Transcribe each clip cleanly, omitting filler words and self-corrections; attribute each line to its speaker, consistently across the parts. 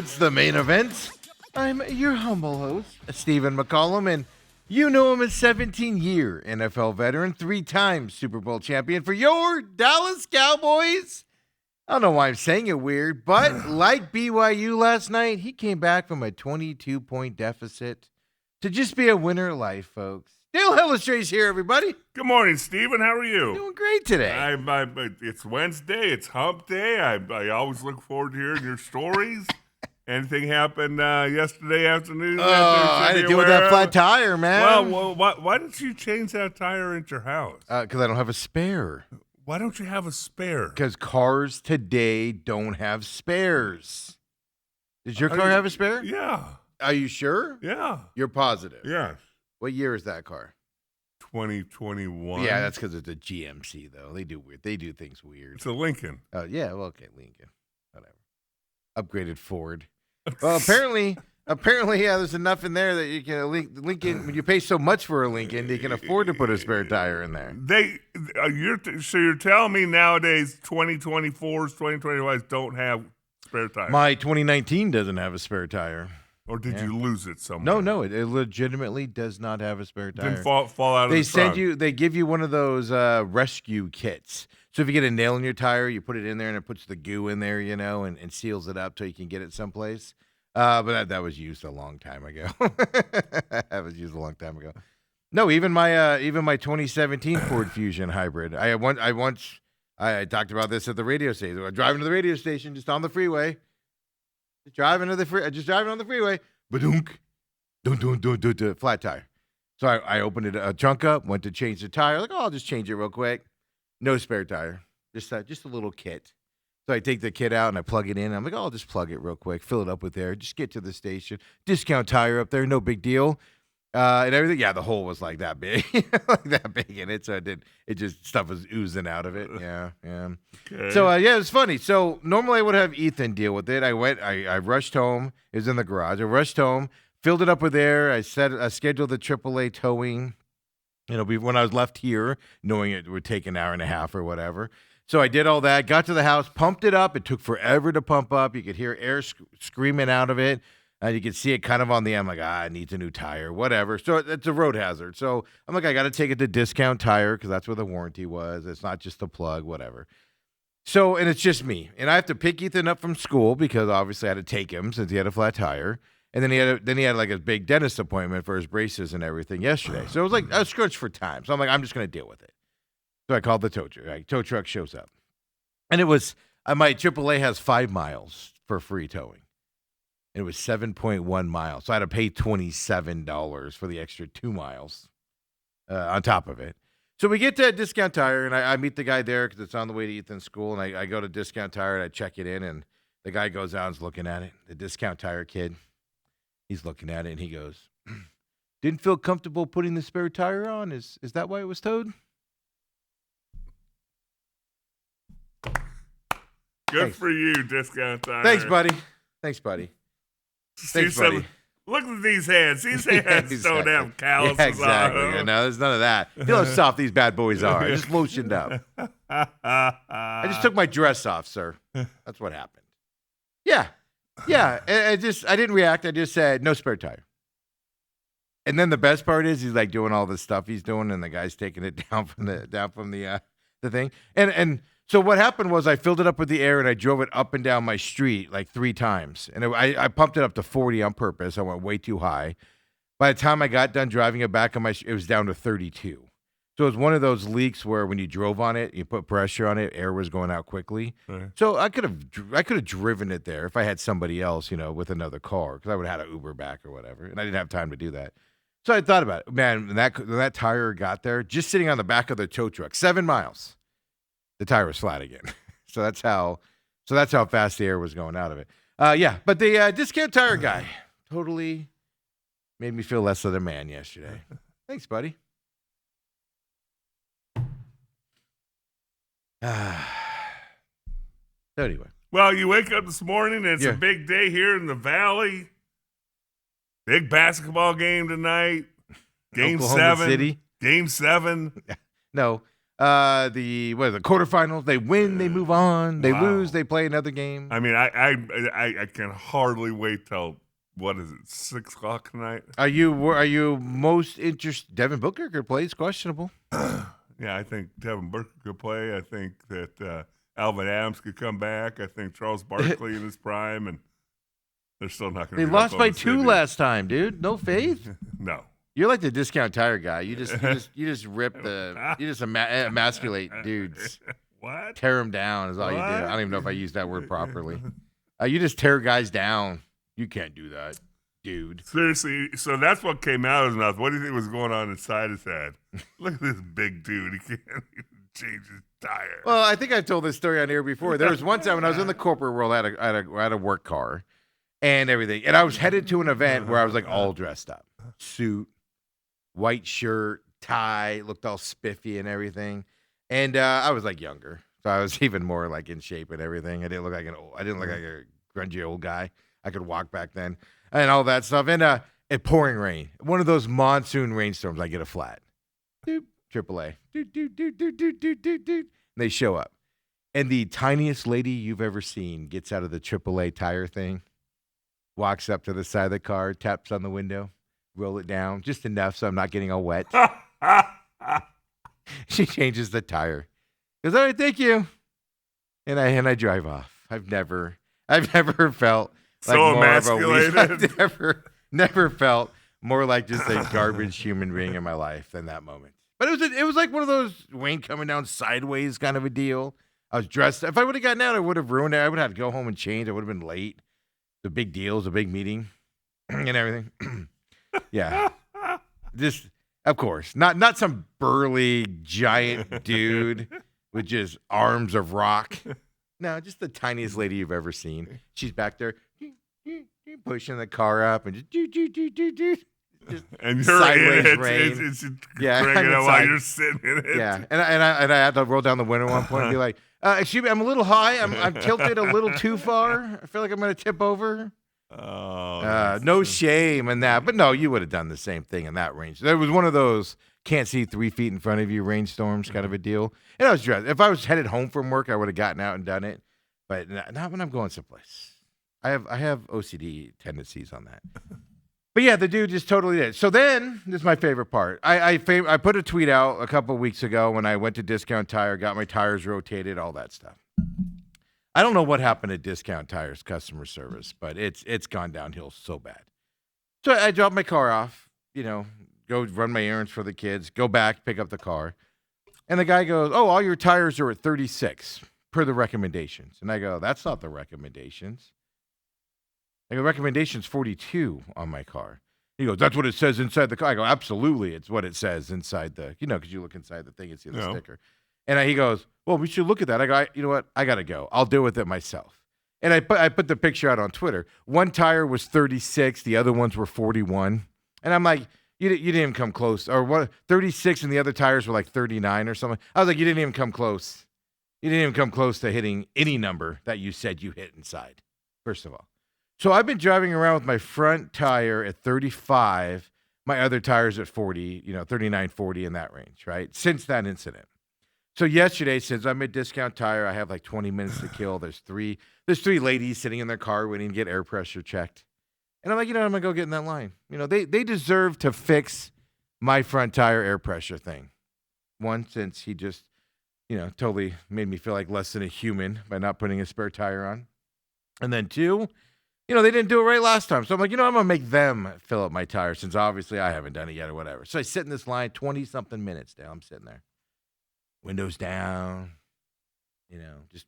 Speaker 1: It's the main event. I'm your humble host, Stephen McCollum, and you know him as 17-year NFL veteran, 3-time Super Bowl champion for your Dallas Cowboys. I don't know why I'm saying it weird, but like BYU last night, he came back from a 22-point deficit to just be a winner of life, folks. Dale Hillestrate's here, everybody.
Speaker 2: Good morning, Stephen. How are you?
Speaker 1: Doing great today.
Speaker 2: It's Wednesday. It's hump day. I always look forward to hearing your stories. Anything happened yesterday afternoon?
Speaker 1: I had to deal with that flat tire, man.
Speaker 2: Well, why didn't you change that tire at your house?
Speaker 1: Because I don't have a spare.
Speaker 2: Why don't you have a spare?
Speaker 1: Because cars today don't have spares. Does your car have a spare?
Speaker 2: Yeah.
Speaker 1: Are you sure?
Speaker 2: Yeah.
Speaker 1: You're positive?
Speaker 2: Yes.
Speaker 1: What year is that car?
Speaker 2: 2021.
Speaker 1: Yeah, that's because it's a GMC, though. They do weird. They do things weird.
Speaker 2: It's a Lincoln.
Speaker 1: Oh, yeah. Well, okay, Lincoln. Whatever. Upgraded Ford. Well, apparently, yeah, there's enough in there that you can Lincoln. When you pay so much for a Lincoln, you can afford to put a spare tire in there.
Speaker 2: So you're telling me nowadays 2024s, 2025s don't have spare tires?
Speaker 1: My 2019 doesn't have a spare tire.
Speaker 2: Or did you lose it somewhere?
Speaker 1: No, it legitimately does not have a spare tire.
Speaker 2: Didn't fall out of the trunk.
Speaker 1: They give you one of those rescue kits. So if you get a nail in your tire, you put it in there and it puts the goo in there, and seals it up so you can get it someplace. But that was used a long time ago. No, even my 2017 Ford Fusion hybrid. I talked about this at the radio station. I was driving to the radio station just on the freeway. Just driving on the freeway. Ba-dunk. Dun, flat tire. So I opened a trunk up, went to change the tire. Like, I'll just change it real quick. No spare tire. Just a little kit. So I take the kit out and I plug it in. I'm like, I'll just plug it real quick, fill it up with air, just get to the station. Discount tire up there, no big deal. And everything. Yeah, the hole was like that big, in it. So stuff was oozing out of it. Yeah.
Speaker 2: Okay.
Speaker 1: So it was funny. So normally I would have Ethan deal with it. I rushed home. It was in the garage. I rushed home, filled it up with air. I scheduled the AAA towing. When I was left here, knowing it would take an hour and a half or whatever. So I did all that, got to the house, pumped it up. It took forever to pump up. You could hear air screaming out of it. You could see it kind of on the end, like, it needs a new tire, whatever. So it's a road hazard. So I'm like, I got to take it to Discount Tire because that's where the warranty was. It's not just the plug, whatever. So, and it's just me. And I have to pick Ethan up from school because obviously I had to take him since he had a flat tire. And then he had like a big dentist appointment for his braces and everything yesterday. So it was like a scratch for time. So I'm like, I'm just going to deal with it. So I called the tow truck. Tow truck shows up. And it was, my AAA has 5 miles for free towing. It was 7.1 miles. So I had to pay $27 for the extra 2 miles on top of it. So we get to Discount Tire, and I meet the guy there because it's on the way to Ethan's school. And I go to Discount Tire, and I check it in, and the guy goes out and is looking at it. The Discount Tire kid, he's looking at it, and he goes, didn't feel comfortable putting the spare tire on? Is that why it was towed?
Speaker 2: Good for you, Discount Tire.
Speaker 1: Thanks, buddy.
Speaker 2: Look at these hands. These hands don't have calluses on
Speaker 1: exactly.
Speaker 2: them.
Speaker 1: No, there's none of that. Feel how soft these bad boys are. I just lotioned up. I just took my dress off, sir. That's what happened. Yeah. I didn't react. I just said, no spare tire. And then the best part is he's like doing all this stuff he's doing, and the guy's taking it down from the thing. And so what happened was I filled it up with the air and I drove it up and down my street like 3 times. And I pumped it up to 40 on purpose. I went way too high. By the time I got done driving it back on it was down to 32. So it was one of those leaks where when you drove on it, you put pressure on it, air was going out quickly. Right. So I could have driven it there if I had somebody else, with another car, because I would have had an Uber back or whatever. And I didn't have time to do that. So I thought about it. Man, when that tire got there, just sitting on the back of the tow truck, 7 miles. The tire was flat again. So that's how fast the air was going out of it. But the Discount Tire guy totally made me feel less of a man yesterday. Thanks, buddy. So anyway.
Speaker 2: Well, you wake up this morning and it's a big day here in the Valley. Big basketball game tonight. Game
Speaker 1: Oklahoma
Speaker 2: 7.
Speaker 1: City.
Speaker 2: Game 7.
Speaker 1: No. the quarterfinals. They win, they move on. They
Speaker 2: Wow.
Speaker 1: lose, they play another game.
Speaker 2: I mean, I can hardly wait till, what is it, 6 o'clock tonight?
Speaker 1: Are you most interested? Devin Booker could play. It's questionable.
Speaker 2: Yeah, I think Devin Booker could play. I think that Alvin Adams could come back. I think Charles Barkley in his prime, and they're still not going
Speaker 1: They
Speaker 2: to be
Speaker 1: lost by
Speaker 2: Oklahoma
Speaker 1: 2
Speaker 2: City.
Speaker 1: last time, dude. No faith.
Speaker 2: No.
Speaker 1: You're like the discount tire guy. You just rip you just emasculate dudes.
Speaker 2: What?
Speaker 1: Tear them down is all you do. I
Speaker 2: What?
Speaker 1: don't even know if I used that word properly. You just tear guys down. You can't do that, dude.
Speaker 2: Seriously, so that's what came out of his mouth. What do you think was going on inside his head? Look at this big dude. He can't even change his tire.
Speaker 1: Well, I think I've told this story on air before. There was one time when I was in the corporate world, I had a work car and everything, and I was headed to an event where I was like all dressed up, suit, white shirt, tie, looked all spiffy and everything, and I was like younger, so I was even more like in shape and everything. I didn't look like a grungy old guy. I could walk back then and all that stuff, and it pouring rain, one of those monsoon rainstorms. I get a flat, doop, AAA, doot, doot, doot, doot, doot, doot, doot, doot. And they show up, and the tiniest lady you've ever seen gets out of the AAA tire thing, walks up to the side of the car, taps on the window, roll it down just enough so I'm not getting all wet. She changes the tire. Goes, all right, thank you. And I drive off. I've never felt like
Speaker 2: So
Speaker 1: more of a
Speaker 2: emasculated.
Speaker 1: I've never felt more like just a garbage human being in my life than that moment. But it was like one of those rain coming down sideways kind of a deal. I was dressed. If I would have gotten out, I would have ruined it. I would have had to go home and change. I would have been late. The big deal is a big meeting and everything. Yeah. Just, of course, not some burly giant dude with just arms of rock. No, just the tiniest lady you've ever seen. She's back there pushing the car up and just
Speaker 2: And you're
Speaker 1: sideways
Speaker 2: in it.
Speaker 1: rain.
Speaker 2: It's
Speaker 1: Yeah,
Speaker 2: cranking
Speaker 1: I'm
Speaker 2: it while
Speaker 1: inside.
Speaker 2: you're sitting in it.
Speaker 1: Yeah, and I had to roll down the window at one point and be like, "Excuse me, I'm a little high. I'm tilted a little too far. I feel like I'm going to tip over."
Speaker 2: Oh,
Speaker 1: No shame in that, but no, you would have done the same thing in that range. There was one of those can't see 3 feet in front of you rainstorms kind of a deal. And I was dressed. If I was headed home from work, I would have gotten out and done it, but not when I'm going someplace. I have OCD tendencies on that. But yeah, the dude just totally did. So then, this is my favorite part. I put a tweet out a couple of weeks ago when I went to Discount Tire, got my tires rotated, all that stuff. I don't know what happened at Discount Tire's customer service, but it's gone downhill so bad. So I dropped my car off, go run my errands for the kids, go back, pick up the car. And the guy goes, "Oh, all your tires are at 36 per the recommendations." And I go, "That's not the recommendations. I go, recommendations 42 on my car." He goes, "That's what it says inside the car." I go, "Absolutely, it's what it says inside the, because you look inside the thing and see the sticker." And he goes, "Well, we should look at that." I go, "You know what? I got to go. I'll deal with it myself." And I put the picture out on Twitter. One tire was 36, the other ones were 41. And I'm like, you didn't even come close. Or what? 36 and the other tires were like 39 or something. I was like, you didn't even come close. You didn't even come close to hitting any number that you said you hit inside, first of all. So I've been driving around with my front tire at 35, my other tires at 40, 39, 40 in that range, right? Since that incident. So yesterday, since I'm at Discount Tire, I have like 20 minutes to kill. There's three ladies sitting in their car waiting to get air pressure checked. And I'm like, I'm going to go get in that line. They deserve to fix my front tire air pressure thing. One, since he just, totally made me feel like less than a human by not putting a spare tire on. And then two, they didn't do it right last time. So I'm like, I'm going to make them fill up my tire since obviously I haven't done it yet or whatever. So I sit in this line 20-something minutes now. I'm sitting there. Windows down, just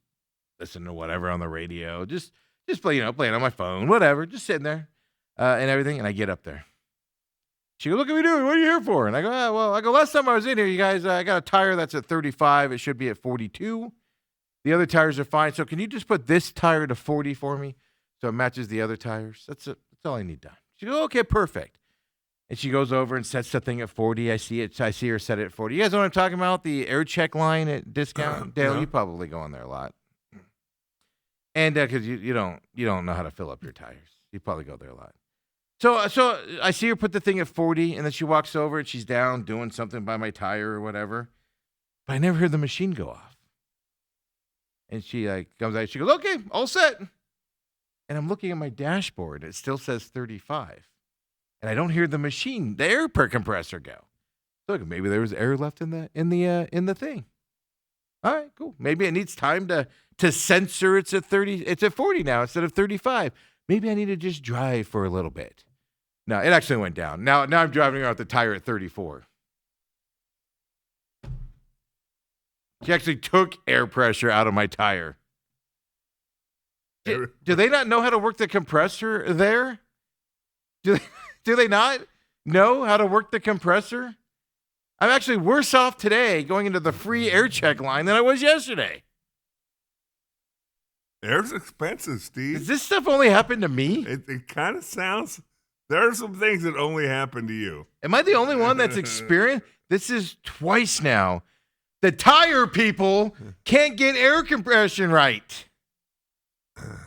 Speaker 1: listening to whatever on the radio, just playing on my phone, whatever, just sitting there and everything. And I get up there. She goes, "Look at me doing. What are you here for?" And I go, last time I was in here, you guys, I got a tire that's at 35. It should be at 42. The other tires are fine. So can you just put this tire to 40 for me so it matches the other tires? That's all I need done. She goes, "Okay, perfect." And she goes over and sets the thing at 40. I see her set it at 40. You guys know what I'm talking about? The air check line at Discount? Dale, you probably go on there a lot. And because you don't know how to fill up your tires. You probably go there a lot. So I see her put the thing at 40, and then she walks over and she's down doing something by my tire or whatever. but I never heard the machine go off. And she comes out, she goes, okay, all set. And I'm looking at my dashboard. It still says 35. And I don't hear the machine, the air per compressor go. So maybe there was air left in the thing. All right, cool. Maybe it needs time to censor it's at 30, it's at 40 now instead of 35. Maybe I need to just drive for a little bit. No, it actually went down. Now I'm driving around with the tire at 34. She actually took air pressure out of my tire. Do they not know how to work the compressor there? Do they not know how to work the compressor? I'm actually worse off today going into the free air check line than I was yesterday.
Speaker 2: Air's expensive, Steve.
Speaker 1: Does this stuff only happen to me?
Speaker 2: It kind of sounds. There are some things that only happen to you.
Speaker 1: Am I the only one that's experienced? This is twice now. The tire people can't get air compression right.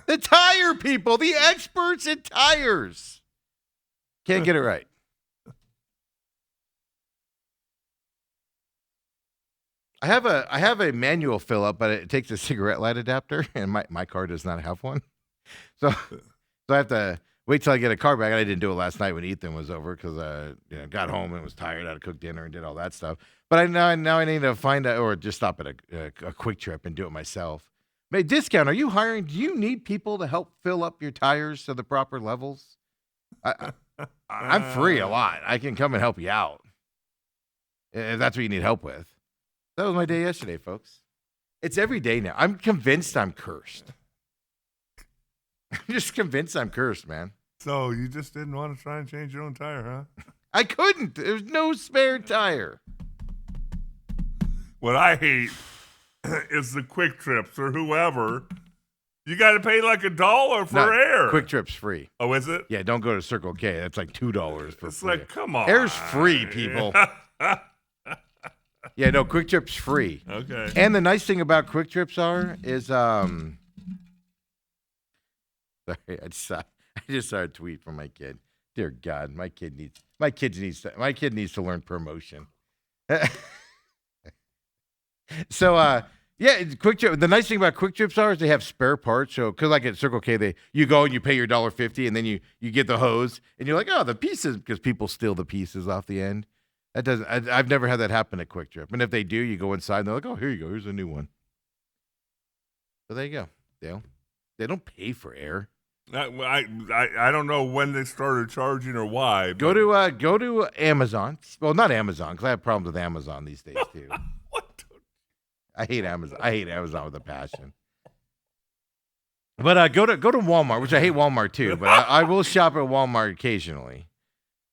Speaker 1: The tire people, the experts in tires, can't get it right. I have a manual fill up, but it takes a cigarette light adapter, and my car does not have one. So I have to wait till I get a car back. I didn't do it last night when Ethan was over because I got home and was tired. I had to cook dinner and did all that stuff. But now I need to find out or just stop at a Quick Trip and do it myself. Hey, Discount, are you hiring? Do you need people to help fill up your tires to the proper levels? I'm free a lot. I can come and help you out if that's what you need help with. That was my day yesterday, folks. It's every day now. I'm convinced I'm cursed. I'm just convinced I'm cursed, man.
Speaker 2: So you just didn't want to try and change your own tire, huh?
Speaker 1: I couldn't. There's no spare tire.
Speaker 2: What I hate is the Quick Trips or whoever. You got to pay like $1 for air.
Speaker 1: Quick Trip's free.
Speaker 2: Oh, is it?
Speaker 1: Yeah, don't go to Circle K. That's like $2 for
Speaker 2: It's
Speaker 1: free.
Speaker 2: like, come on.
Speaker 1: Air's free, people. Yeah, no, Quick Trip's free.
Speaker 2: Okay.
Speaker 1: And the nice thing about Quick Trips is sorry, I just saw a tweet from my kid. Dear God, my kid needs to learn promotion. So yeah, Quick Trip. The nice thing about Quick Trips is they have spare parts. So because like at Circle K, you go and you pay your $1.50 and then you get the hose and you're like, oh, the pieces, because people steal the pieces off the end. I've never had that happen at Quick Trip. And if they do, you go inside and they're like, oh, here you go. Here's a new one. So there you go, Dale. They don't pay for air.
Speaker 2: I don't know when they started charging or why.
Speaker 1: Go to Amazon. Well, not Amazon, because I have problems with Amazon these days too.
Speaker 2: What?
Speaker 1: I hate Amazon. I hate Amazon with a passion. But go to Walmart, which I hate Walmart too. But I will shop at Walmart occasionally.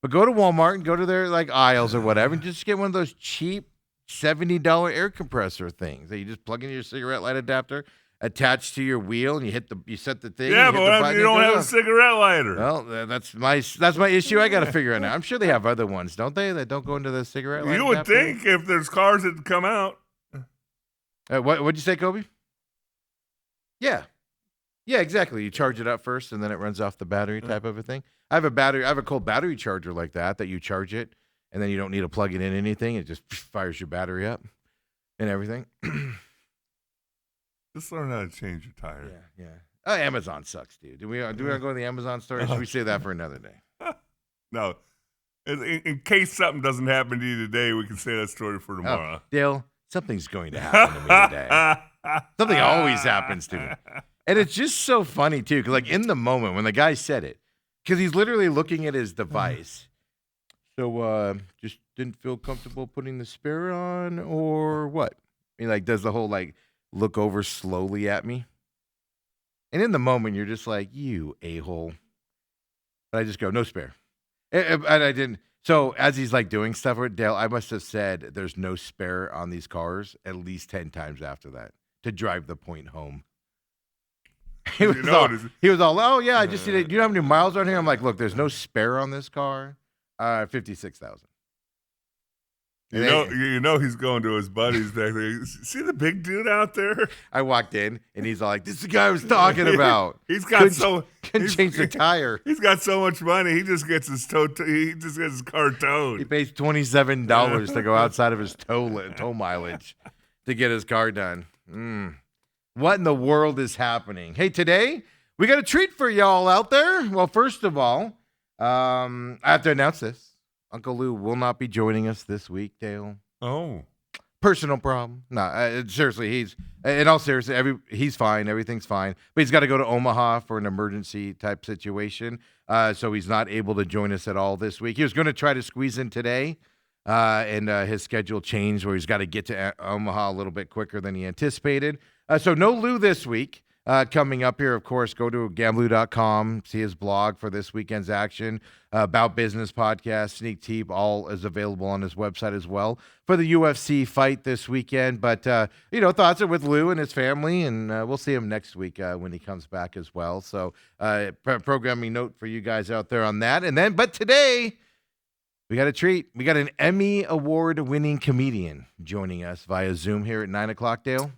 Speaker 1: But go to Walmart and go to their like aisles or whatever, and just get one of those cheap $70 air compressor things that you just plug into your cigarette light adapter, attached to your wheel, and you set the thing.
Speaker 2: Yeah, but what if you don't have a cigarette lighter?
Speaker 1: Well, that's my issue. I got to figure it out. I'm sure they have other ones, don't they? That don't go into the cigarette light.
Speaker 2: You would
Speaker 1: adapter?
Speaker 2: think if there's cars that come out.
Speaker 1: What'd you say, Kobe? Yeah, exactly. You charge it up first, and then it runs off the battery, type of a thing. I have a cold battery charger like that you charge it, and then you don't need to plug it in anything. It just fires your battery up and everything.
Speaker 2: Just learn how to change your tire.
Speaker 1: Yeah. Oh, Amazon sucks, dude. Do we want to go to the Amazon store? Or should we save that for another day?
Speaker 2: No. In case something doesn't happen to you today, we can say that story for tomorrow.
Speaker 1: Dale, something's going to happen to me today. Something always happens to me. And it's just so funny, too, because like in the moment when the guy said it, because he's literally looking at his device. So just didn't feel comfortable putting the spare on or what? He like does the whole like look over slowly at me. And in the moment, you're just like, you a-hole. But I just go, no spare. And I didn't. So as he's like doing stuff with Dale, I must have said there's no spare on these cars at least 10 times after that to drive the point home. He was all, oh yeah, I just did it. Do you know how many miles on here? I'm like, look, there's no spare on this car. 56,000.
Speaker 2: You know he's going to his buddies back there. See the big dude out there?
Speaker 1: I walked in and he's all like, this is the guy I was talking about.
Speaker 2: He's got
Speaker 1: couldn't change the tire.
Speaker 2: He's got so much money. He just gets his car towed.
Speaker 1: He pays $27 to go outside of his tow mileage. to get his car done. What in the world is happening? Hey, today we got a treat for y'all out there. Well, first of all, I have to announce this. Uncle Lou will not be joining us this week, Dale.
Speaker 2: Oh.
Speaker 1: Personal problem. No, seriously, he's he's fine. Everything's fine. But he's got to go to Omaha for an emergency type situation. So he's not able to join us at all this week. He was going to try to squeeze in today, and his schedule changed where he's got to get to Omaha a little bit quicker than he anticipated. So no Lou this week. Coming up here, of course, go to gamblu.com, see his blog for this weekend's action. About Business podcast, Sneak Teep, all is available on his website as well for the UFC fight this weekend. But, thoughts are with Lou and his family, and we'll see him next week when he comes back as well. So programming note for you guys out there on that. But today, we got a treat. We got an Emmy Award-winning comedian joining us via Zoom here at 9 o'clock, Dale.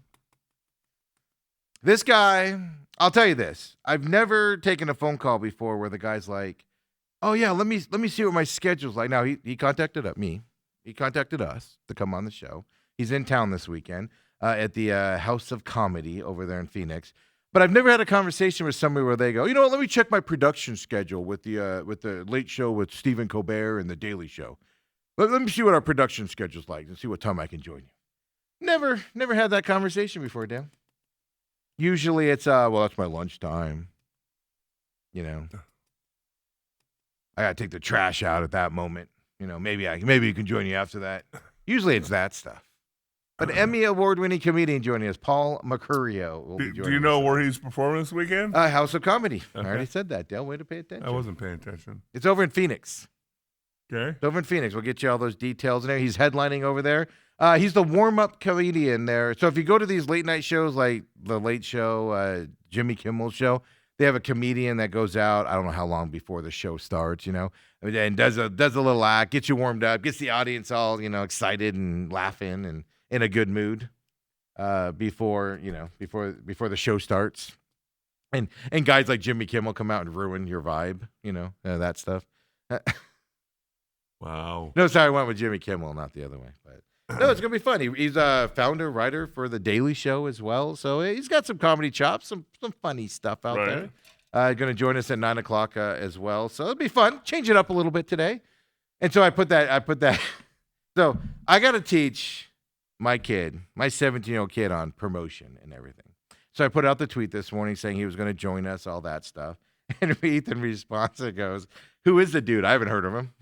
Speaker 1: This guy, I'll tell you this. I've never taken a phone call before where the guy's like, oh, yeah, let me see what my schedule's like. Now, he contacted me. He contacted us to come on the show. He's in town this weekend at the House of Comedy over there in Phoenix. But I've never had a conversation with somebody where they go, you know what, let me check my production schedule with the Late Show with Stephen Colbert and The Daily Show. Let me see what our production schedule's like and see what time I can join you. Never had that conversation before, Dan. Usually it's, that's my lunchtime. I got to take the trash out at that moment. Maybe you can join you after that. Usually it's that stuff. But Emmy Award-winning comedian joining us, Paul Mercurio. Will be joining
Speaker 2: do you know
Speaker 1: us.
Speaker 2: where he's performing this weekend?
Speaker 1: House of Comedy.
Speaker 2: Okay.
Speaker 1: I already said that, Dale. Way to pay attention.
Speaker 2: I wasn't paying attention.
Speaker 1: It's over in Phoenix.
Speaker 2: Okay.
Speaker 1: It's over in Phoenix. We'll get you all those details in there. He's headlining over there. He's the warm-up comedian there. So if you go to these late-night shows like The Late Show, Jimmy Kimmel's show, they have a comedian that goes out, I don't know how long before the show starts, and does a little act, gets you warmed up, gets the audience all, excited and laughing and in a good mood before the show starts. And guys like Jimmy Kimmel come out and ruin your vibe, that stuff.
Speaker 2: Wow.
Speaker 1: No, sorry, I went with Jimmy Kimmel, not the other way. But no, it's going to be fun. He's a founder, writer for The Daily Show as well. So he's got some comedy chops, some funny stuff out there. Going to join us at 9 o'clock as well. So it'll be fun. Change it up a little bit today. And so I put that. So I got to teach my 17-year-old kid on promotion and everything. So I put out the tweet this morning saying he was going to join us, all that stuff. And Ethan responds and goes, who is the dude? I haven't heard of him.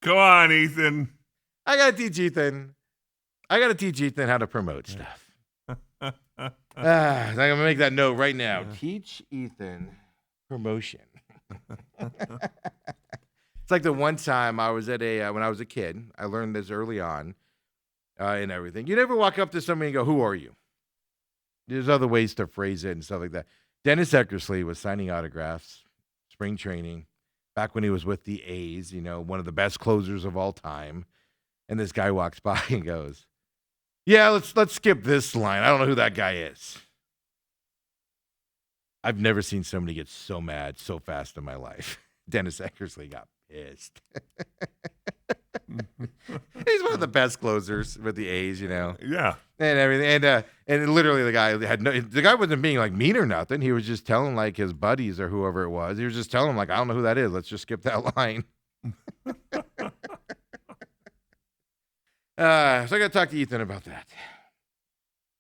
Speaker 2: Come on, Ethan.
Speaker 1: I got to teach Ethan how to promote stuff. I'm going to make that note right now. Teach Ethan promotion. It's like the one time I was at when I was a kid, I learned this early on and everything. You never walk up to somebody and go, who are you? There's other ways to phrase it and stuff like that. Dennis Eckersley was signing autographs, spring training, back when he was with the A's, one of the best closers of all time. And this guy walks by and goes, yeah, let's skip this line. I don't know who that guy is. I've never seen somebody get so mad so fast in my life. Dennis Eckersley got pissed. He's one of the best closers with the A's,
Speaker 2: Yeah.
Speaker 1: And everything. And literally the guy wasn't being like mean or nothing. He was just telling like his buddies or whoever it was. He was just telling them like, I don't know who that is. Let's just skip that line. So I got to talk to Ethan about that.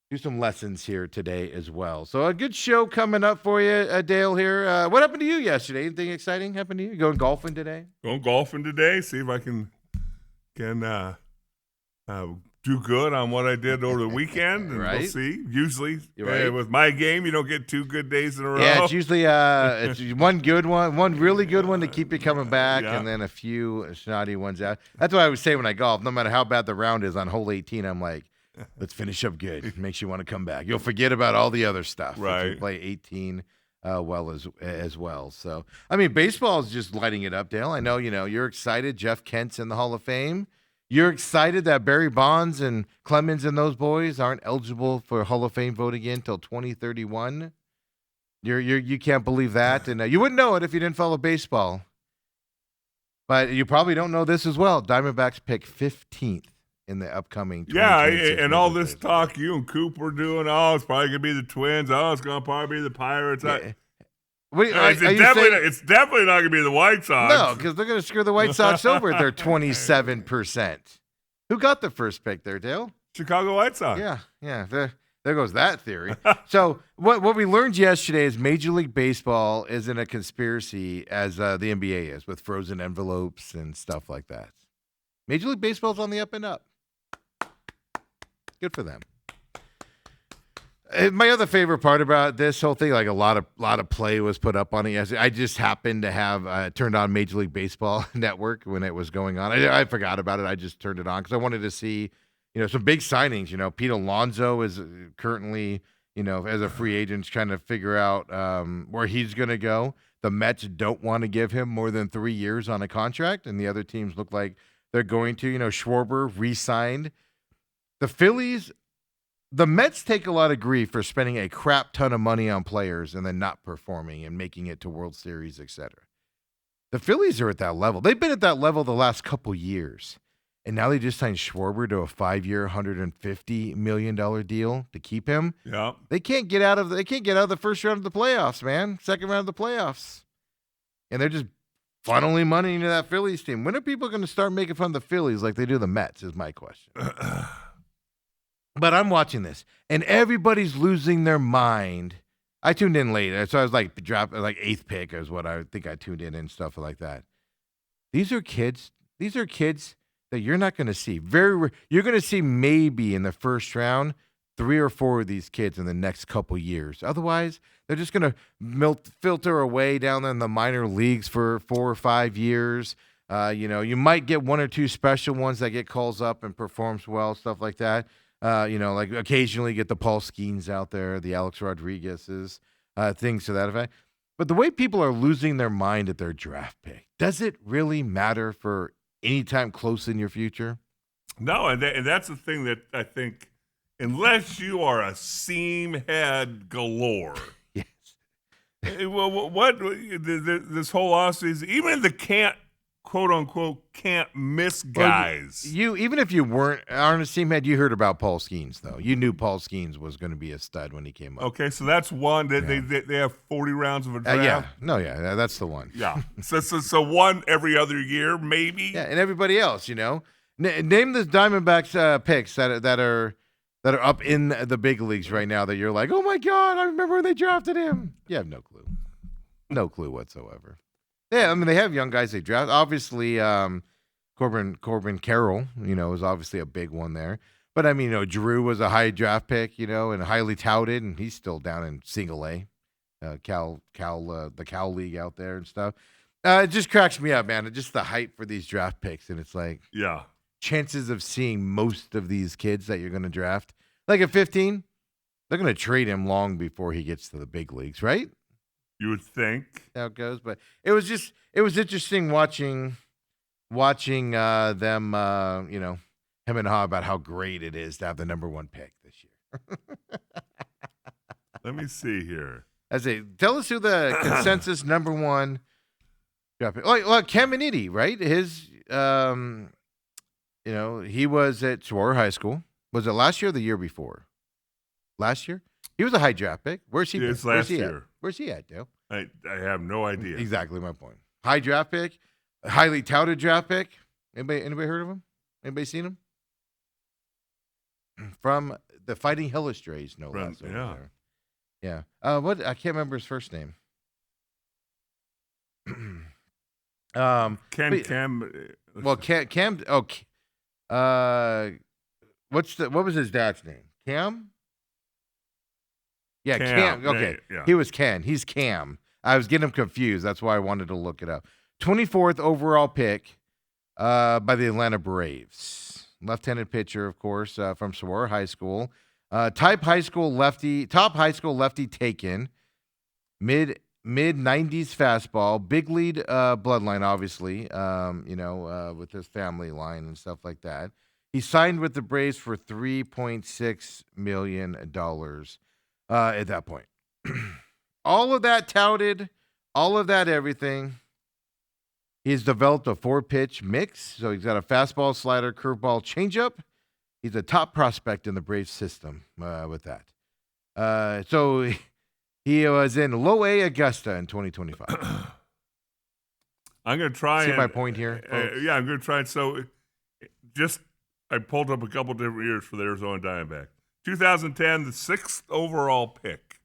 Speaker 1: Do some lessons here today as well. So a good show coming up for you, Dale here. What happened to you yesterday? Anything exciting happened to you? You going golfing today?
Speaker 2: Going golfing today. See if I can do good on what I did over the weekend. And
Speaker 1: Right.
Speaker 2: We'll see. Usually
Speaker 1: Right.
Speaker 2: with my game, you don't get 2 good days in a row.
Speaker 1: Yeah, it's usually it's one good one, one really good one to keep you coming back,
Speaker 2: Yeah.
Speaker 1: and then a few snotty ones out. That's what I would say when I golf. No matter how bad the round is on hole 18, I'm like, let's finish up good. It makes you want to come back. You'll forget about all the other stuff. If
Speaker 2: Right.
Speaker 1: you play 18 well as well. So, I mean, baseball is just lighting it up, Dale. I know, you're excited. Jeff Kent's in the Hall of Fame. You're excited that Barry Bonds and Clemens and those boys aren't eligible for Hall of Fame vote again until 2031. You can't believe that, and you wouldn't know it if you didn't follow baseball. But you probably don't know this as well. Diamondbacks pick 15th in the upcoming
Speaker 2: Yeah,
Speaker 1: 2026
Speaker 2: and all
Speaker 1: Major League
Speaker 2: this
Speaker 1: Baseball.
Speaker 2: talk you and Coop were doing, oh, it's probably going to be the Twins. Oh, it's going to probably be the Pirates.
Speaker 1: Yeah. Wait,
Speaker 2: It's
Speaker 1: are you
Speaker 2: definitely
Speaker 1: saying
Speaker 2: it's definitely not going to be the White Sox.
Speaker 1: no? Because they're going to screw the White Sox over. They're 27%. Who got the first pick there, Dale?
Speaker 2: Chicago White Sox.
Speaker 1: Yeah. There goes that theory. So what we learned yesterday is Major League Baseball isn't a conspiracy as the NBA is with frozen envelopes and stuff like that. Major League Baseball's on the up and up. Good for them. My other favorite part about this whole thing, like a lot of play was put up on it yesterday. I just happened to have turned on Major League Baseball Network when it was going on. I forgot about it. I just turned it on because I wanted to see, some big signings. Pete Alonso is currently, as a free agent, trying to figure out where he's going to go. The Mets don't want to give him more than 3 years on a contract, and the other teams look like they're going to. Schwarber re-signed. The Phillies. The Mets take a lot of grief for spending a crap ton of money on players and then not performing and making it to World Series, etc. The Phillies are at that level. They've been at that level the last couple years. And now they just signed Schwarber to a 5-year, $150 million deal to keep him.
Speaker 2: Yeah.
Speaker 1: They can't get out of the first round of the playoffs, man. Second round of the playoffs. And they're just funneling money into that Phillies team. When are people going to start making fun of the Phillies like they do the Mets is my question. But I'm watching this, and everybody's losing their mind. I tuned in late, so I was like, eighth pick is what I think I tuned in and stuff like that. These are kids. These are kids that you're not going to see. You're going to see maybe in the first round 3 or 4 of these kids in the next couple years. Otherwise, they're just going to filter away down in the minor leagues for 4 or 5 years. You might get 1 or 2 special ones that get calls up and performs well, stuff like that. Like occasionally get the Paul Skeens out there, the Alex Rodriguez's, things to that effect. But the way people are losing their mind at their draft pick, does it really matter for any time close in your future?
Speaker 2: No, and that's the thing that I think, unless you are a seam head galore.
Speaker 1: Yes.
Speaker 2: Well, this whole offseason, even the quote unquote can't miss guys.
Speaker 1: Well, even if you aren't a seam head, you heard about Paul Skeens though. You knew Paul Skeens was going to be a stud when he came up.
Speaker 2: Okay, so that's one that they have 40 rounds of a draft.
Speaker 1: That's the one.
Speaker 2: Yeah, so one every other year maybe.
Speaker 1: Yeah, and everybody else, name the Diamondbacks picks that are up in the big leagues right now that you're like, oh my God, I remember when they drafted him. You have no clue whatsoever. Yeah, I mean, they have young guys they draft. Obviously, Corbin Carroll, is obviously a big one there. But, I mean, Drew was a high draft pick, and highly touted, and he's still down in single A, the Cal League out there and stuff. It just cracks me up, man. Just the hype for these draft picks, and it's like chances of seeing most of these kids that you're going to draft. Like at 15, they're going to trade him long before he gets to the big leagues, right?
Speaker 2: You would think.
Speaker 1: How it goes, but it was interesting watching them, him and Ha about how great it is to have the number 1 pick this year.
Speaker 2: Let me see here.
Speaker 1: Tell us who the consensus number 1 draft pick. Like Caminiti, right? His, he was at Saguaro High School. Was it last year or the year before? Last year? He was a high draft pick. Where's he?
Speaker 2: It's last year.
Speaker 1: Where's he at, Dale?
Speaker 2: I have no idea.
Speaker 1: Exactly my point. High draft pick, highly touted draft pick. Anybody heard of him? Anybody seen him? From the Fighting Hillestrays, no less. Yeah. What? I can't remember his first name.
Speaker 2: Cam.
Speaker 1: Well, Cam. What was his dad's name? Cam. Yeah, Cam. Okay.
Speaker 2: Yeah.
Speaker 1: He was Ken. He's Cam. I was getting him confused. That's why I wanted to look it up. 24th overall pick by the Atlanta Braves. Left-handed pitcher, of course, from Saguaro High School. Top high school lefty taken. Mid 90s fastball. Big lead bloodline, obviously, with his family line and stuff like that. He signed with the Braves for $3.6 million. At that point. All of that touted, all of that everything. He's developed a 4-pitch mix, so he's got a fastball, slider, curveball, changeup. He's a top prospect in the Braves system with that. So he was in Low A Augusta in 2025.
Speaker 2: I'm going to try.
Speaker 1: See my point here, folks?
Speaker 2: Yeah, I'm going to try. So, I pulled up a couple different years for the Arizona Diamondbacks. 2010, the 6th overall pick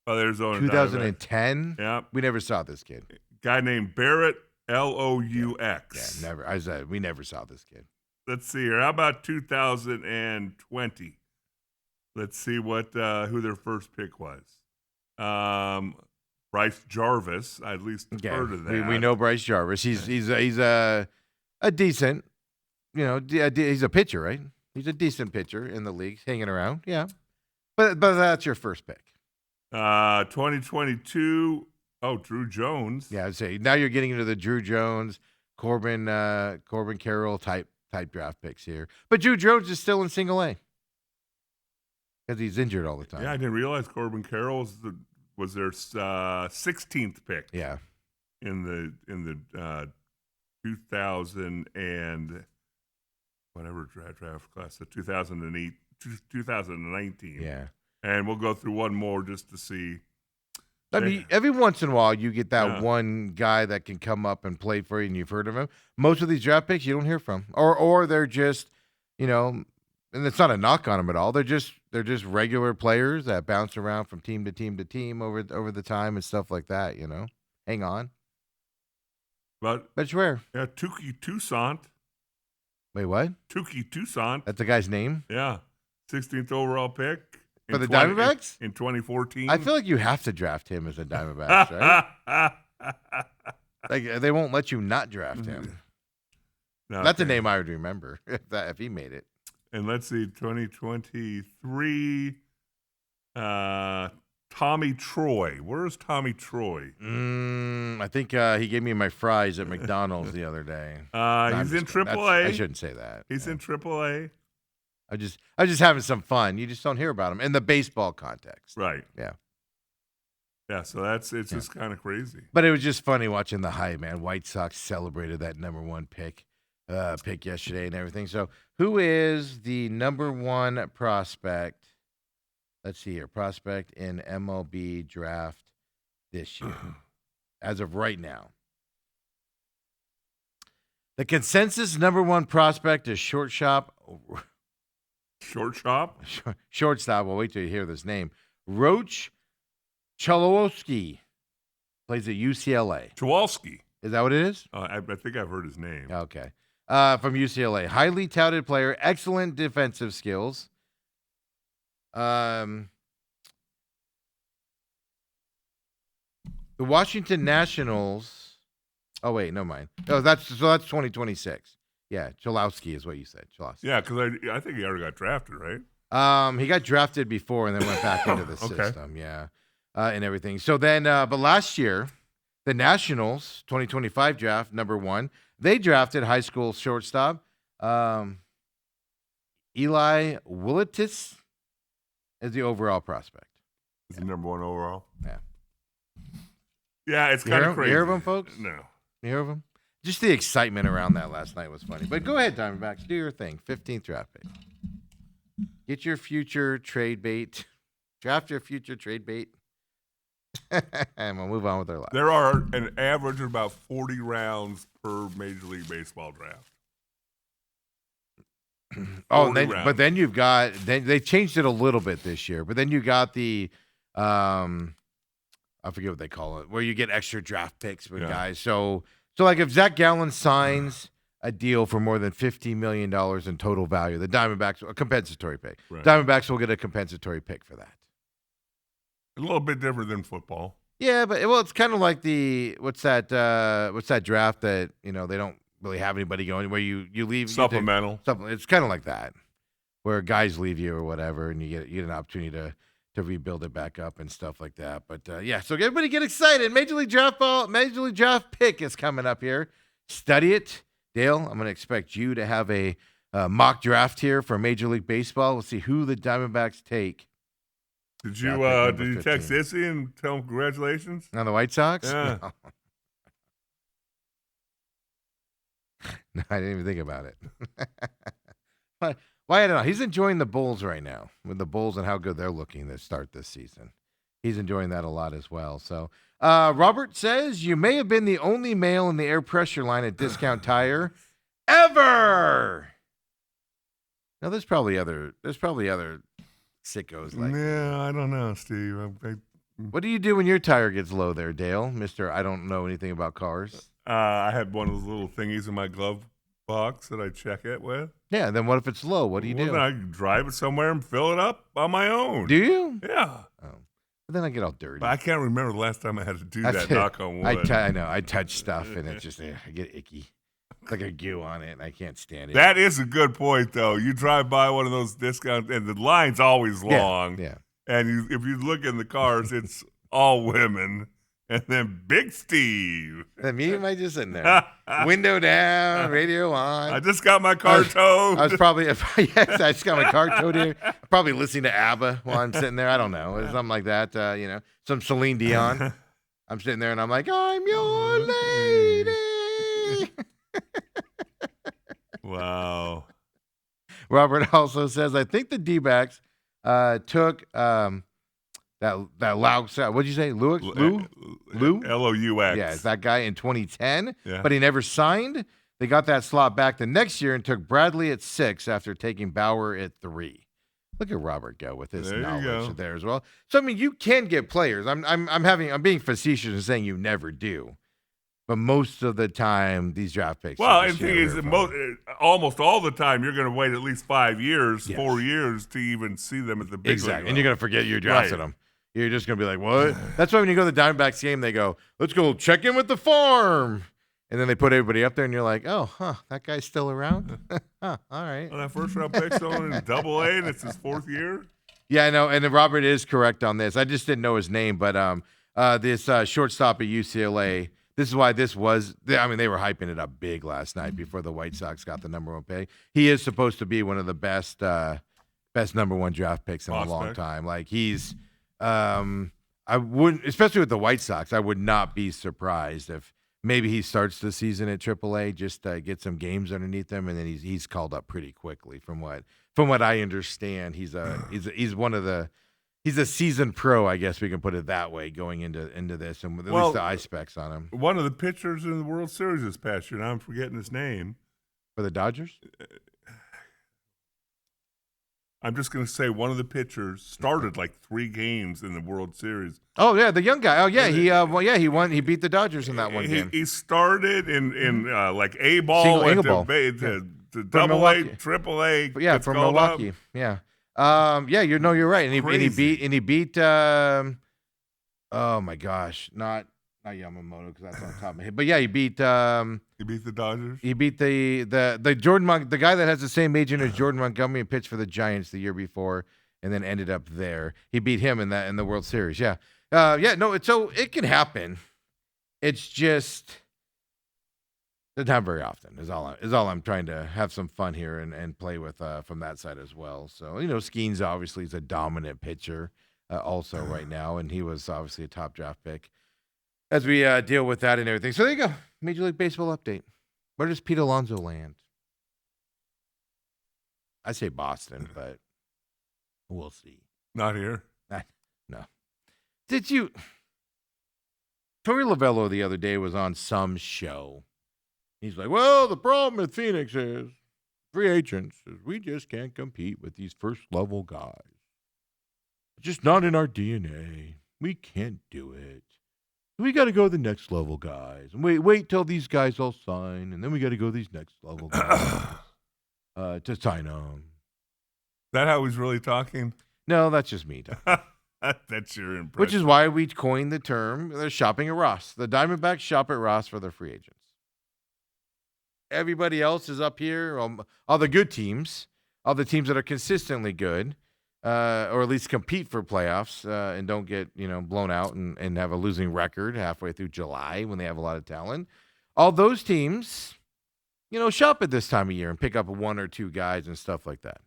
Speaker 2: by the Arizona
Speaker 1: 2010.
Speaker 2: Yeah,
Speaker 1: We never saw this kid.
Speaker 2: guy named Barrett Laux.
Speaker 1: Yeah, never. I said we never saw this kid.
Speaker 2: Let's see here. How about 2020? Let's see what who their first pick was. Bryce Jarvis. I at least heard of that.
Speaker 1: We know Bryce Jarvis. He's a decent, he's a pitcher, right? He's a decent pitcher in the league, hanging around. Yeah, but that's your first pick.
Speaker 2: 2022. Oh, Drew Jones.
Speaker 1: Yeah, I'd say now you're getting into the Drew Jones, Corbin Carroll type draft picks here. But Drew Jones is still in single A because he's injured all the time.
Speaker 2: Yeah, I didn't realize Corbin Carroll was their 16th pick.
Speaker 1: Yeah,
Speaker 2: in the 2000 and whatever draft class, the 2008 2019.
Speaker 1: Yeah,
Speaker 2: and we'll go through one more just to see.
Speaker 1: I mean, every once in a while you get that one guy that can come up and play for you, and you've heard of him. Most of these draft picks you don't hear from, or they're just, and it's not a knock on them at all. They're just regular players that bounce around from team to team to team over the time and stuff like that. Hang on,
Speaker 2: but
Speaker 1: it's rare.
Speaker 2: Yeah, Tukey Toussaint.
Speaker 1: Wait, what?
Speaker 2: Tukey Toussaint.
Speaker 1: That's the guy's name.
Speaker 2: Yeah, 16th overall pick.
Speaker 1: For the Diamondbacks?
Speaker 2: In 2014.
Speaker 1: I feel like you have to draft him as a Diamondbacks, right? Like they won't let you not draft him.
Speaker 2: No,
Speaker 1: that's a name I would remember if he made it.
Speaker 2: And let's see, 2023, Tommy Troy. Where's Tommy Troy?
Speaker 1: I think he gave me my fries at McDonald's the other day.
Speaker 2: He's in AAA.
Speaker 1: I shouldn't say that.
Speaker 2: He's in AAA.
Speaker 1: I was just having some fun. You just don't hear about him in the baseball context.
Speaker 2: Right.
Speaker 1: Yeah.
Speaker 2: Yeah, so it's just kind of crazy.
Speaker 1: But it was just funny watching the hype, man. White Sox celebrated that number one pick yesterday and everything. So who is the number one prospect? Let's see here. Prospect in MLB draft this year as of right now. The consensus number one prospect is shortstop. Shortstop. Well, wait till you hear this name. Roach Chalowski plays at UCLA.
Speaker 2: Chawalski.
Speaker 1: Is that what it is?
Speaker 2: I think I've heard his name.
Speaker 1: Okay. From UCLA. Highly touted player. Excellent defensive skills. The Washington Nationals. Oh, wait. No, mind. Oh, that's 2026. Yeah, Chalowski is what you said. Chalowski.
Speaker 2: Yeah, because I think he already got drafted, right?
Speaker 1: He got drafted before and then went back into the system. Yeah, and everything. So then, but last year, the Nationals 2025 draft number one, they drafted high school shortstop Eli Willitis as the overall prospect.
Speaker 2: He's the number one overall.
Speaker 1: Yeah.
Speaker 2: Yeah, it's kind of crazy.
Speaker 1: You hear of him, folks?
Speaker 2: No.
Speaker 1: You hear of him? Just the excitement around that last night was funny. But go ahead, Diamondbacks. Do your thing. 15th draft pick. Get your future trade bait. Draft your future trade bait. And we'll move on with our lives.
Speaker 2: There are an average of about 40 rounds per Major League Baseball draft.
Speaker 1: But then you've got they changed it a little bit this year. But then you got the I forget what they call it, where you get extra draft picks with guys. So like if Zach Gallen signs a deal for more than $50 million in total value, the Diamondbacks, a compensatory pick. Right. Diamondbacks will get a compensatory pick for that.
Speaker 2: A little bit different than football.
Speaker 1: Yeah, but it's kind of like what's that draft that, they don't really have anybody going where you leave
Speaker 2: supplemental.
Speaker 1: It's kind of like that, where guys leave you or whatever, and you get an opportunity to rebuild it back up and stuff like that. But so everybody get excited. Major League Draft pick is coming up here. Study it. Dale, I'm going to expect you to have a mock draft here for Major League Baseball. We'll see who the Diamondbacks take.
Speaker 2: Did you text Issy and tell him congratulations?
Speaker 1: On the White Sox?
Speaker 2: Yeah.
Speaker 1: No. No, I didn't even think about it. But why I don't know. He's enjoying the Bulls right now with the Bulls and how good they're looking to start this season. He's enjoying that a lot as well. So Robert says you may have been the only male in the air pressure line at Discount Tire ever. Now there's probably other sickos like.
Speaker 2: Yeah, I don't know, Steve.
Speaker 1: What do you do when your tire gets low there, Dale? Mister, I don't know anything about cars.
Speaker 2: I had one of those little thingies in my glove box that I check it with.
Speaker 1: Yeah, then what if it's low? What do you do?
Speaker 2: Then I drive it somewhere and fill it up on my own.
Speaker 1: Do you?
Speaker 2: Yeah.
Speaker 1: Oh. But then I get all dirty.
Speaker 2: But I can't remember the last time I had to do that, knock on wood.
Speaker 1: I know. I touch stuff and it just, I get icky. It's like a goo on it and I can't stand it.
Speaker 2: That is a good point, though. You drive by one of those discounts and the line's always long.
Speaker 1: Yeah.
Speaker 2: And if you look in the cars, it's all women. And then Big Steve.
Speaker 1: And me and I just sitting there. Window down, radio on.
Speaker 2: I just got my car towed.
Speaker 1: I was probably, yes, I just got my car towed here. Probably listening to ABBA while I'm sitting there. I don't know. Or something like that. Some Celine Dion. I'm sitting there and I'm like, I'm your lady.
Speaker 2: Wow.
Speaker 1: Robert also says, I think the D-backs took that Laux, what'd you say? Lou?
Speaker 2: L-O-U-X.
Speaker 1: Yeah, it's that guy in 2010,
Speaker 2: Yeah.
Speaker 1: but he never signed. They got that slot back the next year and took Bradley at 6 after taking Bauer at 3. Look at Robert go with his
Speaker 2: There you
Speaker 1: knowledge
Speaker 2: go.
Speaker 1: there as well. So I mean, you can get players. I'm being facetious and saying you never do, but most of the time these draft picks.
Speaker 2: Well,
Speaker 1: are
Speaker 2: and
Speaker 1: just
Speaker 2: the thing is, almost all the time, you're going to wait at least 5 years,
Speaker 1: Yes.
Speaker 2: 4 years to even see them at the big
Speaker 1: Exactly,
Speaker 2: league
Speaker 1: and you're gonna forget you drafted
Speaker 2: Right.
Speaker 1: them. You're just gonna be like, what? That's why when you go to the Diamondbacks game, they go, let's go check in with the farm. And then they put everybody up there, and you're like, oh, that guy's still around? All right.
Speaker 2: Well, that first round pick's going in Double-A, and it's his 4th year.
Speaker 1: Yeah, I know, and then Robert is correct on this. I just didn't know his name, but this shortstop at UCLA, this is why this was, they were hyping it up big last night before the White Sox got the number 1 pick. He is supposed to be one of the best number 1 draft picks in a long
Speaker 2: Prospect.
Speaker 1: time. Like, he's I wouldn't, especially with the White Sox, I would not be surprised if maybe he starts the season at AAA, just get some games underneath him, and then he's called up pretty quickly. From what I understand, he's a seasoned pro, I guess we can put it that way, going into this, and with at least the eye specs on him
Speaker 2: One of the pitchers in the World Series this past year, and I'm forgetting his name.
Speaker 1: for the Dodgers.
Speaker 2: I'm just going to say one of the pitchers started like 3 games in the World Series.
Speaker 1: Oh yeah, the young guy. Oh yeah, he won. He beat the Dodgers in that one game.
Speaker 2: He started in like A ball, went
Speaker 1: ball.
Speaker 2: To
Speaker 1: From
Speaker 2: Double-A,
Speaker 1: Milwaukee.
Speaker 2: Triple-A.
Speaker 1: Yeah,
Speaker 2: gets
Speaker 1: from
Speaker 2: called up.
Speaker 1: Milwaukee. Yeah. You're right. And he beat. Oh my gosh, not Yamamoto because that's on top of my head. But yeah, he beat.
Speaker 2: He beat the Dodgers.
Speaker 1: He beat the Jordan the guy that has the same agent as Jordan Montgomery and pitched for the Giants the year before, and then ended up there. He beat him in the World Series. Yeah. So it can happen. It's just. Not very often is all I'm trying to have some fun here and play with from that side as well. So Skeens obviously is a dominant pitcher also right now, and he was obviously a top draft pick as we deal with that and everything. So there you go, Major League Baseball update. Where does Pete Alonso land? I say Boston, but we'll see.
Speaker 2: Not here.
Speaker 1: No. Did you? Torey Lovello the other day was on some show. He's like, well, the problem with Phoenix is free agents is we just can't compete with these first-level guys. It's just not in our DNA. We can't do it. We got to go to the next-level guys. And wait till these guys all sign, and then we got to go to these next-level guys to sign them.
Speaker 2: Is that how he's really talking?
Speaker 1: No, that's just me talking.
Speaker 2: That's your impression.
Speaker 1: Which is why we coined the term, they're shopping at Ross. The Diamondbacks shop at Ross for their free agents. Everybody else is up here, all the good teams, all the teams that are consistently good, or at least compete for playoffs and don't get blown out and have a losing record halfway through July when they have a lot of talent. All those teams, shop at this time of year and pick up 1 or 2 guys and stuff like that.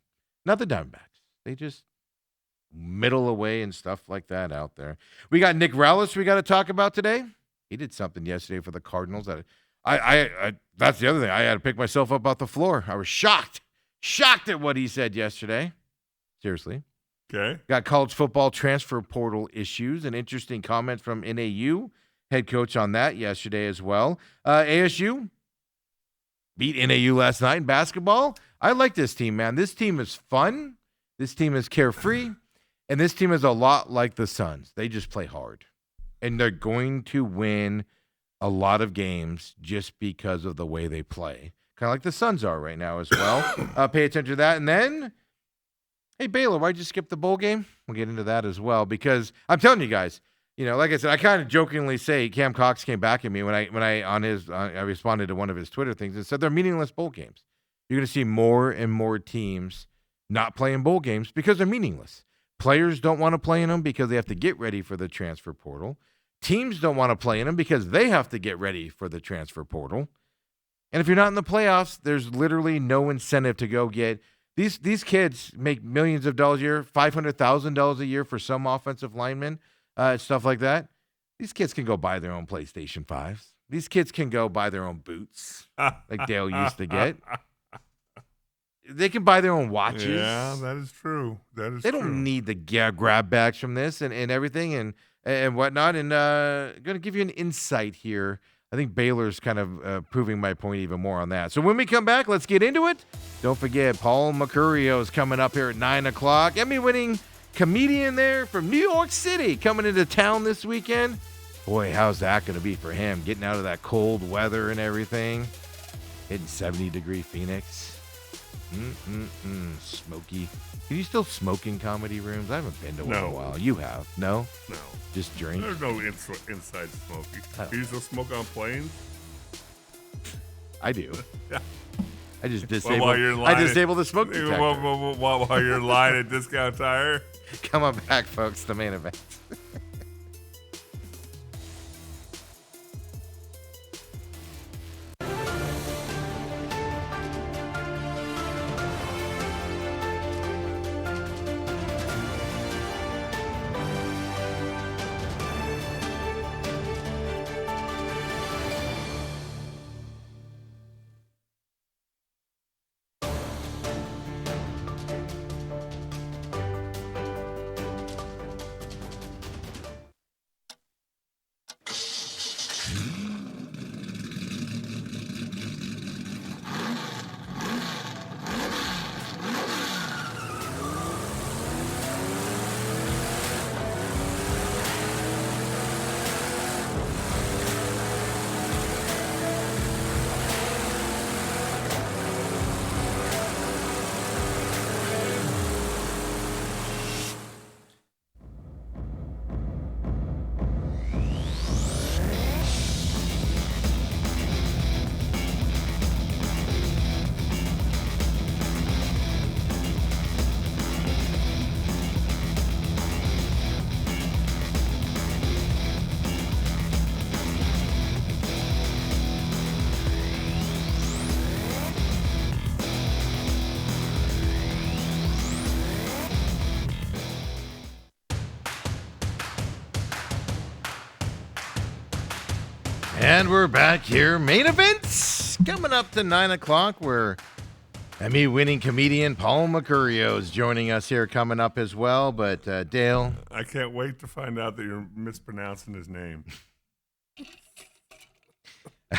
Speaker 1: Not the Diamondbacks. They just middle away and stuff like that out there. We got Nick Rallis we got to talk about today. He did something yesterday for the Cardinals that I that's the other thing. I had to pick myself up off the floor. I was shocked at what he said yesterday. Seriously.
Speaker 2: Okay.
Speaker 1: Got college football transfer portal issues. An interesting comment from NAU head coach on that yesterday as well. ASU beat NAU last night in basketball. I like this team, man. This team is fun. This team is carefree. And this team is a lot like the Suns. They just play hard. And they're going to win a lot of games just because of the way they play. Kind of like the Suns are right now as well. Pay attention to that. And then, hey, Baylor, why'd you skip the bowl game? We'll get into that as well because I'm telling you guys, like I said, I kind of jokingly say Cam Cox came back at me when I responded to one of his Twitter things and said they're meaningless bowl games. You're going to see more and more teams not playing bowl games because they're meaningless. Players don't want to play in them because they have to get ready for the transfer portal. Teams don't want to play in them because they have to get ready for the transfer portal. And if you're not in the playoffs, there's literally no incentive to go get these kids make millions of dollars a year, $500,000 a year for some offensive linemen, stuff like that. These kids can go buy their own PlayStation 5s. These kids can go buy their own boots like Dale used to get. They can buy their own watches.
Speaker 2: Yeah, that is true.
Speaker 1: They don't need the grab bags from this and everything and whatnot. And going to give you an insight here. I think Baylor's kind of proving my point even more on that. So when we come back, let's get into it. Don't forget, Paul Mercurio is coming up here at 9 o'clock. Emmy-winning comedian there from New York City coming into town this weekend. Boy, how's that going to be for him? Getting out of that cold weather and everything. Hitting 70-degree Phoenix. Smoky. Can you still smoke in comedy rooms? I haven't been to one in a while. You have? No?
Speaker 2: No.
Speaker 1: Just drink?
Speaker 2: There's no inside smoking.
Speaker 1: Oh.
Speaker 2: Do you still smoke on planes?
Speaker 1: I do.
Speaker 2: Yeah.
Speaker 1: I just disabled.
Speaker 2: While you're in line,
Speaker 1: I disabled the smoke detector.
Speaker 2: While you're in line at Discount Tire.
Speaker 1: Come on back, folks. The main event. And we're back here. Main events coming up to 9 o'clock where Emmy-winning comedian Paul Mercurio is joining us here coming up as well. But Dale.
Speaker 2: I can't wait to find out that you're mispronouncing his name.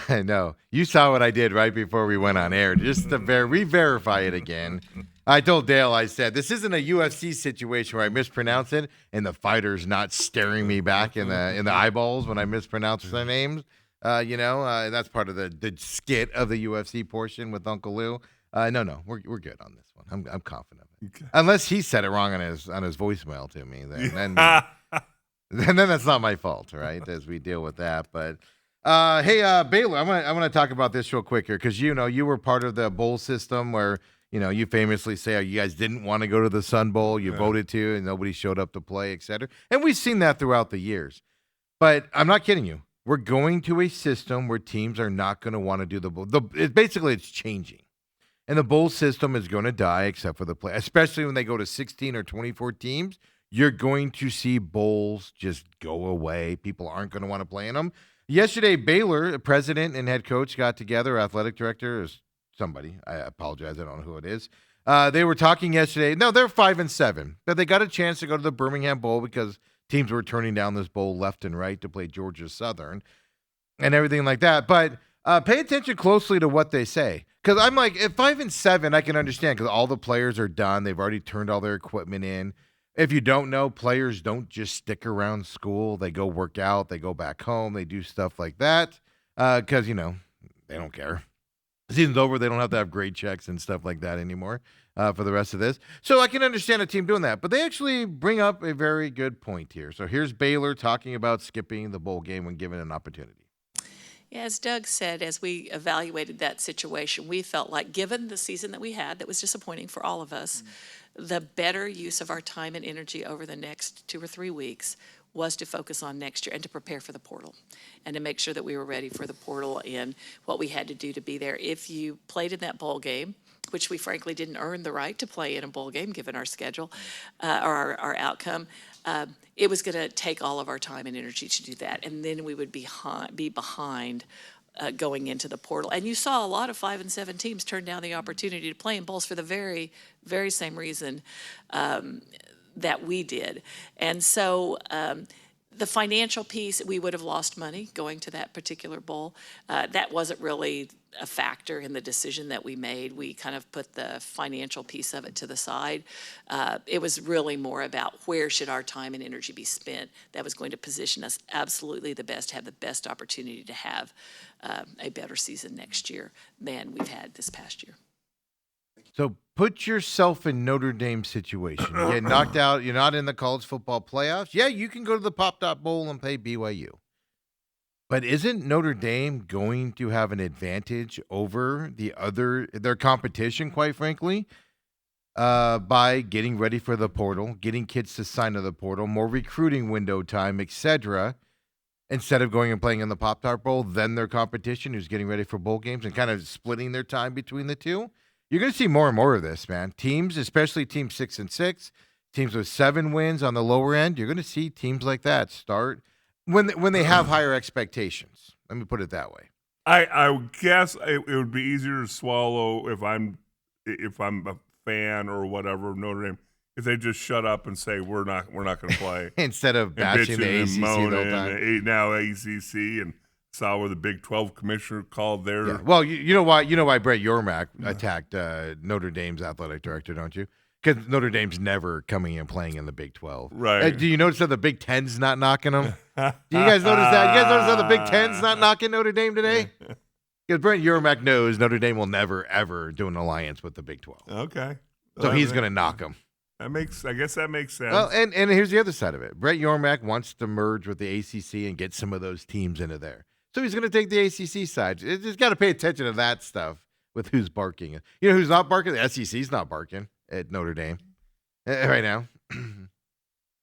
Speaker 1: I know. You saw what I did right before we went on air, just to re-verify it again. I told Dale, I said, this isn't a UFC situation where I mispronounce it and the fighter's not staring me back in the eyeballs when I mispronounce their names. That's part of the skit of the UFC portion with Uncle Lou. No, we're good on this one. I'm confident of it.
Speaker 2: Okay.
Speaker 1: Unless he said it wrong on his voicemail to me, then that's not my fault, right? As we deal with that. But hey, Baylor, I'm gonna talk about this real quick here because you were part of the bowl system where you famously say you guys didn't want to go to the Sun Bowl, you voted to, and nobody showed up to play, etc. And we've seen that throughout the years. But I'm not kidding you. We're going to a system where teams are not going to want to do the bowl. It's changing. And the bowl system is going to die except for the play. Especially when they go to 16 or 24 teams, you're going to see bowls just go away. People aren't going to want to play in them. Yesterday, Baylor president and head coach got together. Athletic director is somebody. I apologize. I don't know who it is. They were talking yesterday. No, they're 5-7, but they got a chance to go to the Birmingham Bowl because teams were turning down this bowl left and right to play Georgia Southern and everything like that. But pay attention closely to what they say. Because I'm like, at 5-7, I can understand because all the players are done. They've already turned all their equipment in. If you don't know, players don't just stick around school. They go work out. They go back home. They do stuff like that because, they don't care. The season's over. They don't have to have grade checks and stuff like that anymore for the rest of this. So I can understand a team doing that. But they actually bring up a very good point here. So here's Baylor talking about skipping the bowl game when given an opportunity.
Speaker 3: Yeah, as Doug said, as we evaluated that situation, we felt like given the season that we had that was disappointing for all of us, the better use of our time and energy over the next 2 or 3 weeks was to focus on next year and to prepare for the portal and to make sure that we were ready for the portal and what we had to do to be there. If you played in that bowl game, which we frankly didn't earn the right to play in a bowl game given our schedule or our outcome, it was going to take all of our time and energy to do that. And then we would be behind going into the portal. And you saw a lot of 5-7 teams turn down the opportunity to play in bowls for the very, very same reason that we did. And so the financial piece, we would have lost money going to that particular bowl. That wasn't really a factor in the decision that we made. We kind of put the financial piece of it to the side. It was really more about where should our time and energy be spent that was going to position us absolutely the best, have the best opportunity to have a better season next year than we've had this past year.
Speaker 1: So put yourself in Notre Dame's situation. You get knocked out. You're not in the college football playoffs. Yeah, you can go to the Pop-Top Bowl and play BYU. But isn't Notre Dame going to have an advantage over their competition, quite frankly, by getting ready for the portal, getting kids to sign to the portal, more recruiting window time, etc., instead of going and playing in the Pop-Tart Bowl than their competition who's getting ready for bowl games and kind of splitting their time between the two? You're going to see more and more of this, man. Teams, especially teams 6-6, teams with 7 wins on the lower end, you're going to see teams like that start when they have higher expectations. Let me put it that way.
Speaker 2: I would guess it would be easier to swallow if I'm a fan or whatever of Notre Dame if they just shut up and say we're not going to play
Speaker 1: Instead of bashing the ACC the whole time.
Speaker 2: Now ACC and saw where the Big 12 commissioner called their.
Speaker 1: Yeah. Well, you know why Brett Yormark attacked Notre Dame's athletic director, don't you? Because Notre Dame's never coming and playing in the Big 12.
Speaker 2: Right.
Speaker 1: Do you notice that the Big 10's not knocking them? Do you guys notice that? You guys notice how the Big 10's not knocking Notre Dame today? Because Brett Yormark knows Notre Dame will never, ever do an alliance with the Big 12.
Speaker 2: Okay.
Speaker 1: So he's going to knock them.
Speaker 2: I guess that makes sense.
Speaker 1: Well, and here's the other side of it. Brett Yormark wants to merge with the ACC and get some of those teams into there. So he's going to take the ACC side. You just got to pay attention to that stuff with who's barking. You know who's not barking? The SEC's not barking at Notre Dame right now.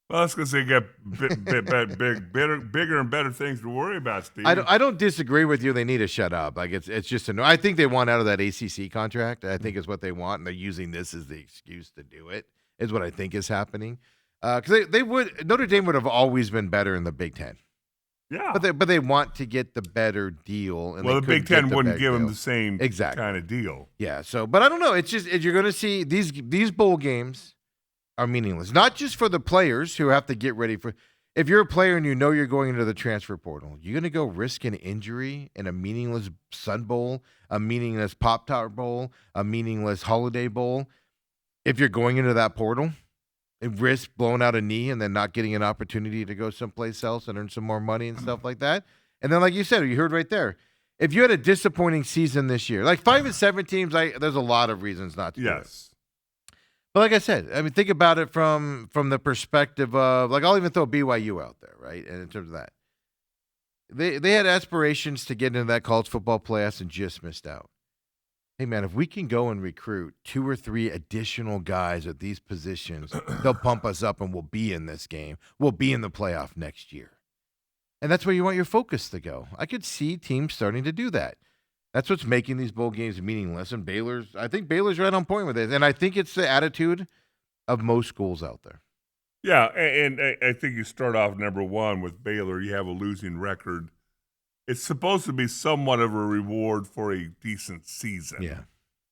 Speaker 2: Well, I was going to say, got bigger and better things to worry about, Steve.
Speaker 1: I don't disagree with you. They need to shut up. Like it's just I think they want out of that ACC contract. I think it's what they want, and they're using this as the excuse to do it. Is what I think is happening. Because Notre Dame would have always been better in the Big Ten.
Speaker 2: Yeah,
Speaker 1: but they want to get the better deal. And
Speaker 2: well, the Big Ten wouldn't give them the same kind of deal.
Speaker 1: Yeah. So, but I don't know. It's just you're going to see these bowl games are meaningless, not just for the players who have to get ready for. If you're a player and you know you're going into the transfer portal, you're going to go risk an injury in a meaningless Sun Bowl, a meaningless Pop-Tart Bowl, a meaningless Holiday Bowl. If you're going into that portal and risk blowing out a knee and then not getting an opportunity to go someplace else and earn some more money and stuff like that. And then, like you said, you heard right there, if you had a disappointing season this year, like 5-7 teams, there's a lot of reasons not to do it. But like I said, I mean, think about it from the perspective of, like, I'll even throw BYU out there, right? And in terms of that, they had aspirations to get into that college football playoffs and just missed out. Hey, man, if we can go and recruit 2 or 3 additional guys at these positions, they'll pump us up and we'll be in this game. We'll be in the playoff next year. And that's where you want your focus to go. I could see teams starting to do that. That's what's making these bowl games meaningless. And I think Baylor's right on point with it. And I think it's the attitude of most schools out there.
Speaker 2: Yeah, and I think you start off number one with Baylor. You have a losing record. it's supposed to be somewhat of a reward for a decent season.
Speaker 1: Yeah.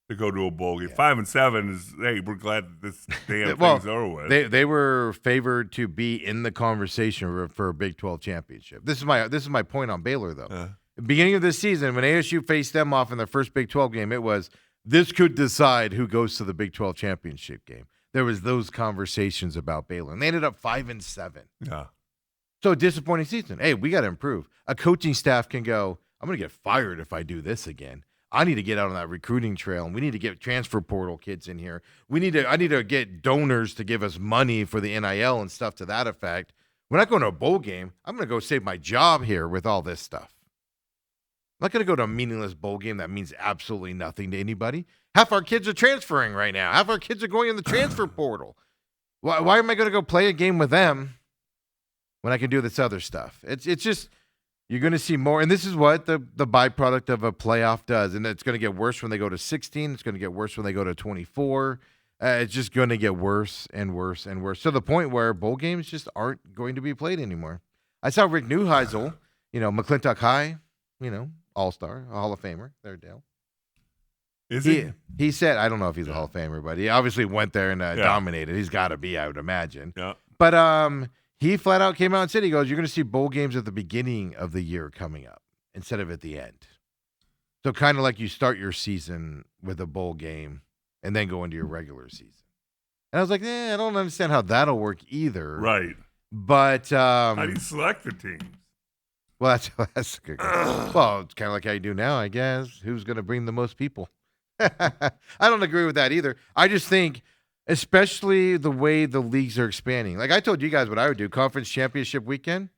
Speaker 2: To go to a bowl game.
Speaker 1: Yeah.
Speaker 2: 5-7 is, hey, we're glad that this damn
Speaker 1: Well,
Speaker 2: thing's over with.
Speaker 1: they were favored to be in the conversation for a Big 12 championship. This is my point on Baylor though. Beginning of this season, when ASU faced them off in their first Big 12 game, it was this could decide who goes to the Big 12 championship game. There was those conversations about Baylor, and they ended up 5-7.
Speaker 2: Yeah.
Speaker 1: So disappointing season. Hey, we got to improve. A coaching staff can go, I'm going to get fired if I do this again. I need to get out on that recruiting trail, and we need to get transfer portal kids in here. I need to get donors to give us money for the NIL and stuff to that effect. We're not going to a bowl game. I'm going to go save my job here with all this stuff. I'm not going to go to a meaningless bowl game that means absolutely nothing to anybody. Half our kids are transferring right now. Half our kids are going in the transfer portal. Why am I going to go play a game with them when I can do this other stuff? It's just you're going to see more. And this is what the byproduct of a playoff does. And it's going to get worse when they go to 16. It's going to get worse when they go to 24. It's just going to get worse and worse and worse to the point where bowl games just aren't going to be played anymore. I saw Rick Neuheisel, McClintock High, all-star, a Hall of Famer there, Dale.
Speaker 2: Is he?
Speaker 1: He said, I don't know if he's a Hall of Famer, but he obviously went there and dominated. He's got to be, I would imagine.
Speaker 2: Yeah.
Speaker 1: But he flat out came out and said, he goes, you're going to see bowl games at the beginning of the year coming up instead of at the end. So kind of like you start your season with a bowl game and then go into your regular season. And I was like, I don't understand how that'll work either.
Speaker 2: Right.
Speaker 1: But
Speaker 2: how do you select the teams?
Speaker 1: Well, that's a good question. Well, it's kind of like how you do now, I guess. Who's going to bring the most people? I don't agree with that either. I just think, especially the way the leagues are expanding. Like I told you guys what I would do, conference championship weekend.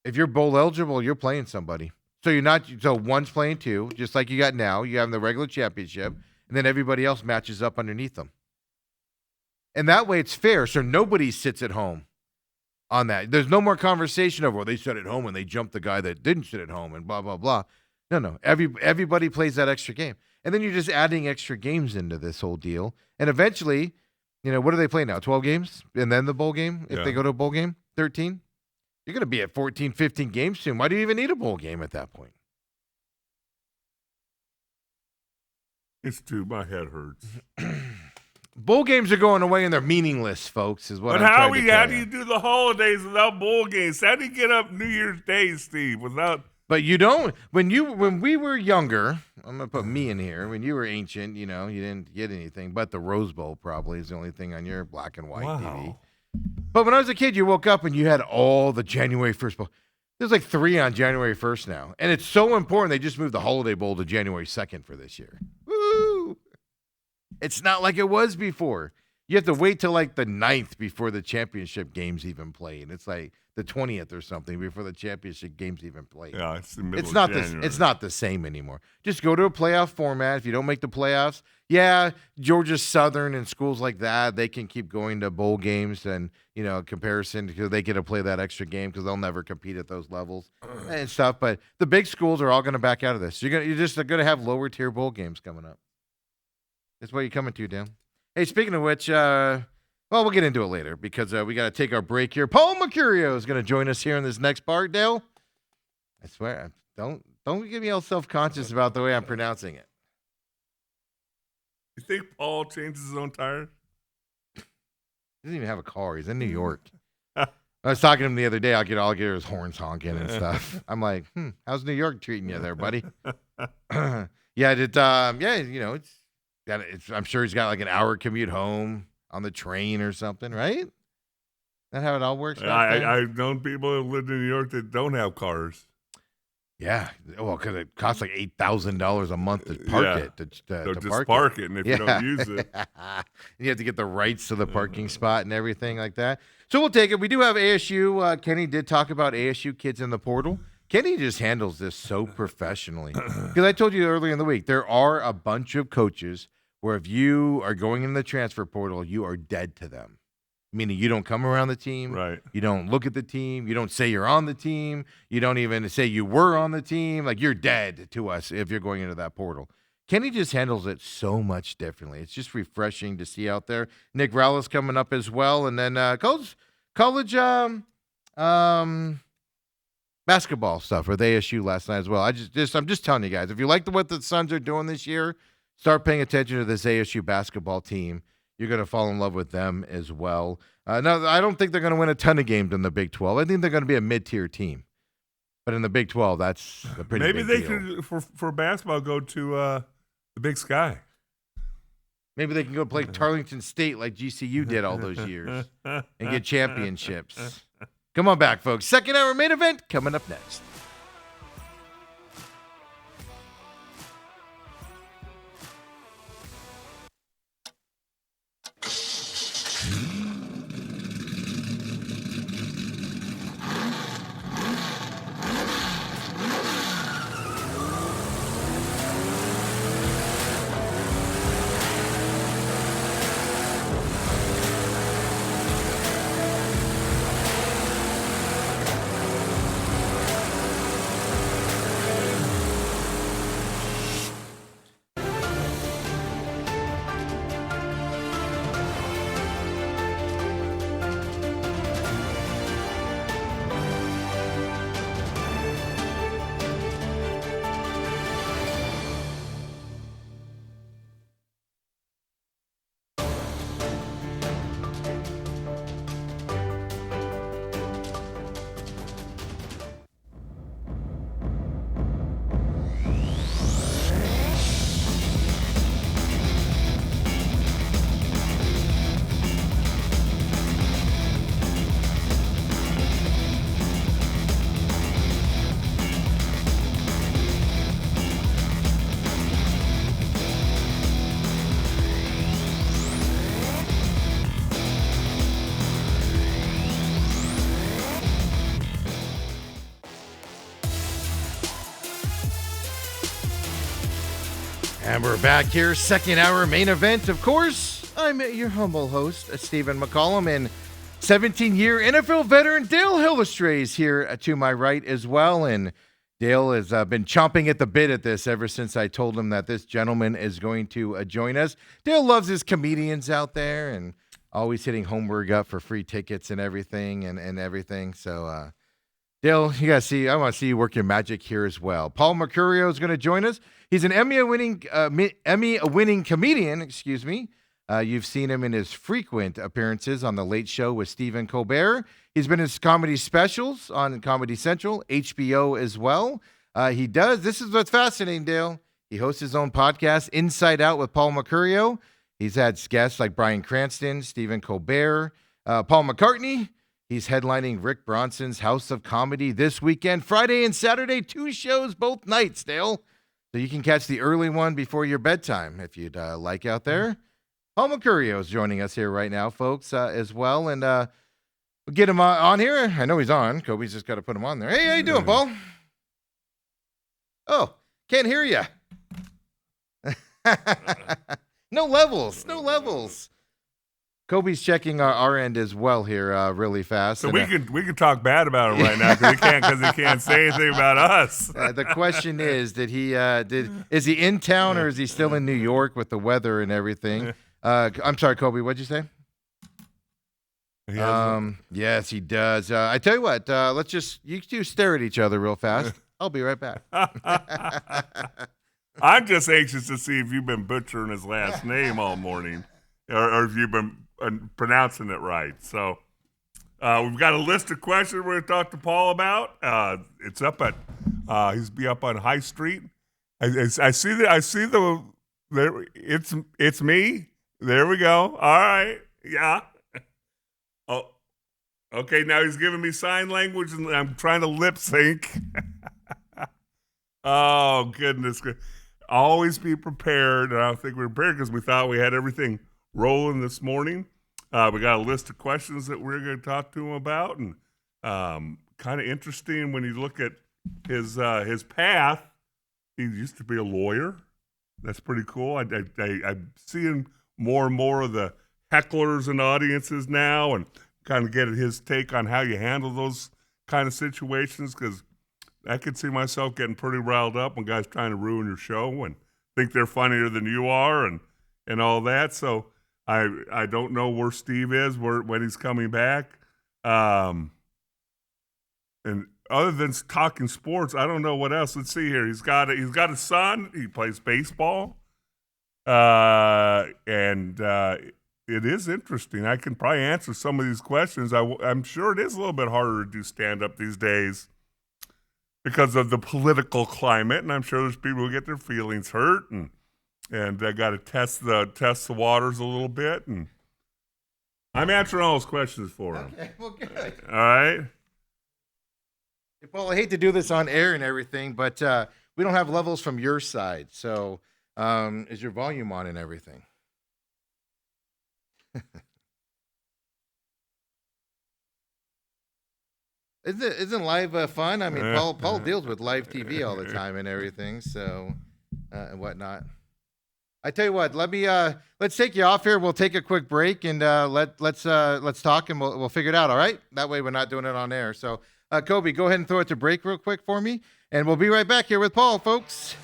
Speaker 1: If you're bowl eligible, you're playing somebody. So one's playing two, just like you got now. You have the regular championship, and then everybody else matches up underneath them. And that way it's fair, so nobody sits at home on that. There's no more conversation over, they sit at home and they jumped the guy that didn't sit at home and blah, blah, blah. No. Everybody plays that extra game. And then you're just adding extra games into this whole deal. And eventually, what do they play now? 12 games? And then the bowl game? If they go to a bowl game? 13? You're going to be at 14, 15 games soon. Why do you even need a bowl game at that point?
Speaker 2: It's too. My head hurts.
Speaker 1: Bowl games are going away and they're meaningless, folks, is what
Speaker 2: But
Speaker 1: I'm
Speaker 2: how
Speaker 1: trying to tell
Speaker 2: do
Speaker 1: you.
Speaker 2: you do the holidays without bowl games? How do you get up New Year's Day, Steve, without?
Speaker 1: But you don't. When we were younger, I'm gonna put me in here. When you were ancient, you didn't get anything. But the Rose Bowl probably is the only thing on your black and white TV. But when I was a kid, you woke up and you had all the January 1st bowl. There's like 3 on January 1st now, and it's so important they just moved the Holiday Bowl to January 2nd for this year. Woo! It's not like it was before. You have to wait till like the 9th before the championship games even play, and it's like the 20th or something before the championship games even play.
Speaker 2: Yeah, it's the middle
Speaker 1: It's
Speaker 2: of
Speaker 1: not
Speaker 2: January.
Speaker 1: this. It's not the same anymore. Just go to a playoff format. If you don't make the playoffs, Georgia Southern and schools like that, they can keep going to bowl games and comparison because they get to play that extra game because they'll never compete at those levels and stuff. But the big schools are all going to back out of this. You're just going to have lower tier bowl games coming up. That's what you're coming to, Dan. Hey, speaking of which, we'll get into it later because we got to take our break here. Paul Mercurio is going to join us here in this next part, Dale. I swear, don't get me all self-conscious about the way I'm pronouncing it.
Speaker 2: You think Paul changes his own tires?
Speaker 1: He doesn't even have a car. He's in New York. I was talking to him the other day. I'll get his horns honking and stuff. I'm like, how's New York treating you there, buddy? I'm sure he's got like an hour commute home on the train or something, right? That how it all works?
Speaker 2: I've known people who lived in New York that don't have cars.
Speaker 1: Yeah, well, because it costs like $8,000 a month to park it. To
Speaker 2: just park it, and if you don't use it,
Speaker 1: you have to get the rights to the parking spot and everything like that. So we'll take it. We do have ASU. Kenny did talk about ASU kids in the portal. Kenny just handles this so professionally. Because I told you earlier in the week, there are a bunch of coaches where if you are going in the transfer portal, you are dead to them. Meaning you don't come around the team.
Speaker 2: right?
Speaker 1: You don't look at the team. You don't say you're on the team. You don't even say you were on the team. Like you're dead to us if you're going into that portal. Kenny just handles it so much differently. It's just refreshing to see out there. Nick Rowell's coming up as well. And then college basketball stuff with ASU last night as well. I'm just telling you guys, if you like what the Suns are doing this year, start paying attention to this ASU basketball team. You're going to fall in love with them as well. No, I don't think they're going to win a ton of games in the Big 12. I think they're going to be a mid-tier team. But in the Big 12, that's a pretty
Speaker 2: Maybe
Speaker 1: big
Speaker 2: they
Speaker 1: deal.
Speaker 2: could, for basketball, go to the Big Sky.
Speaker 1: Maybe they can go play Tarleton State like GCU did all those years and get championships. Come on back, folks. Second hour main event coming up next. And we're back here, second hour main event. Of course, I'm your humble host, Stephen McCollum, and 17-year NFL veteran Dale Hillestray is here to my right as well. And Dale has been chomping at the bit at this ever since I told him that this gentleman is going to join us. Dale loves his comedians out there and always hitting Holmberg up for free tickets and everything and everything. So, Dale, you guys see, I want to see you work your magic here as well. Paul Mercurio is going to join us. He's an Emmy-winning comedian, excuse me. You've seen him in his frequent appearances on The Late Show with Stephen Colbert. He's been in his comedy specials on Comedy Central, HBO as well. This is what's fascinating, Dale. He hosts his own podcast, Inside Out with Paul Mercurio. He's had guests like Bryan Cranston, Stephen Colbert, Paul McCartney. He's headlining Rick Bronson's House of Comedy this weekend, Friday and Saturday, 2 shows both nights, Dale. So you can catch the early one before your bedtime if you'd like out there. Paul Mercurio is joining us here right now, folks, as well. And we'll get him on here. I know he's on. Kobe's just got to put him on there. Hey, how you doing, Paul? Oh, can't hear you. No levels. Kobe's checking our end as well here really fast.
Speaker 2: So
Speaker 1: and,
Speaker 2: we can talk bad about him right now because he can't say anything about us.
Speaker 1: The question is, is he in town or is he still in New York with the weather and everything? I'm sorry, Kobe, what'd you say? Yes, he does. I tell you what, you two stare at each other real fast. I'll be right back.
Speaker 2: I'm just anxious to see if you've been butchering his last name all morning or if you've been pronouncing it right. So we've got a list of questions we're going to talk to Paul about. It's up at he's be up on High Street. I see the there. It's me. There we go. All right. Yeah. Oh. Okay. Now he's giving me sign language, and I'm trying to lip sync. Oh goodness. Always be prepared. And I don't think we're prepared because we thought we had everything rolling this morning. We got a list of questions that we're going to talk to him about, and kind of interesting when you look at his path. He used to be a lawyer. That's pretty cool. I'm seeing more and more of the hecklers and audiences now, and kind of getting his take on how you handle those kind of situations, because I could see myself getting pretty riled up when guys trying to ruin your show and think they're funnier than you are and all that. So I don't know where Steve is when he's coming back. And other than talking sports, I don't know what else. Let's see here. He's got a son. He plays baseball, and it is interesting. I can probably answer some of these questions. I'm sure it is a little bit harder to do stand up these days because of the political climate, and I'm sure there's people who get their feelings hurt, and I got to test the waters a little bit, and I'm answering all those questions for him.
Speaker 1: Okay, well, good.
Speaker 2: All right.
Speaker 1: Paul, I hate to do this on air and everything, but we don't have levels from your side. So is your volume on and everything? Isn't live fun? I mean, Paul deals with live TV all the time and everything, so and whatnot. I tell you what, let's take you off here. We'll take a quick break and let's talk and we'll figure it out. All right, that way we're not doing it on air. So, Kobe, go ahead and throw it to break real quick for me, and we'll be right back here with Paul, folks.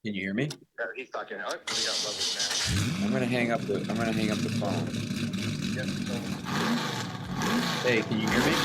Speaker 4: Can you hear me?
Speaker 1: He's talking. Oh, we got levels now.
Speaker 4: I'm gonna hang up the phone. Hey, can you hear me?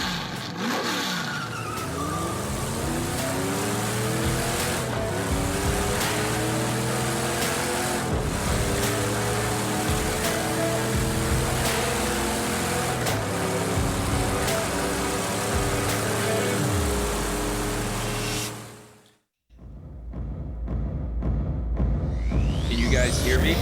Speaker 4: Can you guys hear me?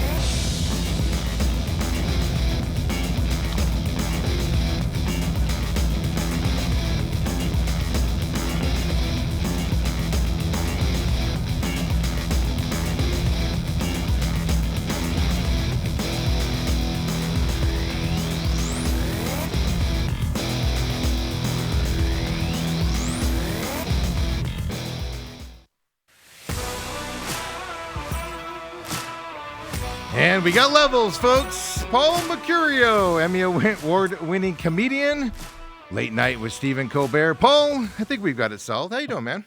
Speaker 1: And we got levels, folks. Paul Mercurio, Emmy Award-winning comedian. Late Night with Stephen Colbert. Paul, I think we've got it solved. How you doing, man?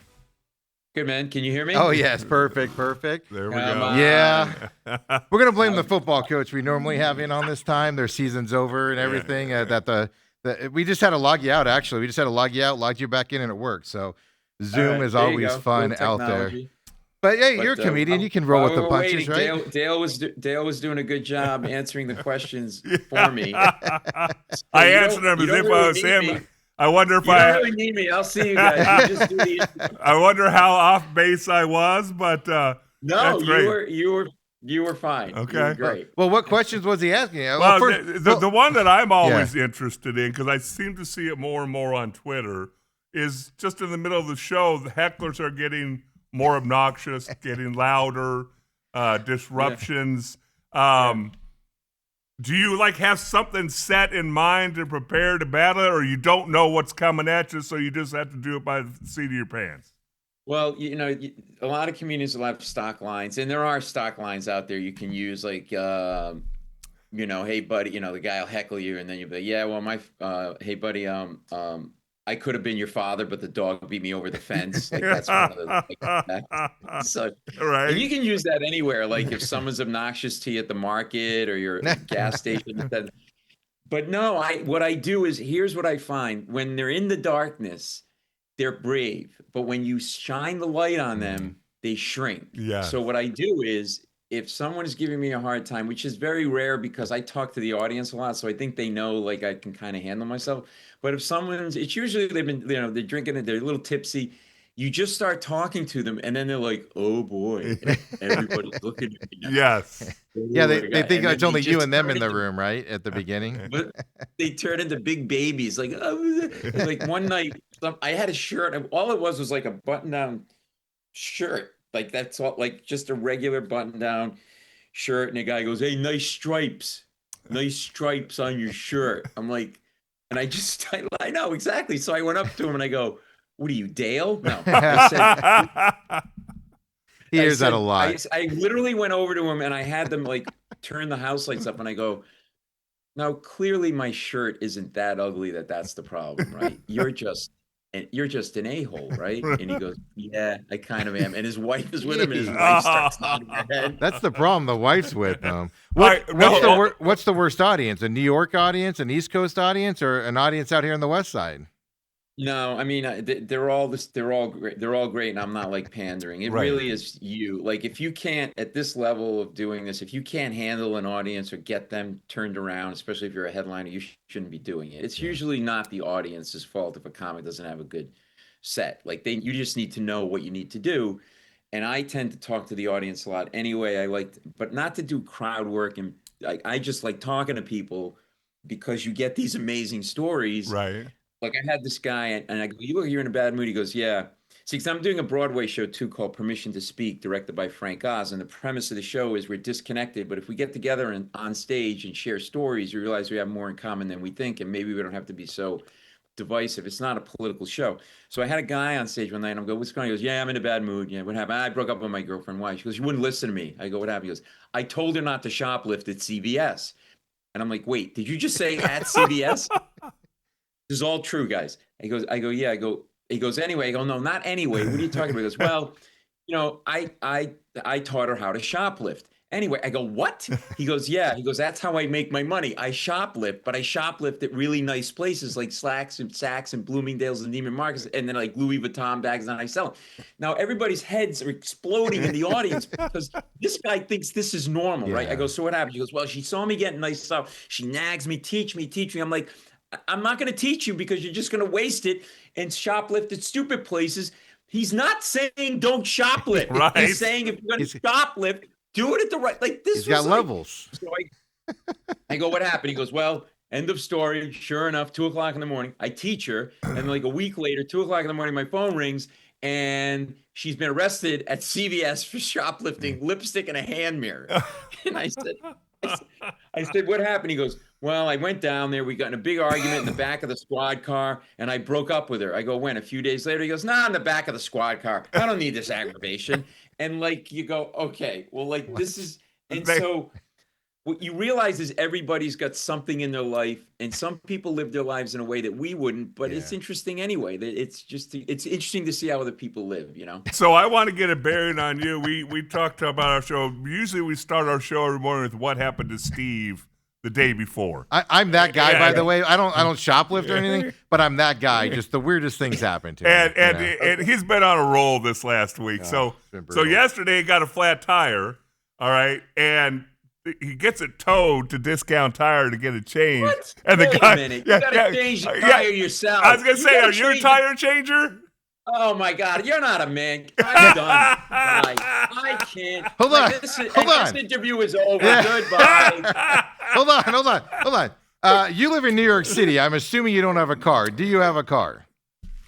Speaker 4: Good, man. Can you hear me?
Speaker 1: Oh, yes. Perfect.
Speaker 2: There we
Speaker 4: Come
Speaker 2: go.
Speaker 4: on.
Speaker 1: Yeah. We're going to blame the football coach we normally have in on this time. Their season's over and everything. We just had to log you out, actually. We just had to log you out, logged you back in, and it worked. So Zoom
Speaker 4: All right,
Speaker 1: is
Speaker 4: there you
Speaker 1: always
Speaker 4: go.
Speaker 1: fun
Speaker 4: Little
Speaker 1: out there.
Speaker 4: technology.
Speaker 1: But hey, you're a comedian. You can roll
Speaker 4: While
Speaker 1: with the
Speaker 4: we were
Speaker 1: punches,
Speaker 4: waiting,
Speaker 1: right?
Speaker 4: Dale was doing a good job answering the questions for me.
Speaker 2: I
Speaker 4: you
Speaker 2: answered
Speaker 4: don't-
Speaker 2: them
Speaker 4: you
Speaker 2: as
Speaker 4: don't
Speaker 2: if I
Speaker 4: really
Speaker 2: was
Speaker 4: need
Speaker 2: him.
Speaker 4: me.
Speaker 2: I wonder if
Speaker 4: You don't really need me. I'll see you guys. You just do the
Speaker 2: I wonder how off base I was, but
Speaker 4: No,
Speaker 2: that's great.
Speaker 4: you were fine.
Speaker 2: Okay.
Speaker 4: You were great.
Speaker 1: Well, what questions was he asking?
Speaker 2: Well, the one that I'm always
Speaker 1: Yeah.
Speaker 2: interested in, because I seem to see it more and more on Twitter, is just in the middle of the show, the hecklers are getting more obnoxious, getting louder, disruptions. Do you like have something set in mind to prepare to battle it, or you don't know what's coming at you, so you just have to do it by the seat of your pants?
Speaker 4: Well, a lot of communities will have stock lines, and there are stock lines out there you can use, like, hey buddy, the guy will heckle you, and then you'll be like, yeah, well, hey buddy, I could have been your father, but the dog beat me over the fence. Like, that's one of the, like, so,
Speaker 2: Right.
Speaker 4: and you can use that anywhere. Like, if someone's obnoxious to you at the market or your gas station. But no, what I do is, here's what I find: when they're in the darkness, they're brave, but when you shine the light on them, they shrink.
Speaker 2: Yeah.
Speaker 4: So what I do is, if someone is giving me a hard time, which is very rare because I talk to the audience a lot, so I think they know, like, I can kind of handle myself. But if it's usually they've been, they're drinking and they're a little tipsy. You just start talking to them, and then they're like, "Oh boy, everybody's looking at me now."
Speaker 2: Yes.
Speaker 1: Yeah, they think
Speaker 4: And
Speaker 1: it's
Speaker 4: then
Speaker 1: only
Speaker 4: they
Speaker 1: you
Speaker 4: just
Speaker 1: and them
Speaker 4: turn
Speaker 1: in the
Speaker 4: into-
Speaker 1: room, right? At the beginning.
Speaker 4: But they turn into big babies. Like, like one night, I had a shirt, and all it was like a button-down shirt. Like, that's all, like just a regular button-down shirt. And the guy goes, "Hey, nice stripes on your shirt." I'm like, and I know exactly. So I went up to him and I go, "What are you, Dale?" No, I said,
Speaker 1: He hears that a
Speaker 4: said-
Speaker 1: lot.
Speaker 4: I literally went over to him and I had them like turn the house lights up, and I go, "Now, clearly my shirt isn't that ugly that's the problem, right? You're just an a-hole, right?" And he goes, "Yeah, I kind of am." And his wife is with him, and his wife starts nodding her head.
Speaker 1: That's the problem. The wife's with them. What's the worst audience? A New York audience, an East Coast audience, or an audience out here on the West Side?
Speaker 4: No, I mean, they're all great. They're all great, and I'm not like pandering. It
Speaker 2: Right.
Speaker 4: really is you. Like, if you can't, at this level of doing this, if you can't handle an audience or get them turned around, especially if you're a headliner, you shouldn't be doing it. It's usually not the audience's fault if a comic doesn't have a good set. Like, you just need to know what you need to do. And I tend to talk to the audience a lot anyway. But not to do crowd work, and I just like talking to people because you get these amazing stories.
Speaker 2: Right.
Speaker 4: Like, I had this guy, and I go, "You're in a bad mood." He goes, "Yeah." See, because I'm doing a Broadway show too called Permission to Speak, directed by Frank Oz. And the premise of the show is we're disconnected, but if we get together and on stage and share stories, you realize we have more in common than we think, and maybe we don't have to be so divisive. It's not a political show. So I had a guy on stage one night, and I'm going, "What's going on?" He goes, "Yeah, I'm in a bad mood." "Yeah, what happened?" "I broke up with my girlfriend." "Why?" She goes, "You wouldn't listen to me." I go, "What happened?" He goes, "I told her not to shoplift at CVS." And I'm like, "Wait, did you just say at CVS?" This is all true, guys. I go, "Yeah." He goes, "Anyway." I go, "No, not anyway. What are you talking about?" He goes, "Well, I taught her how to shoplift." Anyway, I go, "What?" He goes, "Yeah." He goes, "That's how I make my money. I shoplift, but I shoplift at really nice places like Slacks and Saks and Bloomingdale's and Neiman Marcus, and then like Louis Vuitton bags, and I sell them." Now everybody's heads are exploding in the audience because this guy thinks this is normal, right?
Speaker 1: Yeah.
Speaker 4: I go, "So what happened?" He goes, "Well, she saw me getting nice stuff. She nags me, teach me. I'm like, "I'm not going to teach you because you're just going to waste it and shoplift at stupid places." He's not saying don't shoplift.
Speaker 2: Right.
Speaker 4: He's saying if you're going to shoplift, do it at the right. Like, this
Speaker 1: He's got
Speaker 4: was like-
Speaker 1: levels.
Speaker 4: So I go, "What happened?" He goes, "Well, end of story." Sure enough, 2:00 in the morning, I teach her, and like a week later, 2:00 in the morning, my phone rings, and she's been arrested at CVS for shoplifting lipstick and a hand mirror. And I said, "What happened?" He goes, "Well, I went down there. We got in a big argument in the back of the squad car, and I broke up with her." I go, "When?" "A few days later." He goes, "Nah, in the back of the squad car. I don't need this aggravation." And like, you go, okay, well, like, this is, and so what you realize is everybody's got something in their life, and some people live their lives in a way that we wouldn't, but it's interesting anyway. That it's interesting to see how other people live,
Speaker 2: So I want to get a bearing on you. We talked about our show. Usually we start our show every morning with what happened to Steve the day before.
Speaker 1: I'm that guy, by the way. I don't shoplift or anything, but I'm that guy. Just the weirdest things happen to me.
Speaker 2: And he's been on a roll this last week.
Speaker 1: it's
Speaker 2: So
Speaker 1: been brutal.
Speaker 2: yesterday he got a flat tire, all right, and he gets it towed to Discount Tire to get it changed.
Speaker 4: What?
Speaker 2: And the
Speaker 4: Wait
Speaker 2: guy,
Speaker 4: a minute. You gotta change the tire yourself.
Speaker 2: I was gonna say,
Speaker 4: gotta
Speaker 2: are you a
Speaker 4: change
Speaker 2: tire changer?
Speaker 4: Oh my God, you're not a man. I'm done. Bye. I can't.
Speaker 1: Hold on.
Speaker 4: This interview is over. Goodbye.
Speaker 1: Hold on. You live in New York City. I'm assuming you don't have a car. Do you have a car?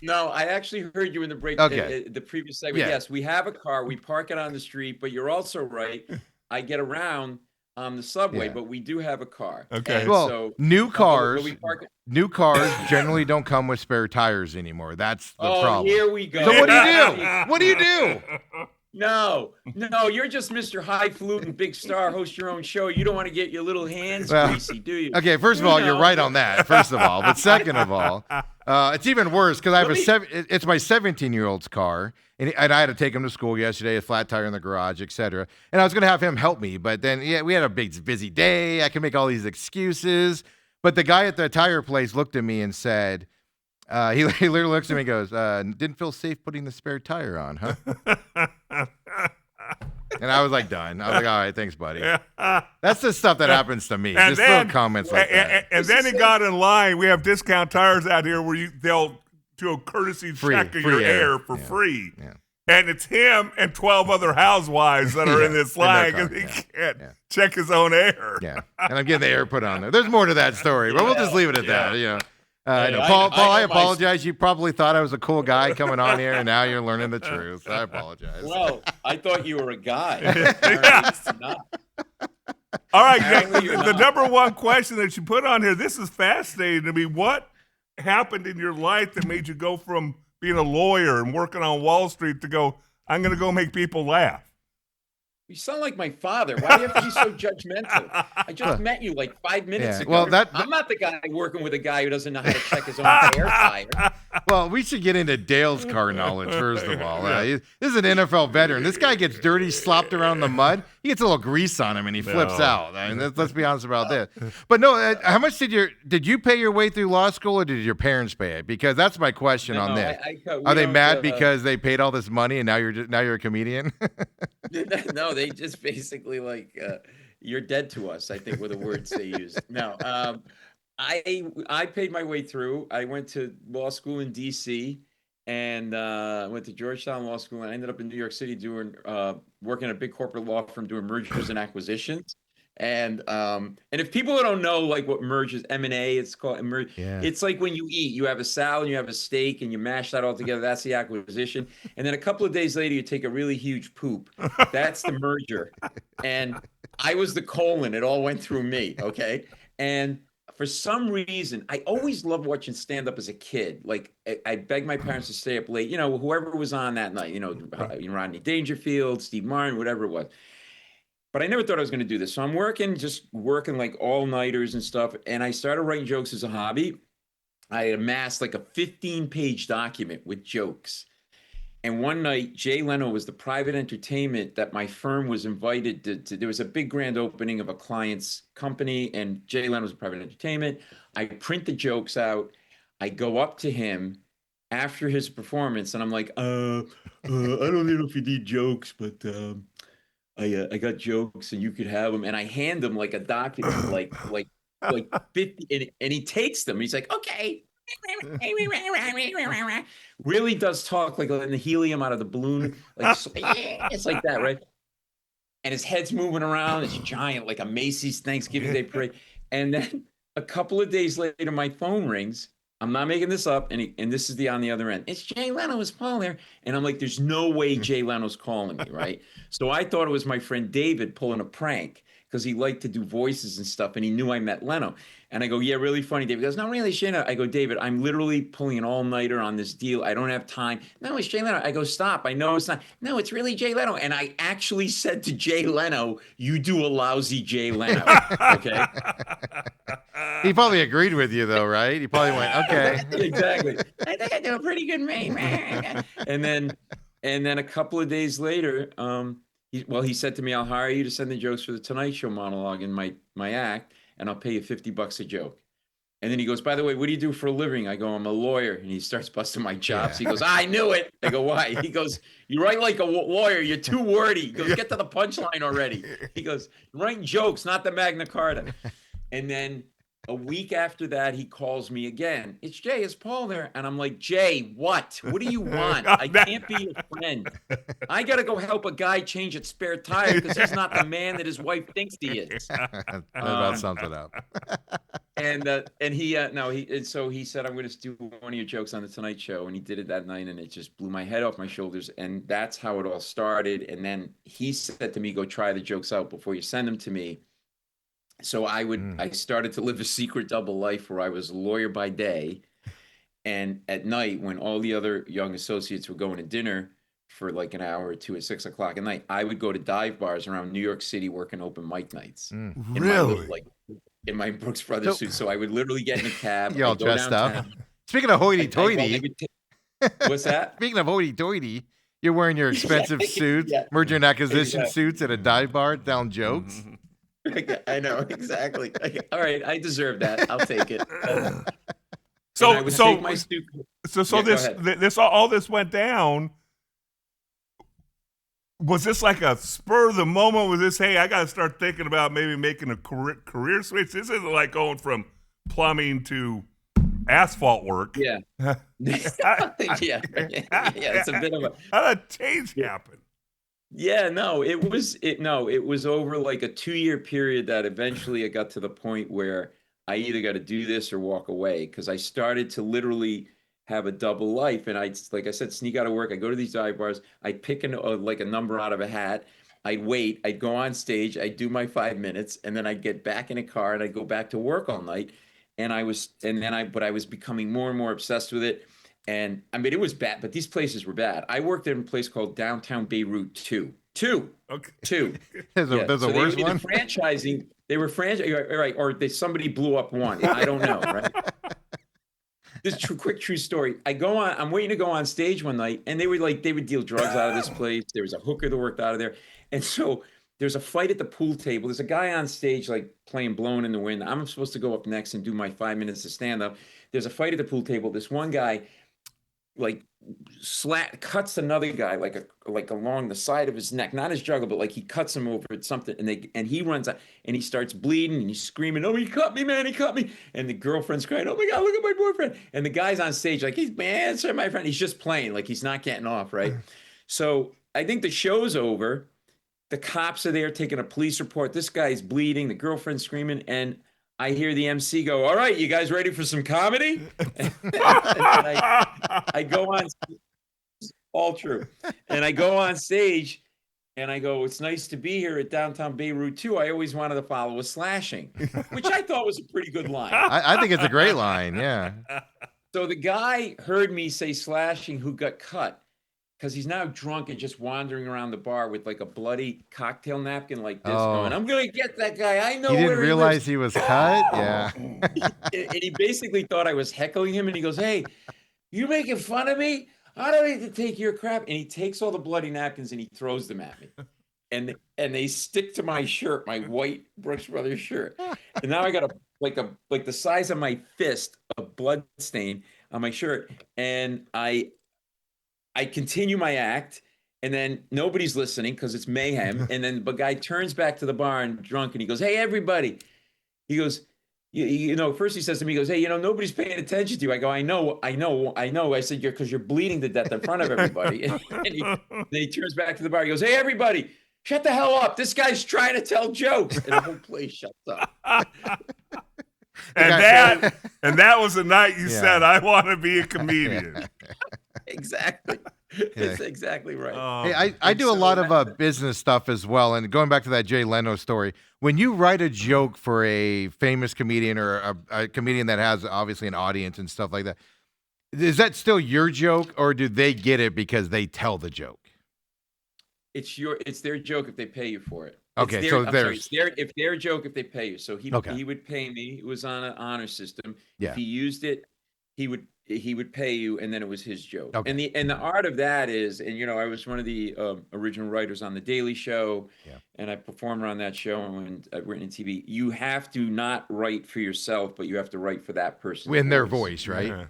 Speaker 4: No, I actually heard you in the break.
Speaker 1: Okay.
Speaker 4: The previous segment.
Speaker 1: Yeah.
Speaker 4: Yes, we have a car. We park it on the street, but you're also right. I get around on the subway,
Speaker 1: Yeah.
Speaker 4: but we do have a car.
Speaker 2: Okay.
Speaker 4: And
Speaker 1: Well,
Speaker 4: so
Speaker 1: new
Speaker 4: but
Speaker 1: cars,
Speaker 4: we park.
Speaker 1: new cars generally don't come with spare tires anymore. That's the
Speaker 4: Oh,
Speaker 1: problem.
Speaker 4: here we go.
Speaker 1: So what do you
Speaker 4: That's
Speaker 1: do?
Speaker 4: the-
Speaker 1: What do you do?
Speaker 4: No, you're just Mr. Highfalutin big star, host your own show. You don't want to get your little hands
Speaker 1: Well,
Speaker 4: greasy, do you?
Speaker 1: Okay, first of all, you're
Speaker 4: No.
Speaker 1: right on that. First of all, but second of all, it's even worse because I have it's my 17-year-old's car, and I had to take him to school yesterday, a flat tire in the garage, etc. And I was going to have him help me, but then we had a big busy day. I can make all these excuses, but the guy at the tire place looked at me and said, he literally looks at me and goes, "Didn't feel safe putting the spare tire on, huh?" And I was like, done. I was like, all right, thanks, buddy. That's the stuff that happens to me.
Speaker 2: And
Speaker 1: Just
Speaker 2: then-
Speaker 1: little comments like that.
Speaker 2: And then he got in line. We have discount tires out here where they'll do a courtesy
Speaker 1: Free-
Speaker 2: check of
Speaker 1: free
Speaker 2: your
Speaker 1: air.
Speaker 2: air for
Speaker 1: Yeah.
Speaker 2: free.
Speaker 1: Yeah.
Speaker 2: And it's him and 12 other housewives that are in
Speaker 1: Yeah,
Speaker 2: this
Speaker 1: in their
Speaker 2: line
Speaker 1: car,
Speaker 2: because he
Speaker 1: yeah,
Speaker 2: can't
Speaker 1: yeah.
Speaker 2: check his own air.
Speaker 1: Yeah, and I'm getting the air put on there. There's more to that story, but we'll just leave it at that. You know,
Speaker 4: Hey,
Speaker 1: no,
Speaker 4: I
Speaker 1: Paul,
Speaker 4: know
Speaker 1: I
Speaker 4: my-
Speaker 1: apologize. You probably thought I was a cool guy coming on here, and now you're learning the truth. I apologize.
Speaker 4: Well, I thought you were a guy. Apparently it's not.
Speaker 2: All right,
Speaker 4: Apparently you're
Speaker 2: the
Speaker 4: not.
Speaker 2: number one question that you put on here, this is fascinating to me. What happened in your life that made you go from being a lawyer and working on Wall Street to go, I'm going to go make people laugh?
Speaker 4: You sound like my father. Why do you have to be so judgmental? I just met you like 5 minutes
Speaker 1: Yeah,
Speaker 4: ago.
Speaker 1: well,
Speaker 4: I'm not the guy working with a guy who doesn't know how to check his own air tire.
Speaker 1: Well, we should get into Dale's car knowledge first of all. This is an NFL veteran. This guy gets dirty, slopped around the mud. He gets a little grease on him, and he flips
Speaker 2: No.
Speaker 1: out. I mean, let's be honest about this. But no, how much did you pay your way through law school, or did your parents pay it? Because that's my question on this.
Speaker 4: we
Speaker 1: Are they
Speaker 4: don't,
Speaker 1: mad because they paid all this money and now you're a comedian?
Speaker 4: No, they just basically you're dead to us, I think were the words they used. No, I paid my way through. I went to law school in DC and went to Georgetown Law School, and I ended up in New York City doing working at a big corporate law firm doing mergers and acquisitions. And if people don't know like what mergers, M&A, it's called
Speaker 1: Yeah.
Speaker 4: It's like when you eat, you have a salad, you have a steak, and you mash that all together. That's the acquisition. And then a couple of days later, you take a really huge poop. That's the merger. And I was the colon. It all went through me. Okay. And for some reason, I always loved watching stand up as a kid. Like I begged my parents to stay up late. You know, whoever was on that night. You know, Rodney Dangerfield, Steve Martin, whatever it was. But I never thought I was going to do this. So I'm working like all-nighters and stuff. And I started writing jokes as a hobby. I amassed like a 15-page document with jokes. And one night, Jay Leno was the private entertainment that my firm was invited to. There was a big grand opening of a client's company, and Jay Leno was private entertainment. I print the jokes out. I go up to him after his performance, and I'm like, I don't know if you need jokes, but I got jokes and you could have them. And I hand him like a document, like 50, and he takes them. He's like, okay. Really does talk like letting the helium out of the balloon. Like, it's like that, right? And his head's moving around. It's giant, like a Macy's Thanksgiving Day parade. And then a couple of days later, my phone rings. I'm not making this up, and this is on the other end. It's Jay Leno, it's Paul there. And I'm like, there's no way Jay Leno's calling me, right? So I thought it was my friend David pulling a prank because he liked to do voices and stuff, and he knew I met Leno. And I go, yeah, really funny. David goes, no, really, Shana. I go, David, I'm literally pulling an all-nighter on this deal. I don't have time. No, it's Jay Leno. I go, stop. I know it's not. No, it's really Jay Leno. And I actually said to Jay Leno, you do a lousy Jay Leno, okay?
Speaker 1: He probably agreed with you though, right? He probably went, okay.
Speaker 4: Exactly. I think I do a pretty good man. And then a couple of days later, he said to me, I'll hire you to send the jokes for the Tonight Show monologue in my act, and I'll pay you $50 a joke. And then he goes, by the way, what do you do for a living? I go, I'm a lawyer. And he starts busting my chops.
Speaker 1: Yeah.
Speaker 4: He goes, I knew it. I go, why? He goes, you write like a lawyer. You're too wordy. He goes, get to the punchline already. He goes, writing jokes, not the Magna Carta. And then a week after that, he calls me again. It's Jay, it's Paul there. And I'm like, Jay, what? What do you want? I can't be your friend. I got to go help a guy change its spare tire because he's not the man that his wife thinks he is.
Speaker 1: That about sums it up.
Speaker 4: So he said, I'm going to do one of your jokes on the Tonight Show. And he did it that night, and it just blew my head off my shoulders. And that's how it all started. And then he said to me, go try the jokes out before you send them to me. So I started to live a secret double life where I was a lawyer by day. And at night, when all the other young associates were going to dinner for like an hour or two at 6 o'clock at night, I would go to dive bars around New York City working open mic nights in my little,
Speaker 2: Really?
Speaker 4: like in my Brooks Brothers suit. So I would literally get in a cab.
Speaker 1: You all
Speaker 4: I'd go
Speaker 1: dressed up.
Speaker 4: downtown.
Speaker 1: Speaking of
Speaker 4: Well, they
Speaker 1: hoity-toity,
Speaker 4: would what's that?
Speaker 1: speaking of hoity-toity, you're wearing your expensive suits,
Speaker 4: Yeah.
Speaker 1: merger and acquisition
Speaker 4: Exactly.
Speaker 1: suits at a dive bar, telling jokes.
Speaker 4: I know exactly. All right, I deserve that. I'll take it. And I
Speaker 2: So
Speaker 4: would
Speaker 2: so
Speaker 4: take my suit.
Speaker 2: so
Speaker 4: Yeah, go
Speaker 2: this
Speaker 4: ahead.
Speaker 2: this all this went down. Was this like a spur of the moment? Was this, hey, I got to start thinking about maybe making a career switch? This isn't like going from plumbing to asphalt work.
Speaker 4: Yeah. Yeah. Yeah. It's a bit of a
Speaker 2: How did that change happen?
Speaker 4: Yeah, no, it was over like a 2-year period that eventually it got to the point where I either got to do this or walk away because I started to literally have a double life. And like I said, sneak out of work. I go to these dive bars. I'd pick like a number out of a hat. I'd wait. I'd go on stage. I'd do my 5 minutes, and then I'd get back in a car and I'd go back to work all night. But I was becoming more and more obsessed with it. And I mean, it was bad, but these places were bad. I worked in a place called Downtown Beirut 2.
Speaker 2: Okay.
Speaker 1: There's a,
Speaker 4: Yeah.
Speaker 1: there's a
Speaker 4: So
Speaker 1: worse
Speaker 4: they were
Speaker 1: one.
Speaker 4: franchising. They were franchising, right? Or somebody blew up one. I don't know, right? This quick true story. I'm waiting to go on stage one night, and they would deal drugs out of this place. There was a hooker that worked out of there, and so there's a fight at the pool table. There's a guy on stage like playing "Blowing in the Wind." I'm supposed to go up next and do my 5 minutes of stand up. There's a fight at the pool table. This one guy like cuts another guy like along the side of his neck, not his jugular, but like he cuts him over at something, and he runs out and he starts bleeding and he's screaming, "Oh, he cut me, man, he cut me!" And the girlfriend's crying, "Oh my God, look at my boyfriend!" And the guy's on stage like, "He's man, sir, my friend." He's just playing, like he's not getting off, right? So I think the show's over. The cops are there taking a police report. This guy's bleeding, the girlfriend's screaming, and I hear the MC go, "All right, you guys ready for some comedy?" And I go on, all true. And I go on stage and I go, "It's nice to be here at Downtown Beirut 2. I always wanted to follow a slashing," which I thought was a pretty good line.
Speaker 1: I think it's a great line. Yeah.
Speaker 4: So the guy heard me say slashing who got cut because he's now drunk and just wandering around the bar with like a bloody cocktail napkin like this going, "I'm going to get that guy. I know
Speaker 1: He
Speaker 4: where
Speaker 1: didn't
Speaker 4: he
Speaker 1: realize
Speaker 4: lives."
Speaker 1: he was cut. Yeah.
Speaker 4: And he basically thought I was heckling him, and he goes, "Hey, you making fun of me? I don't need to take your crap." And he takes all the bloody napkins and he throws them at me. And they stick to my shirt, my white Brooks Brothers shirt. And now I got like the size of my fist of blood stain on my shirt. And I continue my act, and then nobody's listening because it's mayhem. And then the guy turns back to the bar and drunk, and he goes, "Hey, everybody." He goes, first he says to me, he goes, "Hey, nobody's paying attention to you." I go, I know. I said, because you're bleeding to death in front of everybody." And then he turns back to the bar. He goes, "Hey, everybody, shut the hell up. This guy's trying to tell jokes." And the whole place shuts up.
Speaker 2: And that was the night you
Speaker 1: Yeah.
Speaker 2: said, "I want to be a comedian."
Speaker 4: Exactly. That's exactly right.
Speaker 1: Hey, I do a lot of business stuff as well. And going back to that Jay Leno story, when you write a joke for a famous comedian or a comedian that has obviously an audience and stuff like that, is that still your joke, or do they get it because they tell the joke?
Speaker 4: It's their joke if they pay you for it.
Speaker 1: Okay,
Speaker 4: it's
Speaker 1: so
Speaker 4: it's their joke if they pay you. So he would pay me. It was on an honor system.
Speaker 1: Yeah.
Speaker 4: If he used it, he would pay you, and then it was his joke.
Speaker 1: Okay.
Speaker 4: And the art of that is, and I was one of the original writers on the Daily Show, and I performed on that show, and I've written in TV. You have to not write for yourself, but you have to write for that person
Speaker 1: In their voice, right?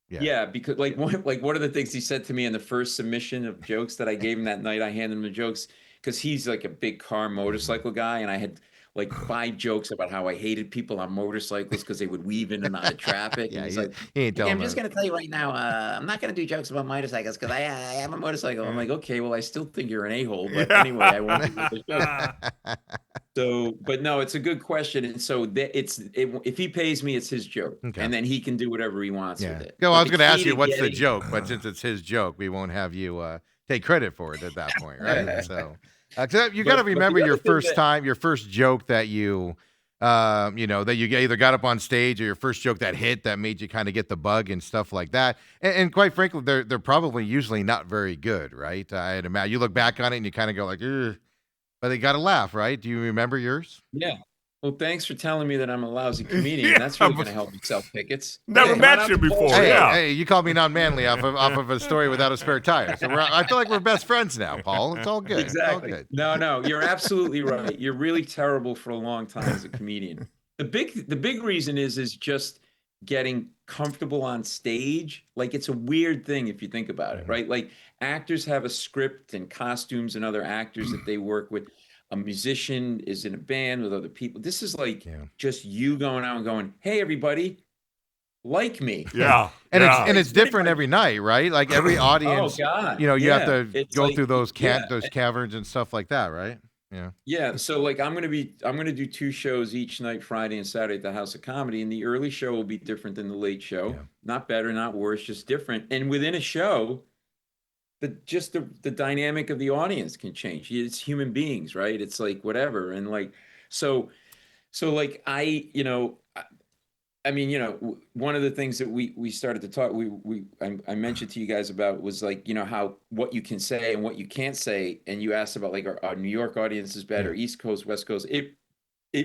Speaker 2: Yeah.
Speaker 4: Because one of the things he said to me in the first submission of jokes that I gave him that night, I handed him the jokes because he's like a big car motorcycle guy, and I had like 5 jokes about how I hated people on motorcycles because they would weave in and out of traffic.
Speaker 1: Yeah,
Speaker 4: And he's
Speaker 1: he
Speaker 4: like,
Speaker 1: ain't telling
Speaker 4: I'm just going to tell you right now, I'm not going to do jokes about motorcycles because I have a motorcycle. I'm like, okay, well, I still think you're an a-hole, but anyway, I won't do the joke. So, but no, it's a good question. And so if he pays me, it's his joke.
Speaker 1: Okay.
Speaker 4: And then he can do whatever he wants with it.
Speaker 1: No,
Speaker 4: But
Speaker 1: I was
Speaker 4: the
Speaker 1: going to
Speaker 4: key
Speaker 1: ask you what's the
Speaker 4: getting-
Speaker 1: joke, but since it's his joke, we won't have you take credit for it at that point, right? So 'cause you got to
Speaker 4: But
Speaker 1: remember
Speaker 4: the
Speaker 1: your
Speaker 4: other thing
Speaker 1: first time, your first joke that you that you either got up on stage or your first joke that hit that made you kind of get the bug and stuff like that. And quite frankly, they're probably usually not very good, right? I'd imagine you look back on it and you kind of go like, ugh, but they got to laugh, right? Do you remember yours?
Speaker 4: Yeah. Well, thanks for telling me that I'm a lousy comedian.
Speaker 2: Yeah,
Speaker 4: That's really
Speaker 2: but-
Speaker 4: going to help me sell tickets.
Speaker 2: Never
Speaker 4: Come
Speaker 2: met
Speaker 4: on out
Speaker 2: you
Speaker 4: to
Speaker 2: before,
Speaker 4: Baltimore.
Speaker 2: yeah.
Speaker 1: Hey, you called me non-manly off of a story without a spare tire. So I feel like we're best friends now, Paul. It's all good.
Speaker 4: Exactly.
Speaker 1: It's all good.
Speaker 4: No, you're absolutely right. You're really terrible for a long time as a comedian. The big reason is just getting comfortable on stage. Like, it's a weird thing if you think about it, right? Like, actors have a script and costumes and other actors that they work with. A musician is in a band with other people. This is like
Speaker 1: Yeah.
Speaker 4: just you going out and going, "Hey, everybody, like me."
Speaker 2: Yeah.
Speaker 1: And
Speaker 2: yeah.
Speaker 1: it's different every night, right? Like every
Speaker 4: Oh
Speaker 1: audience,
Speaker 4: God.
Speaker 1: you have
Speaker 4: Yeah.
Speaker 1: to
Speaker 4: It's
Speaker 1: go
Speaker 4: like,
Speaker 1: through those
Speaker 4: yeah.
Speaker 1: those caverns and stuff like that, right? Yeah.
Speaker 4: Yeah, so like I'm gonna do 2 shows each night, Friday and Saturday at the House of Comedy, and the early show will be different than the late show.
Speaker 1: Yeah.
Speaker 4: Not better, not worse, just different. And within a show, the dynamic of the audience can change. It's human beings, right? It's like whatever. And like so like I mean, one of the things that we started to talk, I mentioned to you guys about was like, how what you can say and what you can't say, and you asked about like our New York audience is better, East Coast, West Coast. It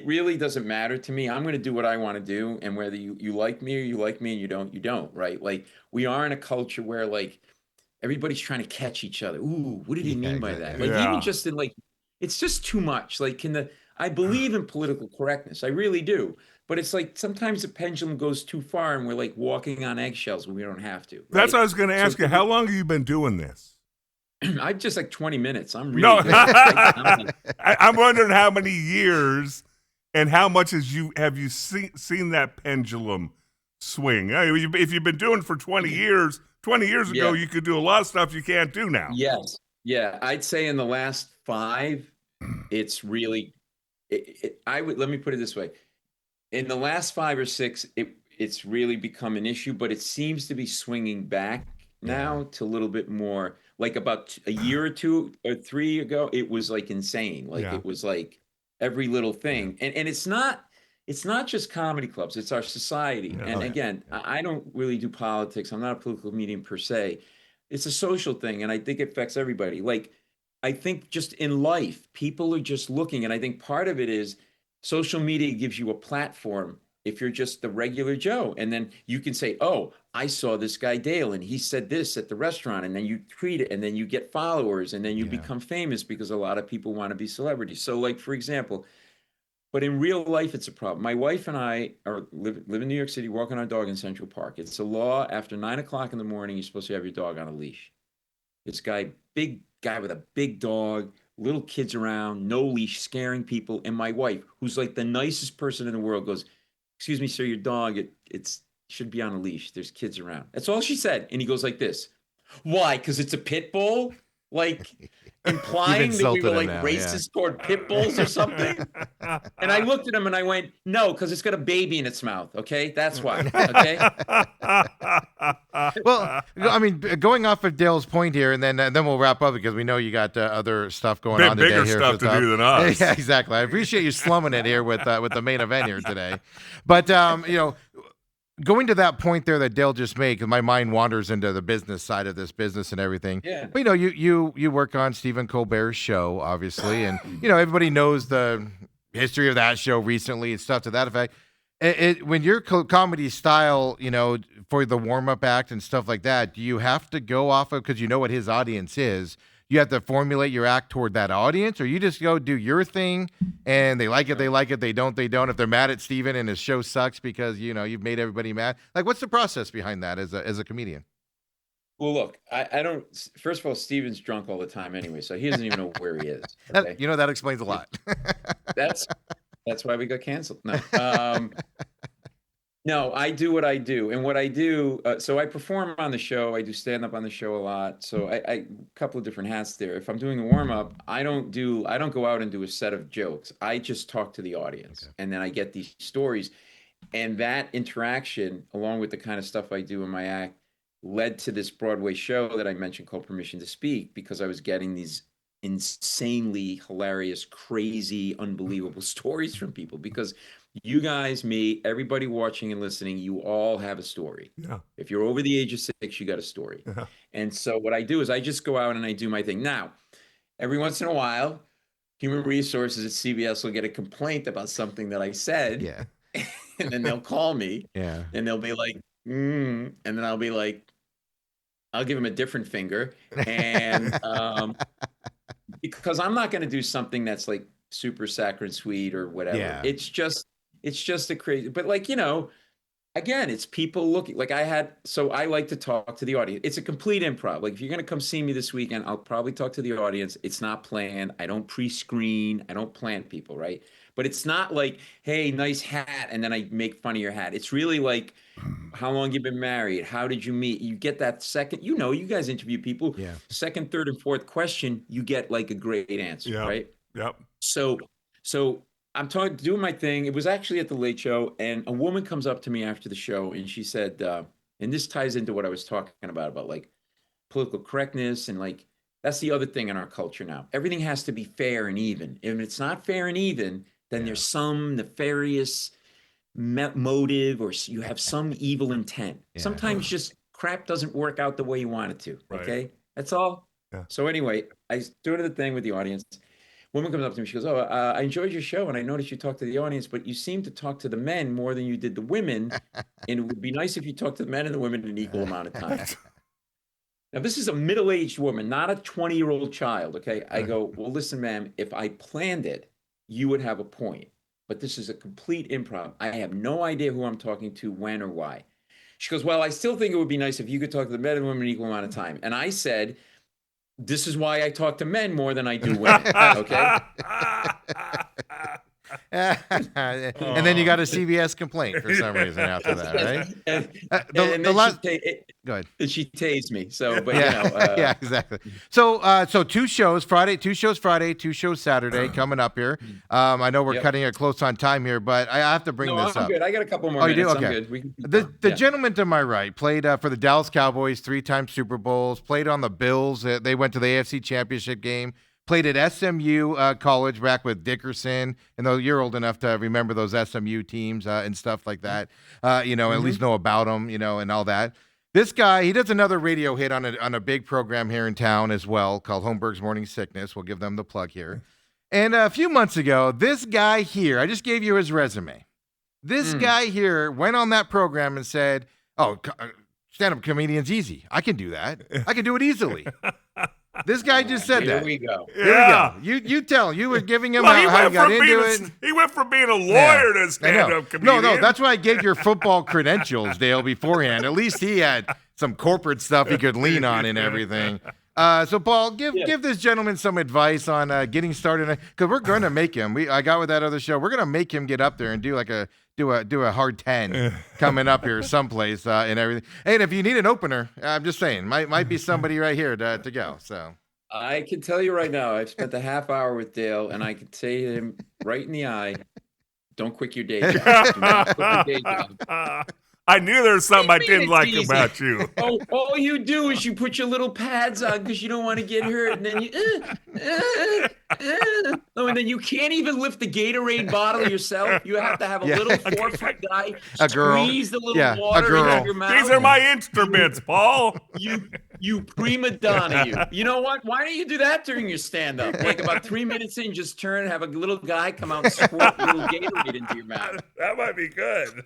Speaker 4: really doesn't matter to me. I'm going to do what I want to do, and whether you like me or you like me and you don't, right? Like, we are in a culture where like everybody's trying to catch each other. Ooh, what did he mean by that? Like,
Speaker 2: Yeah.
Speaker 4: even just in like, it's just too much. Like, I believe in political correctness. I really do. But it's like sometimes the pendulum goes too far and we're like walking on eggshells when we don't have to.
Speaker 2: That's
Speaker 4: right?
Speaker 2: what I was going to ask you. How long have you been doing this?
Speaker 4: I just like 20 minutes. I'm really
Speaker 2: No,
Speaker 4: good. Like,
Speaker 2: I'm wondering how many years and how much have you seen that pendulum swing? I mean, if you've been doing it for 20 years, 20 years ago,
Speaker 4: Yeah.
Speaker 2: you could do a lot of stuff you can't do now.
Speaker 4: Yes. Yeah. I'd say in the last 5, it's really, let me put it this way. In the last 5 or 6, it's really become an issue, but it seems to be swinging back now to a little bit more. Like about a year or 2 or 3 ago, it was like insane. Like
Speaker 2: Yeah.
Speaker 4: it was like every little thing. And it's not just comedy clubs, it's our society.
Speaker 2: Yeah.
Speaker 4: And again, I don't really do politics. I'm not a political comedian per se. It's a social thing, and I think it affects everybody. Like, I think just in life, people are just looking, and I think part of it is social media gives you a platform if you're just the regular Joe. And then you can say, "Oh, I saw this guy Dale and he said this at the restaurant," and then you tweet it, and then you get followers, and then you become famous because a lot of people want to be celebrities. So like, for example, but in real life, it's a problem. My wife and I live in New York City, walking our dog in Central Park. It's a law after 9 o'clock in the morning, you're supposed to have your dog on a leash. This guy, big guy with a big dog, little kids around, no leash, scaring people. And my wife, who's like the nicest person in the world, goes, "Excuse me, sir, your dog, it's should be on a leash. There's kids around." That's all she said. And he goes like this. "Why? Because it's a pit bull?" Like, implying that we
Speaker 1: insulted
Speaker 4: were
Speaker 1: him
Speaker 4: like
Speaker 1: now,
Speaker 4: racist toward pit bulls or something. And I looked at him and I went, "No, because it's got a baby in its mouth. Okay, that's why." Okay.
Speaker 1: Well, I mean, going off of Dale's point here, and then we'll wrap up because we know you got other stuff going on today.
Speaker 2: Bigger
Speaker 1: here
Speaker 2: stuff
Speaker 1: at the
Speaker 2: to
Speaker 1: top.
Speaker 2: do than us.
Speaker 1: Yeah, exactly. I appreciate you slumming it here with the main event here today. But going to that point there that Dale just made, because my mind wanders into the business side of this business and everything.
Speaker 4: Yeah.
Speaker 1: But you work on Stephen Colbert's show, obviously, and everybody knows the history of that show recently and stuff to that effect. When your comedy style, for the warm-up act and stuff like that, do you have to go off of, because you know what his audience is, you have to formulate your act toward that audience, or you just go do your thing and they like it, they don't. If they're mad at Steven and his show sucks because, you've made everybody mad, like, what's the process behind that as a comedian?
Speaker 4: Well, look, I don't. First of all, Steven's drunk all the time anyway, so he doesn't even know where he is. Okay?
Speaker 1: That explains a lot.
Speaker 4: That's why we got canceled. No. No, I do what I do, and what I do. So I perform on the show. I do stand up on the show a lot. So I a couple of different hats there. If I'm doing a warm up, I don't go out and do a set of jokes. I just talk to the audience, and then I get these stories, and that interaction, along with the kind of stuff I do in my act, led to this Broadway show that I mentioned called Permission to Speak, because I was getting these insanely hilarious, crazy, unbelievable stories from people, because you guys, me, everybody watching and listening, you all have a story.
Speaker 2: Yeah.
Speaker 4: If you're over the age of 6, you got a story.
Speaker 2: Yeah.
Speaker 4: And so what I do is I just go out and I do my thing. Now, every once in a while, human resources at CBS will get a complaint about something that I said,
Speaker 1: Yeah.
Speaker 4: and then they'll call me
Speaker 1: Yeah.
Speaker 4: and they'll be like, and then I'll be like, I'll give them a different finger. And because I'm not going to do something that's like super saccharine sweet or whatever.
Speaker 1: Yeah.
Speaker 4: It's just a crazy, but like, again, it's people looking like so I like to talk to the audience. It's a complete improv. Like if you're going to come see me this weekend, I'll probably talk to the audience. It's not planned. I don't pre-screen. I don't plan people, right? But it's not like, hey, nice hat, and then I make fun of your hat. It's really like, how long you been married? How did you meet? You get that second, you guys interview people.
Speaker 1: Yeah.
Speaker 4: Second, third, and fourth question, you get like a great answer,
Speaker 2: Yeah.
Speaker 4: right?
Speaker 2: Yep.
Speaker 4: So I'm doing my thing. It was actually at the Late Show, and a woman comes up to me after the show, and she said, and this ties into what I was talking about like political correctness, and like that's the other thing in our culture now. Everything has to be fair and even. If it's not fair and even, then there's some nefarious motive, or you have some evil intent.
Speaker 1: Yeah.
Speaker 4: Sometimes just crap doesn't work out the way you want it to.
Speaker 2: Right.
Speaker 4: Okay, that's all.
Speaker 2: Yeah.
Speaker 4: So anyway, I doing the thing with the audience. Woman comes up to me. She goes, "Oh, I enjoyed your show, and I noticed you talked to the audience, but you seem to talk to the men more than you did the women. And it would be nice if you talked to the men and the women in an equal amount of time." Now, this is a middle-aged woman, not a 20-year-old child. Okay, I go, "Well, listen, ma'am, if I planned it, you would have a point. But this is a complete improv. I have no idea who I'm talking to, when, or why." She goes, "Well, I still think it would be nice if you could talk to the men and women in an equal amount of time." And I said, "This is why I talk to men more than I do women." Okay.
Speaker 1: And then you got a CBS complaint for some reason after that, right?
Speaker 4: And
Speaker 1: The
Speaker 4: then
Speaker 1: last,
Speaker 4: go
Speaker 1: ahead.
Speaker 4: she tased me. So, but
Speaker 1: Yeah, yeah, exactly. So 2 shows Friday, 2 shows Saturday coming up here. I know we're
Speaker 4: Yep.
Speaker 1: cutting it close on time here, but I have to bring
Speaker 4: no,
Speaker 1: this
Speaker 4: I'm
Speaker 1: up.
Speaker 4: good. I got a couple more
Speaker 1: Oh, you do?
Speaker 4: minutes.
Speaker 1: Okay.
Speaker 4: I'm good. We can keep
Speaker 1: The
Speaker 4: going.
Speaker 1: the
Speaker 4: Yeah.
Speaker 1: gentleman to my right played for the Dallas Cowboys 3-time Super Bowls, played on the Bills. They went to the AFC Championship game. Played at SMU college back with Dickerson. And though you're old enough to remember those SMU teams and stuff like that, at least know about them, and all that. This guy, he does another radio hit on a big program here in town as well called Holmberg's Morning Sickness. We'll give them the plug here. And a few months ago, this guy here, I just gave you his resume. This guy here went on that program and said, "Oh, stand-up comedian's easy. I can do that. I can do it easily." This guy just said
Speaker 4: Here
Speaker 1: that.
Speaker 4: we go.
Speaker 1: Here we go. You tell. You were giving him
Speaker 2: Well,
Speaker 1: how you got into it.
Speaker 2: He went from being a lawyer
Speaker 1: Yeah,
Speaker 2: to
Speaker 1: I know.
Speaker 2: stand-up comedian.
Speaker 1: No, that's why I gave your football credentials, Dale, beforehand. At least he had some corporate stuff he could lean on and everything. So, Paul, give this gentleman some advice on getting started, because we're going to make him. I got with that other show. We're going to make him get up there and do like do a hard 10 coming up here someplace and everything. Hey, and if you need an opener, I'm just saying, might be somebody right here to go. So.
Speaker 4: I can tell you right now, I've spent a half hour with Dale, and I can say to him right in the eye, "Don't quit your day job. Do not quit your day job."
Speaker 2: I knew there was something I
Speaker 4: What do you
Speaker 2: didn't
Speaker 4: mean
Speaker 2: like
Speaker 4: it's easy?
Speaker 2: about you.
Speaker 4: Oh, all you do is you put your little pads on because you don't want to get hurt, and then you, oh, and then you can't even lift the Gatorade bottle yourself. You have to have a little 4-foot guy
Speaker 1: A girl.
Speaker 4: squeeze the little
Speaker 1: Yeah, a
Speaker 4: water
Speaker 1: girl.
Speaker 4: into your mouth.
Speaker 2: These are my instruments, Paul.
Speaker 4: You prima donna, you. You know what? Why don't you do that during your stand-up? Like about 3 minutes in, just turn and have a little guy come out and squirt a little Gatorade into your mouth.
Speaker 2: That might be good.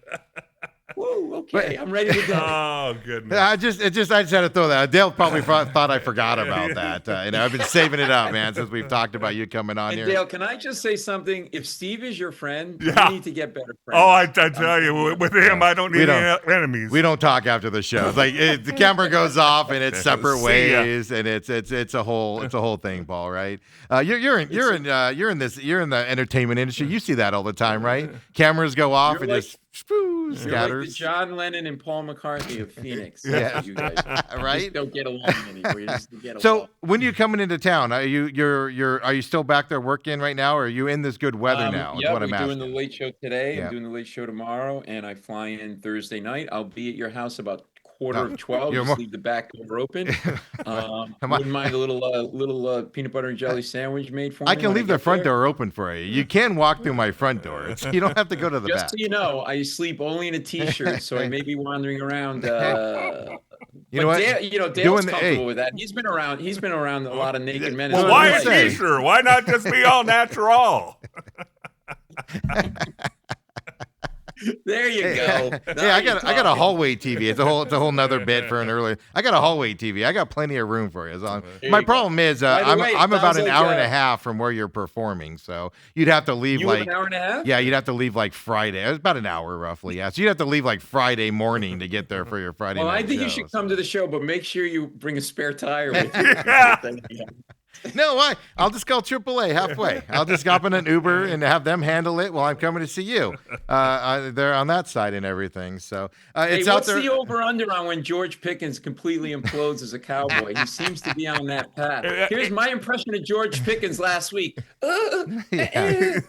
Speaker 4: Whoa, okay, I'm ready to go.
Speaker 2: Oh, goodness.
Speaker 1: I just had to throw that. Dale probably thought I forgot about that. I've been saving it up, man, since we've talked about you coming on
Speaker 4: And
Speaker 1: here.
Speaker 4: Dale, can I just say something? If Steve is your friend,
Speaker 2: Yeah.
Speaker 4: you need to get better friends.
Speaker 2: Oh, I tell you, with him, I don't
Speaker 1: We
Speaker 2: need
Speaker 1: don't-
Speaker 2: any enemies.
Speaker 1: We don't talk after the show. It's like the camera goes off and it's separate
Speaker 2: See ya.
Speaker 1: ways, and it's a whole thing, Paul. Right? You're in the entertainment industry. You see that all the time, right? Cameras go off
Speaker 4: You're
Speaker 1: and
Speaker 4: like-
Speaker 1: just
Speaker 4: You're like the
Speaker 1: scatters.
Speaker 4: John Lennon and Paul McCartney of Phoenix.
Speaker 1: Yeah.
Speaker 4: That's what you guys
Speaker 1: Right?
Speaker 4: just don't get along anymore. You just don't get
Speaker 1: So
Speaker 4: along.
Speaker 1: when you coming into town, are you still back there working right now, or are you in this good weather now? Is
Speaker 4: Yeah,
Speaker 1: what
Speaker 4: we're
Speaker 1: I'm
Speaker 4: doing
Speaker 1: asking.
Speaker 4: the late show today.
Speaker 1: Yeah.
Speaker 4: I'm doing the late show tomorrow, and I fly in Thursday night. I'll be at your house about quarter of 12.
Speaker 1: You're
Speaker 4: Just
Speaker 1: more-
Speaker 4: leave the back door open.
Speaker 1: Am I-
Speaker 4: Wouldn't mind a little peanut butter and jelly sandwich made for me.
Speaker 1: I can
Speaker 4: when
Speaker 1: leave the
Speaker 4: get
Speaker 1: front
Speaker 4: there.
Speaker 1: door open for you. You can walk through my front door. You don't have to go to the
Speaker 4: Just
Speaker 1: back.
Speaker 4: so you know, I sleep only in a t-shirt, so I may be wandering around.
Speaker 1: You know what?
Speaker 4: Dale's
Speaker 1: Doing the-
Speaker 4: comfortable
Speaker 1: hey.
Speaker 4: with that. He's been around a lot of naked men.
Speaker 1: Well,
Speaker 2: Well,
Speaker 4: his
Speaker 2: why
Speaker 4: whole
Speaker 2: a
Speaker 1: I'm
Speaker 4: life.
Speaker 1: saying.
Speaker 2: t-shirt? Why not just be all natural?
Speaker 4: There you go.
Speaker 1: Hey,
Speaker 4: Now
Speaker 1: I
Speaker 4: you're
Speaker 1: got a
Speaker 4: talking.
Speaker 1: hallway TV. It's a whole nother bit for an earlier. I got a hallway TV. I got plenty of room for you. So
Speaker 4: There
Speaker 1: my
Speaker 4: you go.
Speaker 1: problem is
Speaker 4: By the
Speaker 1: I'm
Speaker 4: way, it
Speaker 1: I'm about
Speaker 4: sounds
Speaker 1: an
Speaker 4: like,
Speaker 1: hour and a half from where you're performing, so you'd have to leave
Speaker 4: You live
Speaker 1: like
Speaker 4: an hour and a half?
Speaker 1: yeah, you'd have to leave like Friday. It's about an hour roughly. Yeah, so you'd have to leave like Friday morning to get there for your Friday
Speaker 4: Well,
Speaker 1: night
Speaker 4: I think
Speaker 1: show,
Speaker 4: you should
Speaker 1: so.
Speaker 4: come to the show, but make sure you bring a spare tire with you.
Speaker 2: Yeah.
Speaker 1: No, I'll just call AAA halfway. I'll just hop in an Uber and have them handle it while I'm coming to see you. They're on that side and everything. So
Speaker 4: Hey,
Speaker 1: it's out
Speaker 4: what's
Speaker 1: there.
Speaker 4: the over/under on when George Pickens completely implodes as a Cowboy? He seems to be on that path. Here's my impression of George Pickens last week.
Speaker 1: Yeah.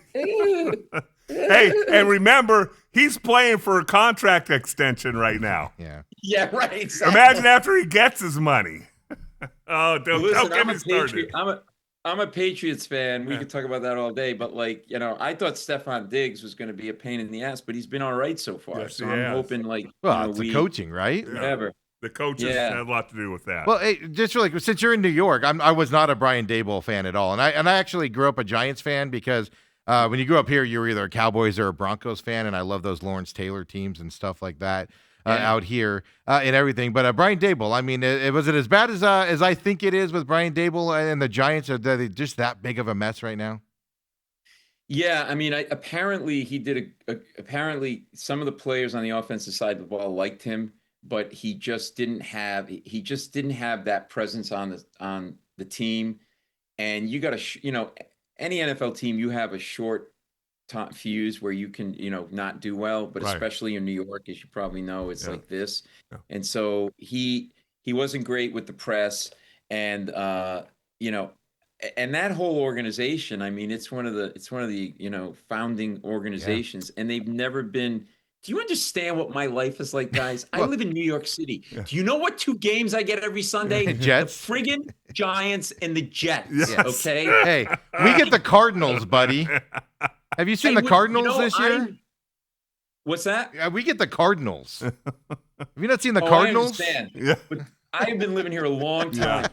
Speaker 2: Hey, and remember, he's playing for a contract extension right now.
Speaker 1: Yeah.
Speaker 4: Yeah, right. Exactly.
Speaker 2: Imagine after he gets his money. Oh, don't
Speaker 4: Listen,
Speaker 2: get
Speaker 4: I'm
Speaker 2: me
Speaker 4: a
Speaker 2: started.
Speaker 4: Patriot. I'm a Patriots fan. We could talk about that all day, but I thought Stephon Diggs was going to be a pain in the ass, but he's been all right so far.
Speaker 2: Yes,
Speaker 4: so
Speaker 2: he
Speaker 4: I'm
Speaker 2: has.
Speaker 4: hoping
Speaker 1: Well, it's the coaching, right?
Speaker 4: whatever.
Speaker 2: The coaches
Speaker 4: Yeah.
Speaker 2: had a lot to do with that.
Speaker 1: Well, hey, just really, since you're in New York, I was not a Brian Daboll fan at all, and I actually grew up a Giants fan because when you grew up here, you were either a Cowboys or a Broncos fan, and I love those Lawrence Taylor teams and stuff like that
Speaker 4: Yeah.
Speaker 1: out here and everything. But Brian Daboll, I mean, was it as bad as I think it is with Brian Daboll and the Giants? Are they just that big of a mess right now?
Speaker 4: Yeah, I mean, apparently he did apparently some of the players on the offensive side of the ball liked him, but he just didn't have that presence on the team. And you got to any NFL team, you have a short fuse where you can not do well, but
Speaker 2: Right.
Speaker 4: especially in New York, as you probably know, it's
Speaker 2: Yeah.
Speaker 4: like this.
Speaker 2: Yeah.
Speaker 4: And so he wasn't great with the press, and and that whole organization, I mean, it's one of the founding organizations, and they've never been. Do you understand what my life is like, guys? I
Speaker 1: Well-
Speaker 4: live in New York City. Do you know what 2 games I get every Sunday?
Speaker 1: Jets.
Speaker 4: The friggin' Giants and the Jets.
Speaker 2: Yes.
Speaker 4: Okay.
Speaker 1: Hey, we get the Cardinals, buddy. Have you seen
Speaker 4: Hey,
Speaker 1: the
Speaker 4: you
Speaker 1: Cardinals
Speaker 4: know,
Speaker 1: this year?
Speaker 4: What's that?
Speaker 1: Yeah, we get the Cardinals. Have you not seen the
Speaker 4: Oh,
Speaker 1: Cardinals?
Speaker 4: I understand.
Speaker 2: Yeah.
Speaker 4: But I've been living here a long time.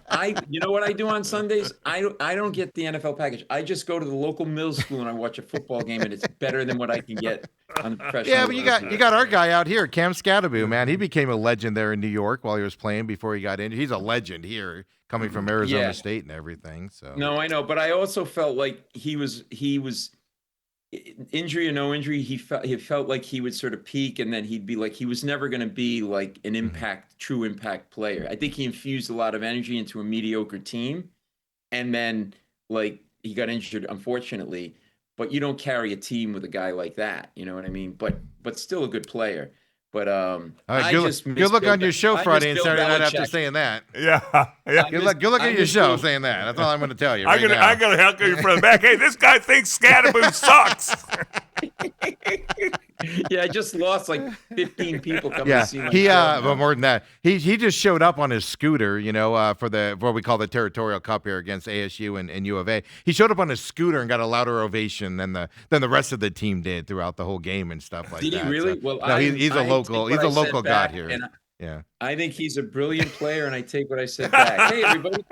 Speaker 4: You know what I do on Sundays? I don't get the NFL package. I just go to the local middle school and I watch a football game, and it's better than what I can get on the professional.
Speaker 1: Yeah, but you got our guy out here, Cam Scatterby, man. He became a legend there in New York while he was playing before he got injured. He's a legend here, coming from Arizona
Speaker 4: Yeah.
Speaker 1: State and everything. So
Speaker 4: No, I know, but I also felt like he was injury or no injury. He felt like he would sort of peak, and then he'd be like, he was never going to be like an true impact player. I think he infused a lot of energy into a mediocre team, and then like he got injured, unfortunately. But you don't carry a team with a guy like that. You know what I mean? But still a good player. But
Speaker 1: all right,
Speaker 4: I
Speaker 1: good,
Speaker 4: just
Speaker 1: good
Speaker 4: miss
Speaker 1: luck
Speaker 4: Bill
Speaker 1: on your show
Speaker 4: I
Speaker 1: Friday
Speaker 4: miss
Speaker 1: and
Speaker 4: Bill
Speaker 1: Saturday night after
Speaker 4: Belichick.
Speaker 1: saying that.
Speaker 2: Yeah.
Speaker 1: Good luck
Speaker 4: I
Speaker 1: at your
Speaker 4: miss
Speaker 1: show
Speaker 4: Bill-
Speaker 1: saying that. That's all I'm going to tell you
Speaker 2: I
Speaker 1: right
Speaker 2: gotta,
Speaker 1: now.
Speaker 2: I gotta help you from the back. Hey, this guy thinks Scatterboo sucks.
Speaker 4: Yeah, I just lost like 15 people coming
Speaker 1: Yeah,
Speaker 4: to see my
Speaker 1: he
Speaker 4: show.
Speaker 1: but more than that, he just showed up on his scooter, for what we call the Territorial Cup here against ASU and U of A. He showed up on his scooter and got a louder ovation than the rest of the team did throughout the whole game and stuff like
Speaker 4: Did
Speaker 1: that.
Speaker 4: he really?
Speaker 1: So,
Speaker 4: Well,
Speaker 1: no, he's a
Speaker 4: I
Speaker 1: local.
Speaker 4: take
Speaker 1: He's
Speaker 4: what
Speaker 1: a
Speaker 4: I said
Speaker 1: local god
Speaker 4: back,
Speaker 1: here.
Speaker 4: and
Speaker 1: Yeah.
Speaker 4: I think he's a brilliant player, and I take what I said back. Hey, everybody,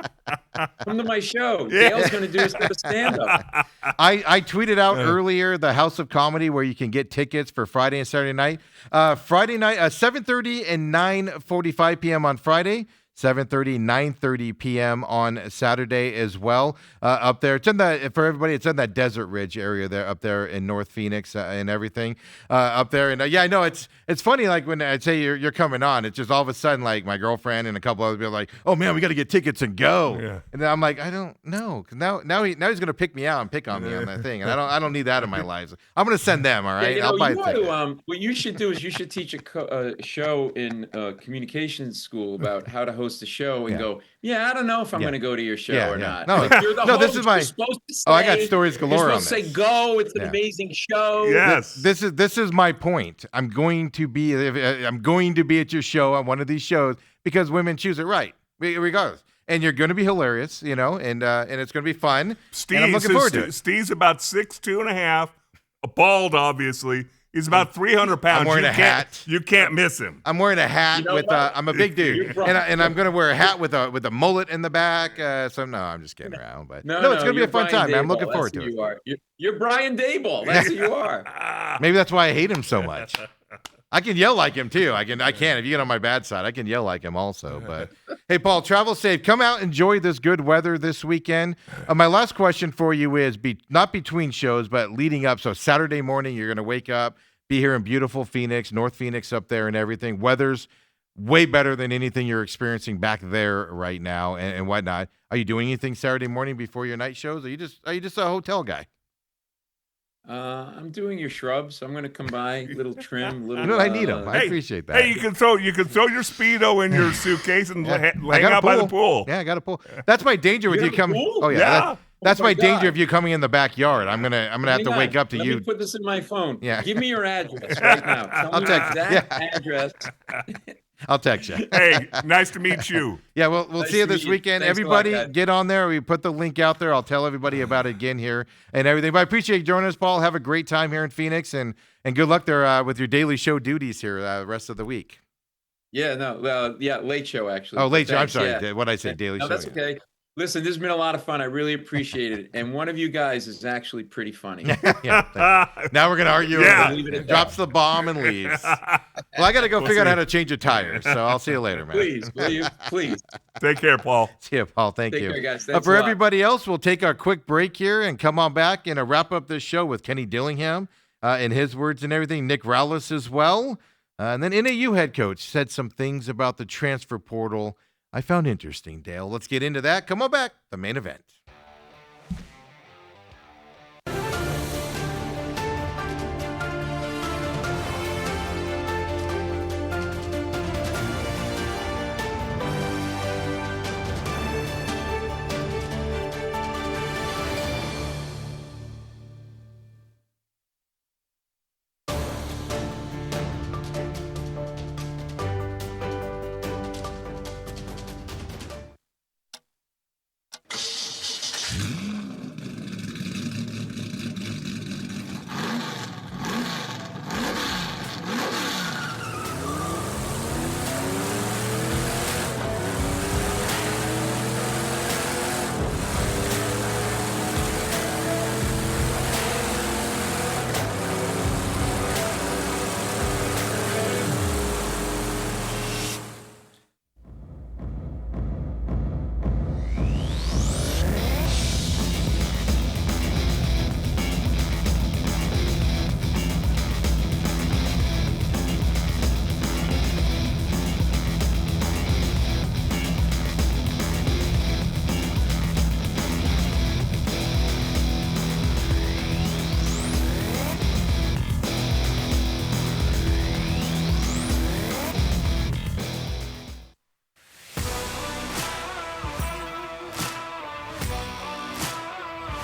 Speaker 4: come to my show.
Speaker 2: Yeah.
Speaker 4: Dale's going to do his stand-up.
Speaker 1: I tweeted out earlier the House of Comedy where you can get tickets for Friday and Saturday night. Friday night, 7:30 and 9:45 p.m. on Friday. 7:30, 9:30 p.m. on Saturday as well. Up there, it's in for everybody. It's in that Desert Ridge area there, up there in North Phoenix and everything up there. And I know it's funny. Like when I say you're coming on, it's just all of a sudden like my girlfriend and a couple other people are like, oh man, we got to get tickets and go.
Speaker 2: Yeah.
Speaker 1: And then I'm like, I don't know. Now he's gonna pick me out and pick on me on that thing, and I don't need that in my life. I'm gonna send them. All right,
Speaker 4: Yeah,
Speaker 1: I'll buy a
Speaker 4: you ought
Speaker 1: ticket.
Speaker 4: to, what you should do is you should teach a show in communications school about how to host host the show and
Speaker 1: Yeah.
Speaker 4: go, yeah, I don't know if I'm
Speaker 1: Yeah.
Speaker 4: going to go to your show
Speaker 1: Yeah,
Speaker 4: or
Speaker 1: yeah.
Speaker 4: not.
Speaker 1: No,
Speaker 4: Like, you're the
Speaker 1: no, this
Speaker 4: host.
Speaker 1: is my-
Speaker 4: You're supposed to say,
Speaker 1: Oh, I got stories
Speaker 4: you're
Speaker 1: galore on
Speaker 4: supposed to say,
Speaker 1: this.
Speaker 4: go. It's an
Speaker 1: Yeah.
Speaker 4: amazing show.
Speaker 2: Yes.
Speaker 1: This is my point. I'm going to be at your show on one of these shows because women choose it right, regardless. And you're going to be hilarious, and it's going to be fun. And I'm looking forward to it.
Speaker 2: Steve's about 6'2.5", bald, obviously. He's about 300 pounds.
Speaker 1: I'm wearing a hat.
Speaker 2: You can't miss him.
Speaker 1: I'm wearing a hat
Speaker 4: You know
Speaker 1: with
Speaker 4: what?
Speaker 1: I'm a big dude, and I'm going to wear a hat with a mullet in the back. So no, I'm just kidding around, but
Speaker 4: No,
Speaker 1: it's going to be a fun time, man. I'm looking forward to it.
Speaker 4: You are. You're Brian Daboll. That's who you are.
Speaker 1: Maybe that's why I hate him so much. I can yell like him too. I can. If you get on my bad side, I can yell like him also. But hey, Paul, travel safe. Come out, enjoy this good weather this weekend. My last question for you is not between shows, but leading up. So Saturday morning, you're going to wake up, be here in beautiful Phoenix, North Phoenix up there and everything. Weather's way better than anything you're experiencing back there right now and whatnot. Are you doing anything Saturday morning before your night shows? Are you just a hotel guy?
Speaker 4: I'm doing your shrubs. I'm going to come by, little trim, little.
Speaker 1: I need them. I appreciate that.
Speaker 2: Hey, you can throw your Speedo in your suitcase and
Speaker 1: I
Speaker 2: hang
Speaker 1: got a
Speaker 2: out by the pool.
Speaker 1: Yeah, I got a pool. That's my danger with
Speaker 4: You
Speaker 1: you
Speaker 4: have a
Speaker 1: coming.
Speaker 4: pool?
Speaker 1: Oh yeah,
Speaker 2: Yeah.
Speaker 1: that's
Speaker 4: Oh
Speaker 1: my
Speaker 4: my
Speaker 1: danger
Speaker 4: God.
Speaker 1: of you coming in the backyard. I'm gonna have to
Speaker 4: Hang
Speaker 1: wake
Speaker 4: on.
Speaker 1: up to
Speaker 4: Let
Speaker 1: you.
Speaker 4: me put this in my phone.
Speaker 1: Yeah.
Speaker 4: Give me your address right now. Tell
Speaker 1: I'll
Speaker 4: me
Speaker 1: text
Speaker 4: your
Speaker 1: you.
Speaker 4: exact address.
Speaker 1: I'll text you.
Speaker 2: Hey, nice to meet you.
Speaker 1: Yeah, we'll
Speaker 4: Nice
Speaker 1: see you
Speaker 4: to
Speaker 1: this
Speaker 4: meet you.
Speaker 1: weekend.
Speaker 4: Thanks a lot,
Speaker 1: Everybody,
Speaker 4: guys.
Speaker 1: get on there. We put the link out there. I'll tell everybody about it again here and everything. But I appreciate you joining us, Paul. Have a great time here in Phoenix, and good luck there with your daily show duties here the rest of the week.
Speaker 4: Yeah, no, late show actually.
Speaker 1: Oh, late show. I'm
Speaker 4: Thanks,
Speaker 1: sorry.
Speaker 4: yeah.
Speaker 1: What did I say? Daily
Speaker 4: No,
Speaker 1: show.
Speaker 4: that's
Speaker 1: yeah.
Speaker 4: okay. Listen, this has been a lot of fun. I really appreciate it. And one of you guys is actually pretty funny.
Speaker 1: Yeah, thank you. Now we're gonna argue.
Speaker 2: Yeah.
Speaker 1: over
Speaker 4: Leave it
Speaker 1: it.
Speaker 4: at
Speaker 1: Drops the bomb and leaves. Well, I got to go figure out how to change a tire. So I'll see you later, man.
Speaker 4: Please, will you? Please.
Speaker 2: Take care, Paul.
Speaker 1: See you, Paul. Thank
Speaker 4: Take
Speaker 1: you.
Speaker 4: care, guys. Thanks
Speaker 1: For
Speaker 4: a lot.
Speaker 1: everybody else, we'll take our quick break here and come on back and wrap up this show with Kenny Dillingham and his words and everything. Nick Rowlis as well. And then NAU head coach said some things about the transfer portal I found interesting, Dale. Let's get into that. Come on back. The main event.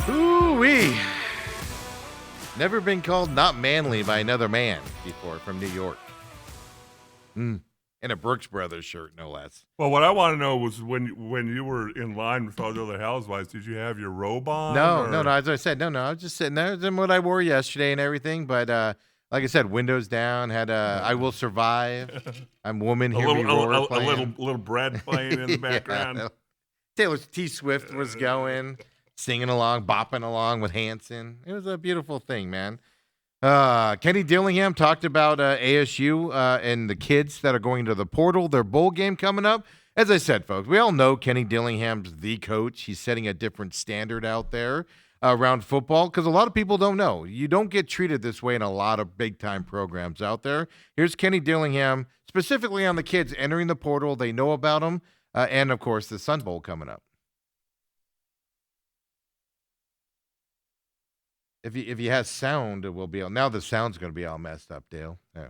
Speaker 1: Ooh-wee. Never been called not manly by another man before from New York. In a Brooks Brothers shirt, no less.
Speaker 2: Well, what I want to know was when you were in line with all the other housewives, did you have your robe on?
Speaker 1: No,
Speaker 2: or-
Speaker 1: no. As I said, no. I was just sitting there doing what I wore yesterday and everything. But like I said, windows down. Had I Will Survive. I'm woman.
Speaker 2: A
Speaker 1: Hear
Speaker 2: little,
Speaker 1: me roar.
Speaker 2: a
Speaker 1: playing.
Speaker 2: little bread playing in the background.
Speaker 1: Yeah. Taylor T. Swift was going, singing along, bopping along with Hanson. It was a beautiful thing, man. Kenny Dillingham talked about ASU and the kids that are going to the portal, their bowl game coming up. As I said, folks, we all know Kenny Dillingham's the coach. He's setting a different standard out there around football because a lot of people don't know. You don't get treated this way in a lot of big-time programs out there. Here's Kenny Dillingham, specifically on the kids entering the portal. They know about them, and, of course, the Sun Bowl coming up. If he has sound, it will be all. Now the sound's going to be all messed up, Dale. Yeah.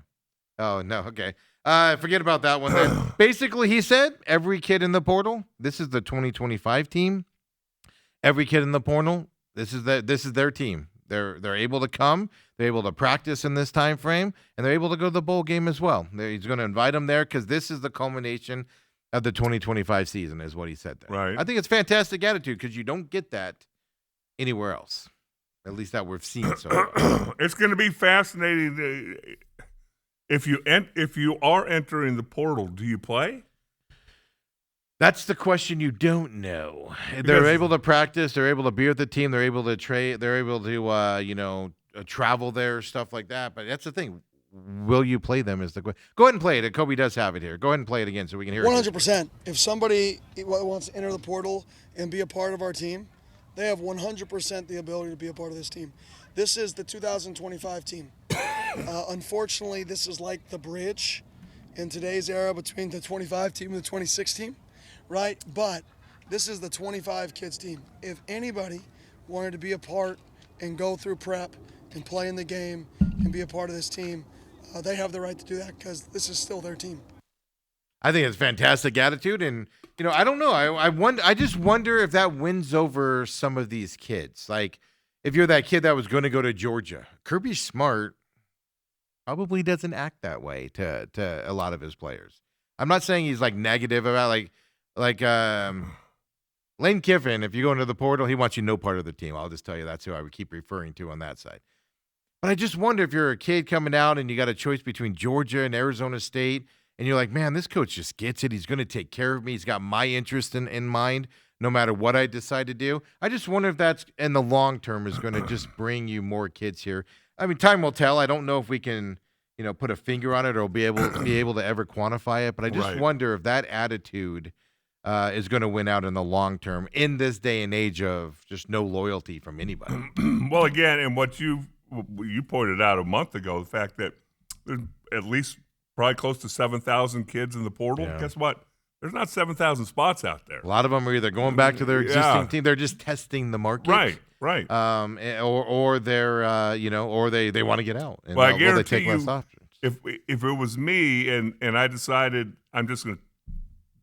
Speaker 1: Oh, no. Okay. Forget about that one. Then. Basically, he said every kid in the portal. This is the 2025 team. Every kid in the portal. This is their team. They're able to come. They're able to practice in this time frame, and they're able to go to the bowl game as well. He's going to invite them there because this is the culmination of the 2025 season, is what he said there.
Speaker 2: Right.
Speaker 1: I think it's fantastic attitude because you don't get that anywhere else, at least that we've seen so far.
Speaker 2: It's going to be fascinating. If you are entering the portal, do you play?
Speaker 1: That's the question you don't know. They're able to practice. They're able to be with the team. They're able to trade. They're able to, travel there, stuff like that. But that's the thing. Will you play them? Is the question. Go ahead and play it. Kobe does have it here. Go ahead and play it again so we can hear it.
Speaker 5: 100%. If somebody wants to enter the portal and be a part of our team, they have 100% the ability to be a part of this team. This is the 2025 team. Unfortunately, this is like the bridge in today's era between the 25 team and the 26 team. Right, but this is the 25 kids team. If anybody wanted to be a part and go through prep and play in the game and be a part of this team, they have the right to do that because this is still their team.
Speaker 1: I think it's fantastic attitude, and I don't know. I just wonder if that wins over some of these kids. Like, if you're that kid that was going to go to Georgia, Kirby Smart probably doesn't act that way to a lot of his players. I'm not saying he's like negative about like Lane Kiffin, if you go into the portal, he wants you no part of the team. I'll just tell you that's who I would keep referring to on that side. But I just wonder if you're a kid coming out and you got a choice between Georgia and Arizona State, and you're like, man, this coach just gets it. He's going to take care of me. He's got my interest in mind no matter what I decide to do. I just wonder if that's in the long term is going to just bring you more kids here. I mean, time will tell. I don't know if we can, put a finger on it or be able to ever quantify it. But I just wonder if that attitude is going to win out in the long term in this day and age of just no loyalty from anybody.
Speaker 2: Well, again, and what you pointed out a month ago, the fact that there's at least probably close to 7,000 kids in the portal.
Speaker 1: Yeah.
Speaker 2: Guess what? There's not 7,000 spots out there.
Speaker 1: A lot of them are either going back to their existing team. They're just testing the market.
Speaker 2: Right.
Speaker 1: Or they're, or they want to get out. And
Speaker 2: well, I guarantee
Speaker 1: they take less options.
Speaker 2: If it was me and I decided I'm just going to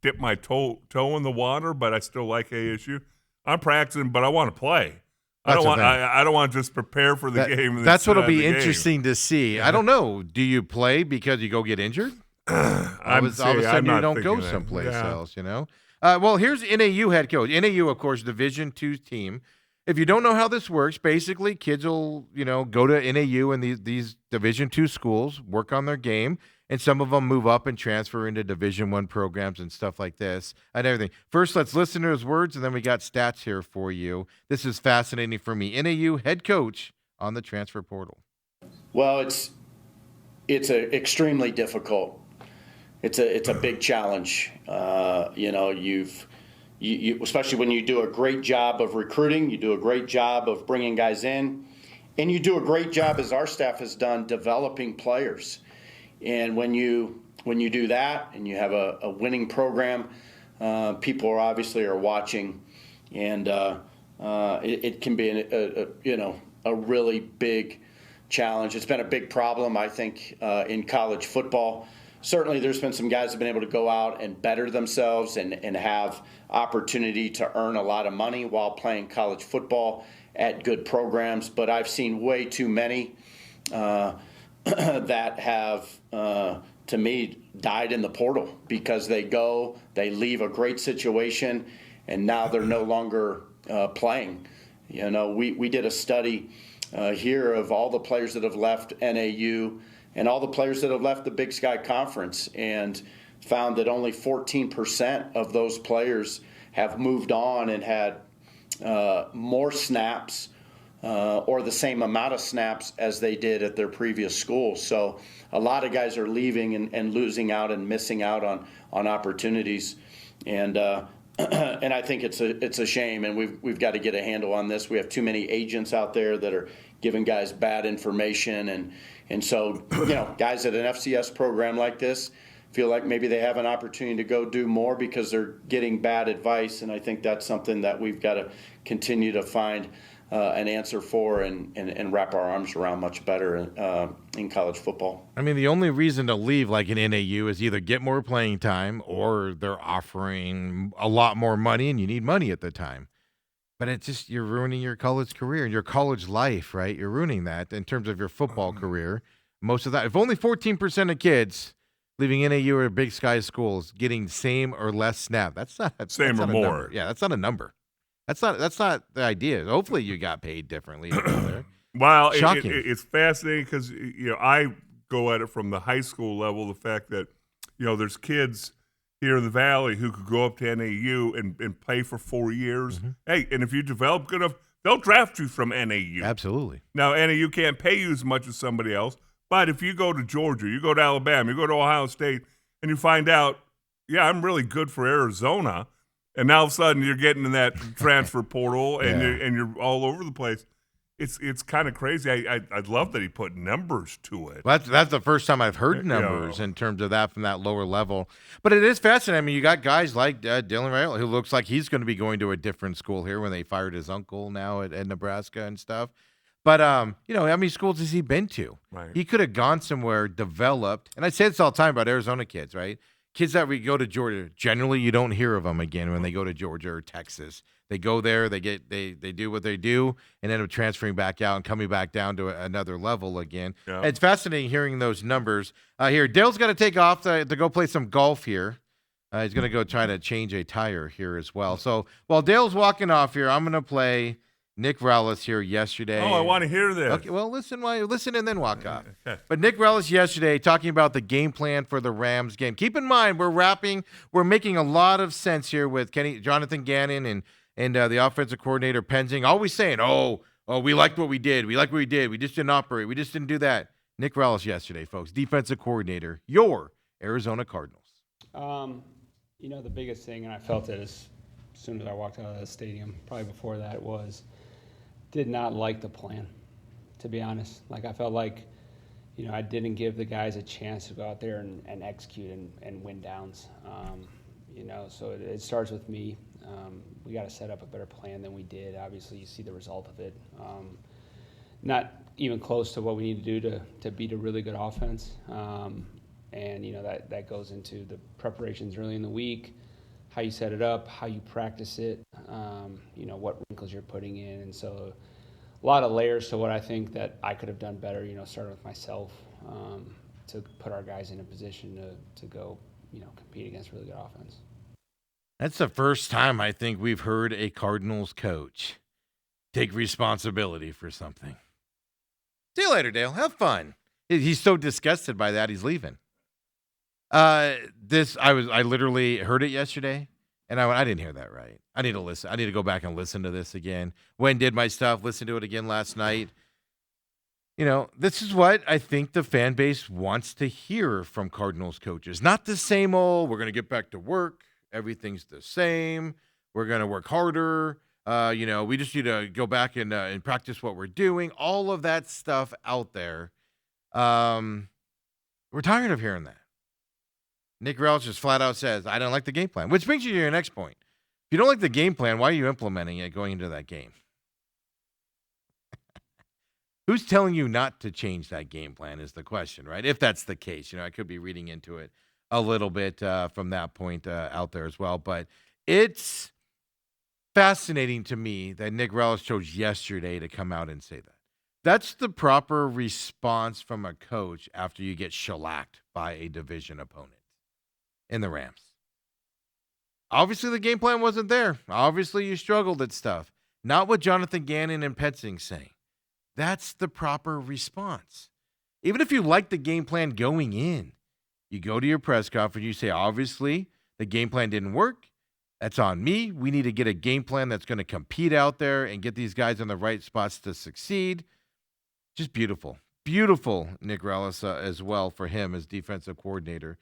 Speaker 2: dip my toe in the water, but I still like ASU, I'm practicing, but I want to play. I don't want to just prepare for the game.
Speaker 1: That's what'll be interesting to see. I don't know. Do you play because you go get injured? All of a sudden you don't go someplace else, Well, here's NAU head coach. NAU, of course, Division II team. If you don't know how this works, basically kids will, go to NAU and these Division II schools, work on their game, and some of them move up and transfer into Division I programs and stuff like this and everything. First, let's listen to his words, and then we got stats here for you. This is fascinating for me. NAU head coach on the transfer portal.
Speaker 6: Well, it's extremely difficult. It's a big challenge. You especially when you do a great job of recruiting, you do a great job of bringing guys in, and you do a great job, as our staff has done, developing players. And when you do that and you have a winning program, people are watching, and it can be a really big challenge. It's been a big problem, I think, in college football. Certainly there's been some guys that have been able to go out and better themselves and have opportunity to earn a lot of money while playing college football at good programs. But I've seen way too many that have, to me, died in the portal because they leave a great situation, and now they're no longer playing. We did a study here of all the players that have left NAU and all the players that have left the Big Sky Conference, and found that only 14% of those players have moved on and had more snaps or the same amount of snaps as they did at their previous school. So a lot of guys are leaving and losing out and missing out on opportunities. And and I think it's a shame, and we've got to get a handle on this. We have too many agents out there that are giving guys bad information, and so guys at an FCS program like this feel like maybe they have an opportunity to go do more because they're getting bad advice, and I think that's something that we've got to continue to find an answer for and wrap our arms around much better in college football.
Speaker 1: I mean, the only reason to leave like an NAU is either get more playing time or they're offering a lot more money and you need money at the time. But it's just, you're ruining your college career and your college life, right? You're ruining that in terms of your football career. Most of that, if only 14% of kids leaving NAU or Big Sky schools getting same or less snap, that's not
Speaker 2: Same
Speaker 1: that's
Speaker 2: or
Speaker 1: not a
Speaker 2: more.
Speaker 1: number. Yeah, that's not a number. That's not the idea. Hopefully, you got paid differently over there.
Speaker 2: Well,
Speaker 1: Shocking.
Speaker 2: It's fascinating because I go at it from the high school level. The fact that there's kids here in the Valley who could go up to NAU and play for 4 years.
Speaker 1: Mm-hmm.
Speaker 2: Hey, and if you develop good enough, they'll draft you from NAU.
Speaker 1: Absolutely.
Speaker 2: Now, NAU can't pay you as much as somebody else, but if you go to Georgia, you go to Alabama, you go to Ohio State, and you find out, yeah, I'm really good for Arizona. And now all of a sudden you're getting in that transfer portal and
Speaker 1: Yeah.
Speaker 2: you're all over the place. It's kind of crazy. I love that he put numbers to it.
Speaker 1: Well, that's the first time I've heard numbers in terms of that from that lower level. But it is fascinating. I mean, you got guys like Dylan Raiola, who looks like he's going to be going to a different school here when they fired his uncle now at Nebraska and stuff. But, how many schools has he been to?
Speaker 2: Right.
Speaker 1: He could have gone somewhere, developed. And I say this all the time about Arizona kids, right? Kids that we go to Georgia, generally you don't hear of them again when they go to Georgia or Texas. They go there, they do what they do, and end up transferring back out and coming back down to another level again.
Speaker 2: Yeah.
Speaker 1: It's fascinating hearing those numbers. Here, Dale's got to take off to go play some golf here. He's going to go try to change a tire here as well. So while Dale's walking off here, I'm going to play Nick Rallis here yesterday.
Speaker 2: Oh, I want to hear this.
Speaker 1: Okay, well, listen and then walk off.
Speaker 2: Okay.
Speaker 1: But Nick Rallis yesterday talking about the game plan for the Rams game. Keep in mind, we're making a lot of sense here with Jonathan Gannon and the offensive coordinator Penzing, always saying, oh, we liked what we did. We liked what we did. We just didn't operate. We just didn't do that. Nick Rallis yesterday, folks, defensive coordinator, your Arizona Cardinals.
Speaker 7: The biggest thing, and I felt it as soon as I walked out of the stadium, probably before that, was did not like the plan, to be honest. Like, I felt like, I didn't give the guys a chance to go out there and execute and win downs. So it starts with me. We got to set up a better plan than we did. Obviously, you see the result of it. Not even close to what we need to do to beat a really good offense. And that goes into the preparations early in the week, how you set it up, how you practice it, what wrinkles you're putting in. And so a lot of layers to what I think that I could have done better, starting with myself, to put our guys in a position to go, compete against really good offense.
Speaker 1: That's the first time I think we've heard a Cardinals coach take responsibility for something. See you later, Dale. Have fun. He's so disgusted by that, he's leaving. I literally heard it yesterday, and I went, I didn't hear that right. I need to listen. I need to go back and listen to this again. When did my stuff? Listen to it again last night. This is what I think the fan base wants to hear from Cardinals coaches. Not the same old, we're going to get back to work. Everything's the same. We're going to work harder. We just need to go back and practice what we're doing. All of that stuff out there. We're tired of hearing that. Nick Rallis just flat out says, I don't like the game plan, which brings you to your next point. If you don't like the game plan, why are you implementing it going into that game? Who's telling you not to change that game plan is the question, right? If that's the case, I could be reading into it a little bit from that point out there as well. But it's fascinating to me that Nick Rallis chose yesterday to come out and say that. That's the proper response from a coach after you get shellacked by a division opponent in the Rams. Obviously, the game plan wasn't there. Obviously, you struggled at stuff. Not what Jonathan Gannon and Penzing saying. That's the proper response. Even if you like the game plan going in, you go to your press conference, you say, obviously, the game plan didn't work. That's on me. We need to get a game plan that's going to compete out there and get these guys in the right spots to succeed. Just beautiful. Beautiful, Nick Rallis, as well for him as defensive coordinator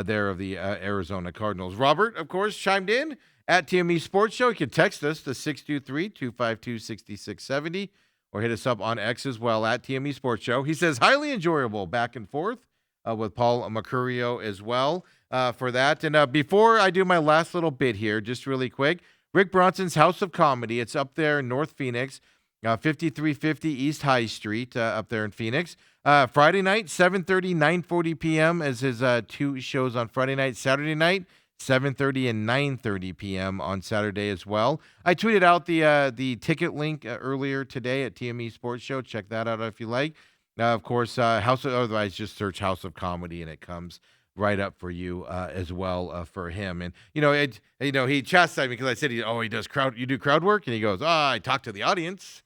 Speaker 1: there of the Arizona Cardinals. Robert, of course, chimed in at TME Sports Show. You can text us to 623-252-6670 or hit us up on X as well at TME Sports Show. He says, highly enjoyable back and forth with Paul Mercurio as well for that. And before I do my last little bit here, just really quick, Rick Bronson's House of Comedy. It's up there in North Phoenix. 5350 East High Street up there in Phoenix. Friday night, 7:30, 9:40 p.m. as his 2 shows on Friday night. Saturday night, 7:30 and 9:30 p.m. on Saturday as well. I tweeted out the ticket link earlier today at TME Sports Show. Check that out if you like. Of course, otherwise just search House of Comedy and it comes right up for you as well for him. And he chastised me because I said he does crowd. You do crowd work, and he goes, I talk to the audience.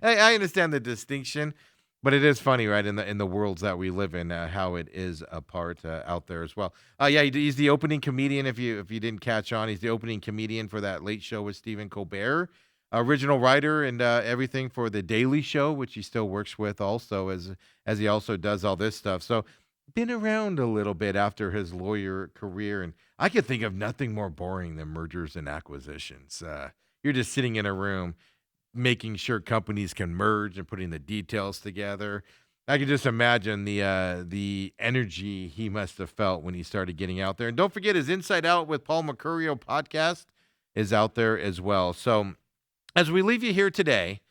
Speaker 1: I understand the distinction, but it is funny, right? In the worlds that we live in, how it is a part out there as well. He's the opening comedian. If you didn't catch on, he's the opening comedian for that Late Show with Stephen Colbert. Original writer and everything for The Daily Show, which he still works with also as he also does all this stuff. So been around a little bit after his lawyer career, and I could think of nothing more boring than mergers and acquisitions. You're just sitting in a room making sure companies can merge and putting the details together. I can just imagine the energy he must have felt when he started getting out there. And don't forget his Inside Out with Paul Mercurio podcast is out there as well. So as we leave you here today,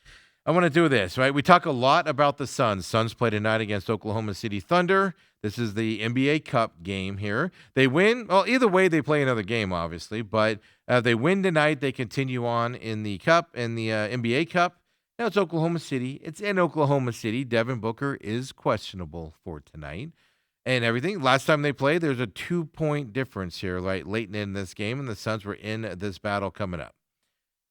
Speaker 1: I want to do this, right? We talk a lot about the Suns. Suns play tonight against Oklahoma City Thunder. This is the NBA Cup game here. They win. Well, either way, they play another game, obviously. But they win tonight. They continue on in the Cup and the NBA Cup. Now it's Oklahoma City. It's in Oklahoma City. Devin Booker is questionable for tonight and everything. Last time they played, there's a 2-point difference here, right, late in this game, and the Suns were in this battle coming up.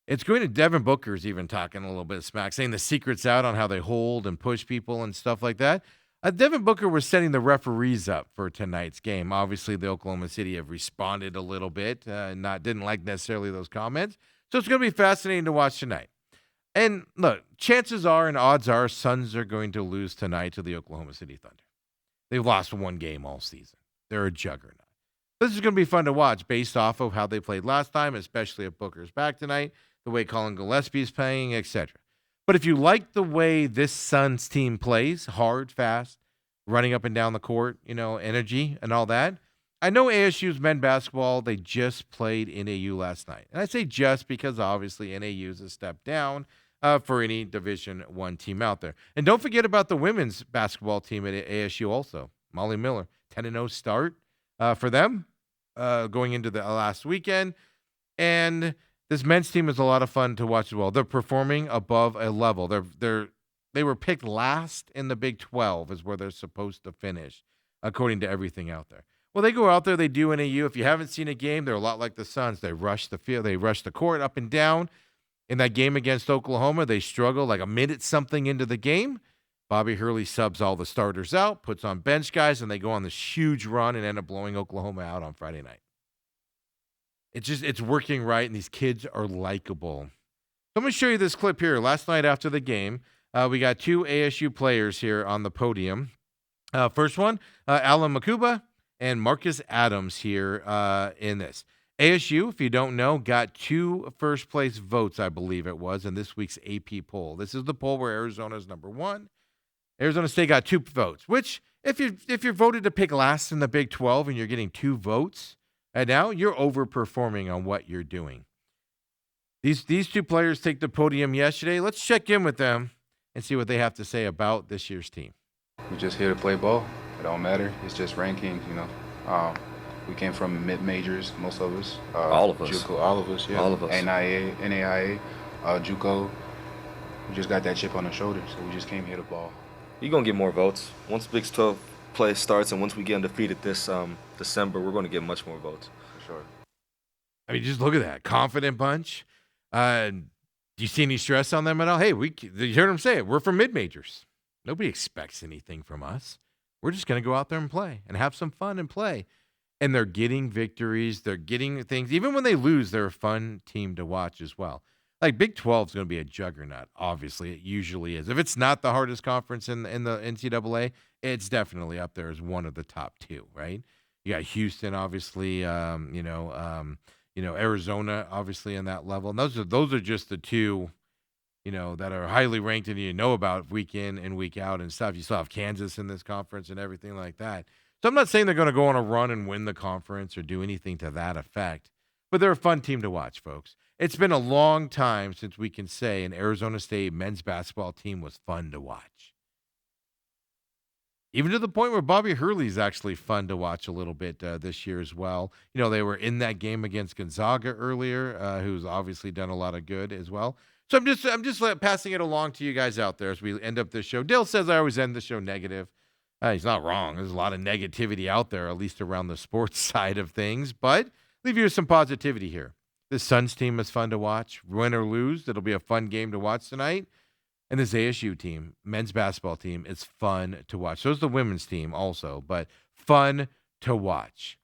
Speaker 1: It's going to Devin Booker's even talking a little bit of smack, saying the secret's out on how they hold and push people and stuff like that. Devin Booker was setting the referees up for tonight's game. Obviously, the Oklahoma City have responded a little bit, didn't like necessarily those comments. So it's going to be fascinating to watch tonight. And look, chances are and odds are Suns are going to lose tonight to the Oklahoma City Thunder. They've lost one game all season. They're a juggernaut. This is going to be fun to watch based off of how they played last time, especially if Booker's back tonight, the way Colin Gillespie's playing, etc. But if you like the way this Suns team plays, hard, fast, running up and down the court, energy and all that, I know ASU's men basketball, they just played NAU last night. And I say just because obviously NAU is a step down for any Division I team out there. And don't forget about the women's basketball team at ASU also. Molly Miller, 10-0 start for them going into the last weekend. And this men's team is a lot of fun to watch as well. They're performing above a level. They were picked last in the Big 12 is where they're supposed to finish, according to everything out there. Well, they go out there, they do NAU. If you haven't seen a game, they're a lot like the Suns. They rush the field, they rush the court up and down. In that game against Oklahoma, they struggle like a minute something into the game. Bobby Hurley subs all the starters out, puts on bench guys, and they go on this huge run and end up blowing Oklahoma out on Friday night. It's working right, and these kids are likable. So I'm going to show you this clip here. Last night after the game, we got 2 ASU players here on the podium. First one, Alan Makuba and Marcus Adams here in this. ASU, if you don't know, got 2 first-place votes, I believe it was, in this week's AP poll. This is the poll where Arizona is number 1. Arizona State got 2 votes, which if you're voted to pick last in the Big 12 and you're getting 2 votes, and now you're overperforming on what you're doing. These 2 players take the podium yesterday. Let's check in with them and see what they have to say about this year's team.
Speaker 8: We're just here to play ball. It don't matter. It's just rankings, We came from mid-majors, most of us.
Speaker 9: All of us.
Speaker 8: JUCO, all of us, yeah.
Speaker 9: All of us.
Speaker 8: NAIA, JUCO. We just got that chip on the shoulder, so we just came here to ball.
Speaker 9: You're going to get more votes. Once Big 12 play starts and once we get undefeated this December, we're going to get much more votes.
Speaker 8: For sure.
Speaker 1: I mean, just look at that. Confident bunch. Do you see any stress on them at all? Hey, you heard them say it. We're from mid-majors. Nobody expects anything from us. We're just going to go out there and play and have some fun and play. And they're getting victories. They're getting things. Even when they lose, they're a fun team to watch as well. Like Big 12 is going to be a juggernaut. Obviously, it usually is. If it's not the hardest conference in the NCAA, it's definitely up there as one of the top 2, right? You got Houston, obviously, Arizona, obviously, in that level. And those are just the 2, that are highly ranked and you know about week in and week out and stuff. You still have Kansas in this conference and everything like that. So I'm not saying they're going to go on a run and win the conference or do anything to that effect, but they're a fun team to watch, folks. It's been a long time since we can say an Arizona State men's basketball team was fun to watch. Even to the point where Bobby Hurley's actually fun to watch a little bit this year as well. You know, they were in that game against Gonzaga earlier, who's obviously done a lot of good as well. So I'm just passing it along to you guys out there as we end up this show. Dale says I always end the show negative. He's not wrong. There's a lot of negativity out there, at least around the sports side of things. But leave you with some positivity here. This Suns team is fun to watch. Win or lose, it'll be a fun game to watch tonight. And this ASU team, men's basketball team, is fun to watch. So is the women's team also, but fun to watch.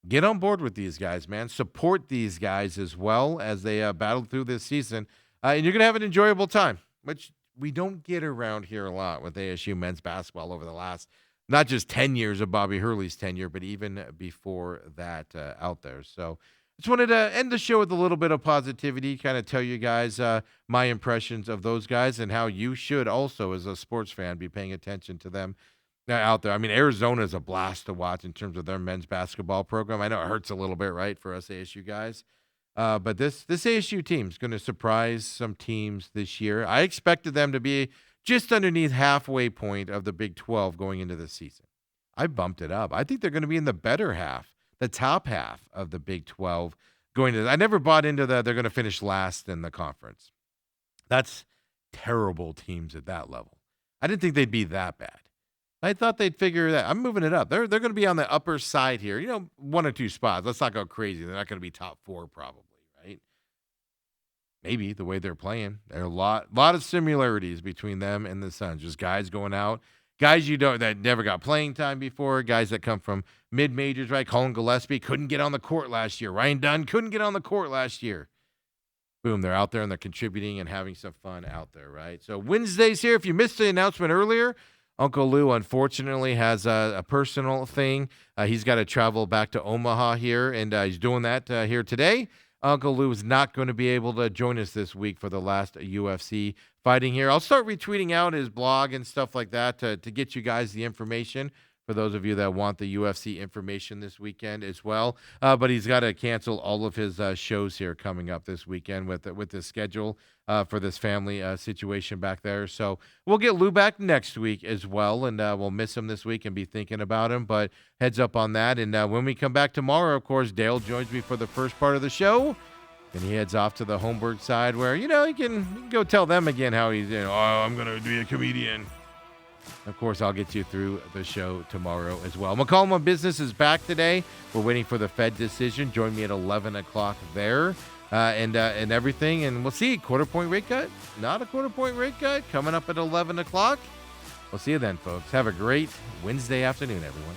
Speaker 1: Get on board with these guys, man. Support these guys as well as they battle through this season. And you're going to have an enjoyable time, which we don't get around here a lot with ASU men's basketball over the last, not just 10 years of Bobby Hurley's tenure, but even before that out there. So just wanted to end the show with a little bit of positivity, kind of tell you guys my impressions of those guys and how you should also, as a sports fan, be paying attention to them out there. I mean, Arizona is a blast to watch in terms of their men's basketball program. I know it hurts a little bit, right, for us ASU guys. But this ASU team is going to surprise some teams this year. I expected them to be just underneath halfway point of the Big 12 going into the season. I bumped it up. I think they're going to be in the better half, the top half of the Big 12 going to. I never bought into they're going to finish last in the conference. That's terrible teams at that level. I didn't think they'd be that bad. I thought they'd figure that. I'm moving it up. They're going to be on the upper side here. You know, 1 or 2 spots. Let's not go crazy. They're not going to be top 4 probably, right? Maybe the way they're playing. There are a lot of similarities between them and the Suns. Just guys going out, guys that never got playing time before, guys that come from mid-majors, right? Colin Gillespie couldn't get on the court last year. Ryan Dunn couldn't get on the court last year. Boom, they're out there and they're contributing and having some fun out there, right? So Wednesday's here. If you missed the announcement earlier, Uncle Lou, unfortunately, has a personal thing. He's got to travel back to Omaha here, and he's doing that here today. Uncle Lou is not going to be able to join us this week for the last UFC fighting here. I'll start retweeting out his blog and stuff like that to get you guys the information for those of you that want the UFC information this weekend as well. But he's got to cancel all of his shows here coming up this weekend with his schedule for this family situation back there. So we'll get Lou back next week as well, and we'll miss him this week and be thinking about him. But heads up on that. And when we come back tomorrow, of course, Dale joins me for the first part of the show. And he heads off to the Holmberg side where, you can go tell them again how he's, I'm going to be a comedian. Of course, I'll get you through the show tomorrow as well. McCollum on Business is back today. We're waiting for the Fed decision. Join me at 11 o'clock there and everything. And we'll see. Quarter-point rate cut? Not a quarter-point rate cut. Coming up at 11 o'clock. We'll see you then, folks. Have a great Wednesday afternoon, everyone.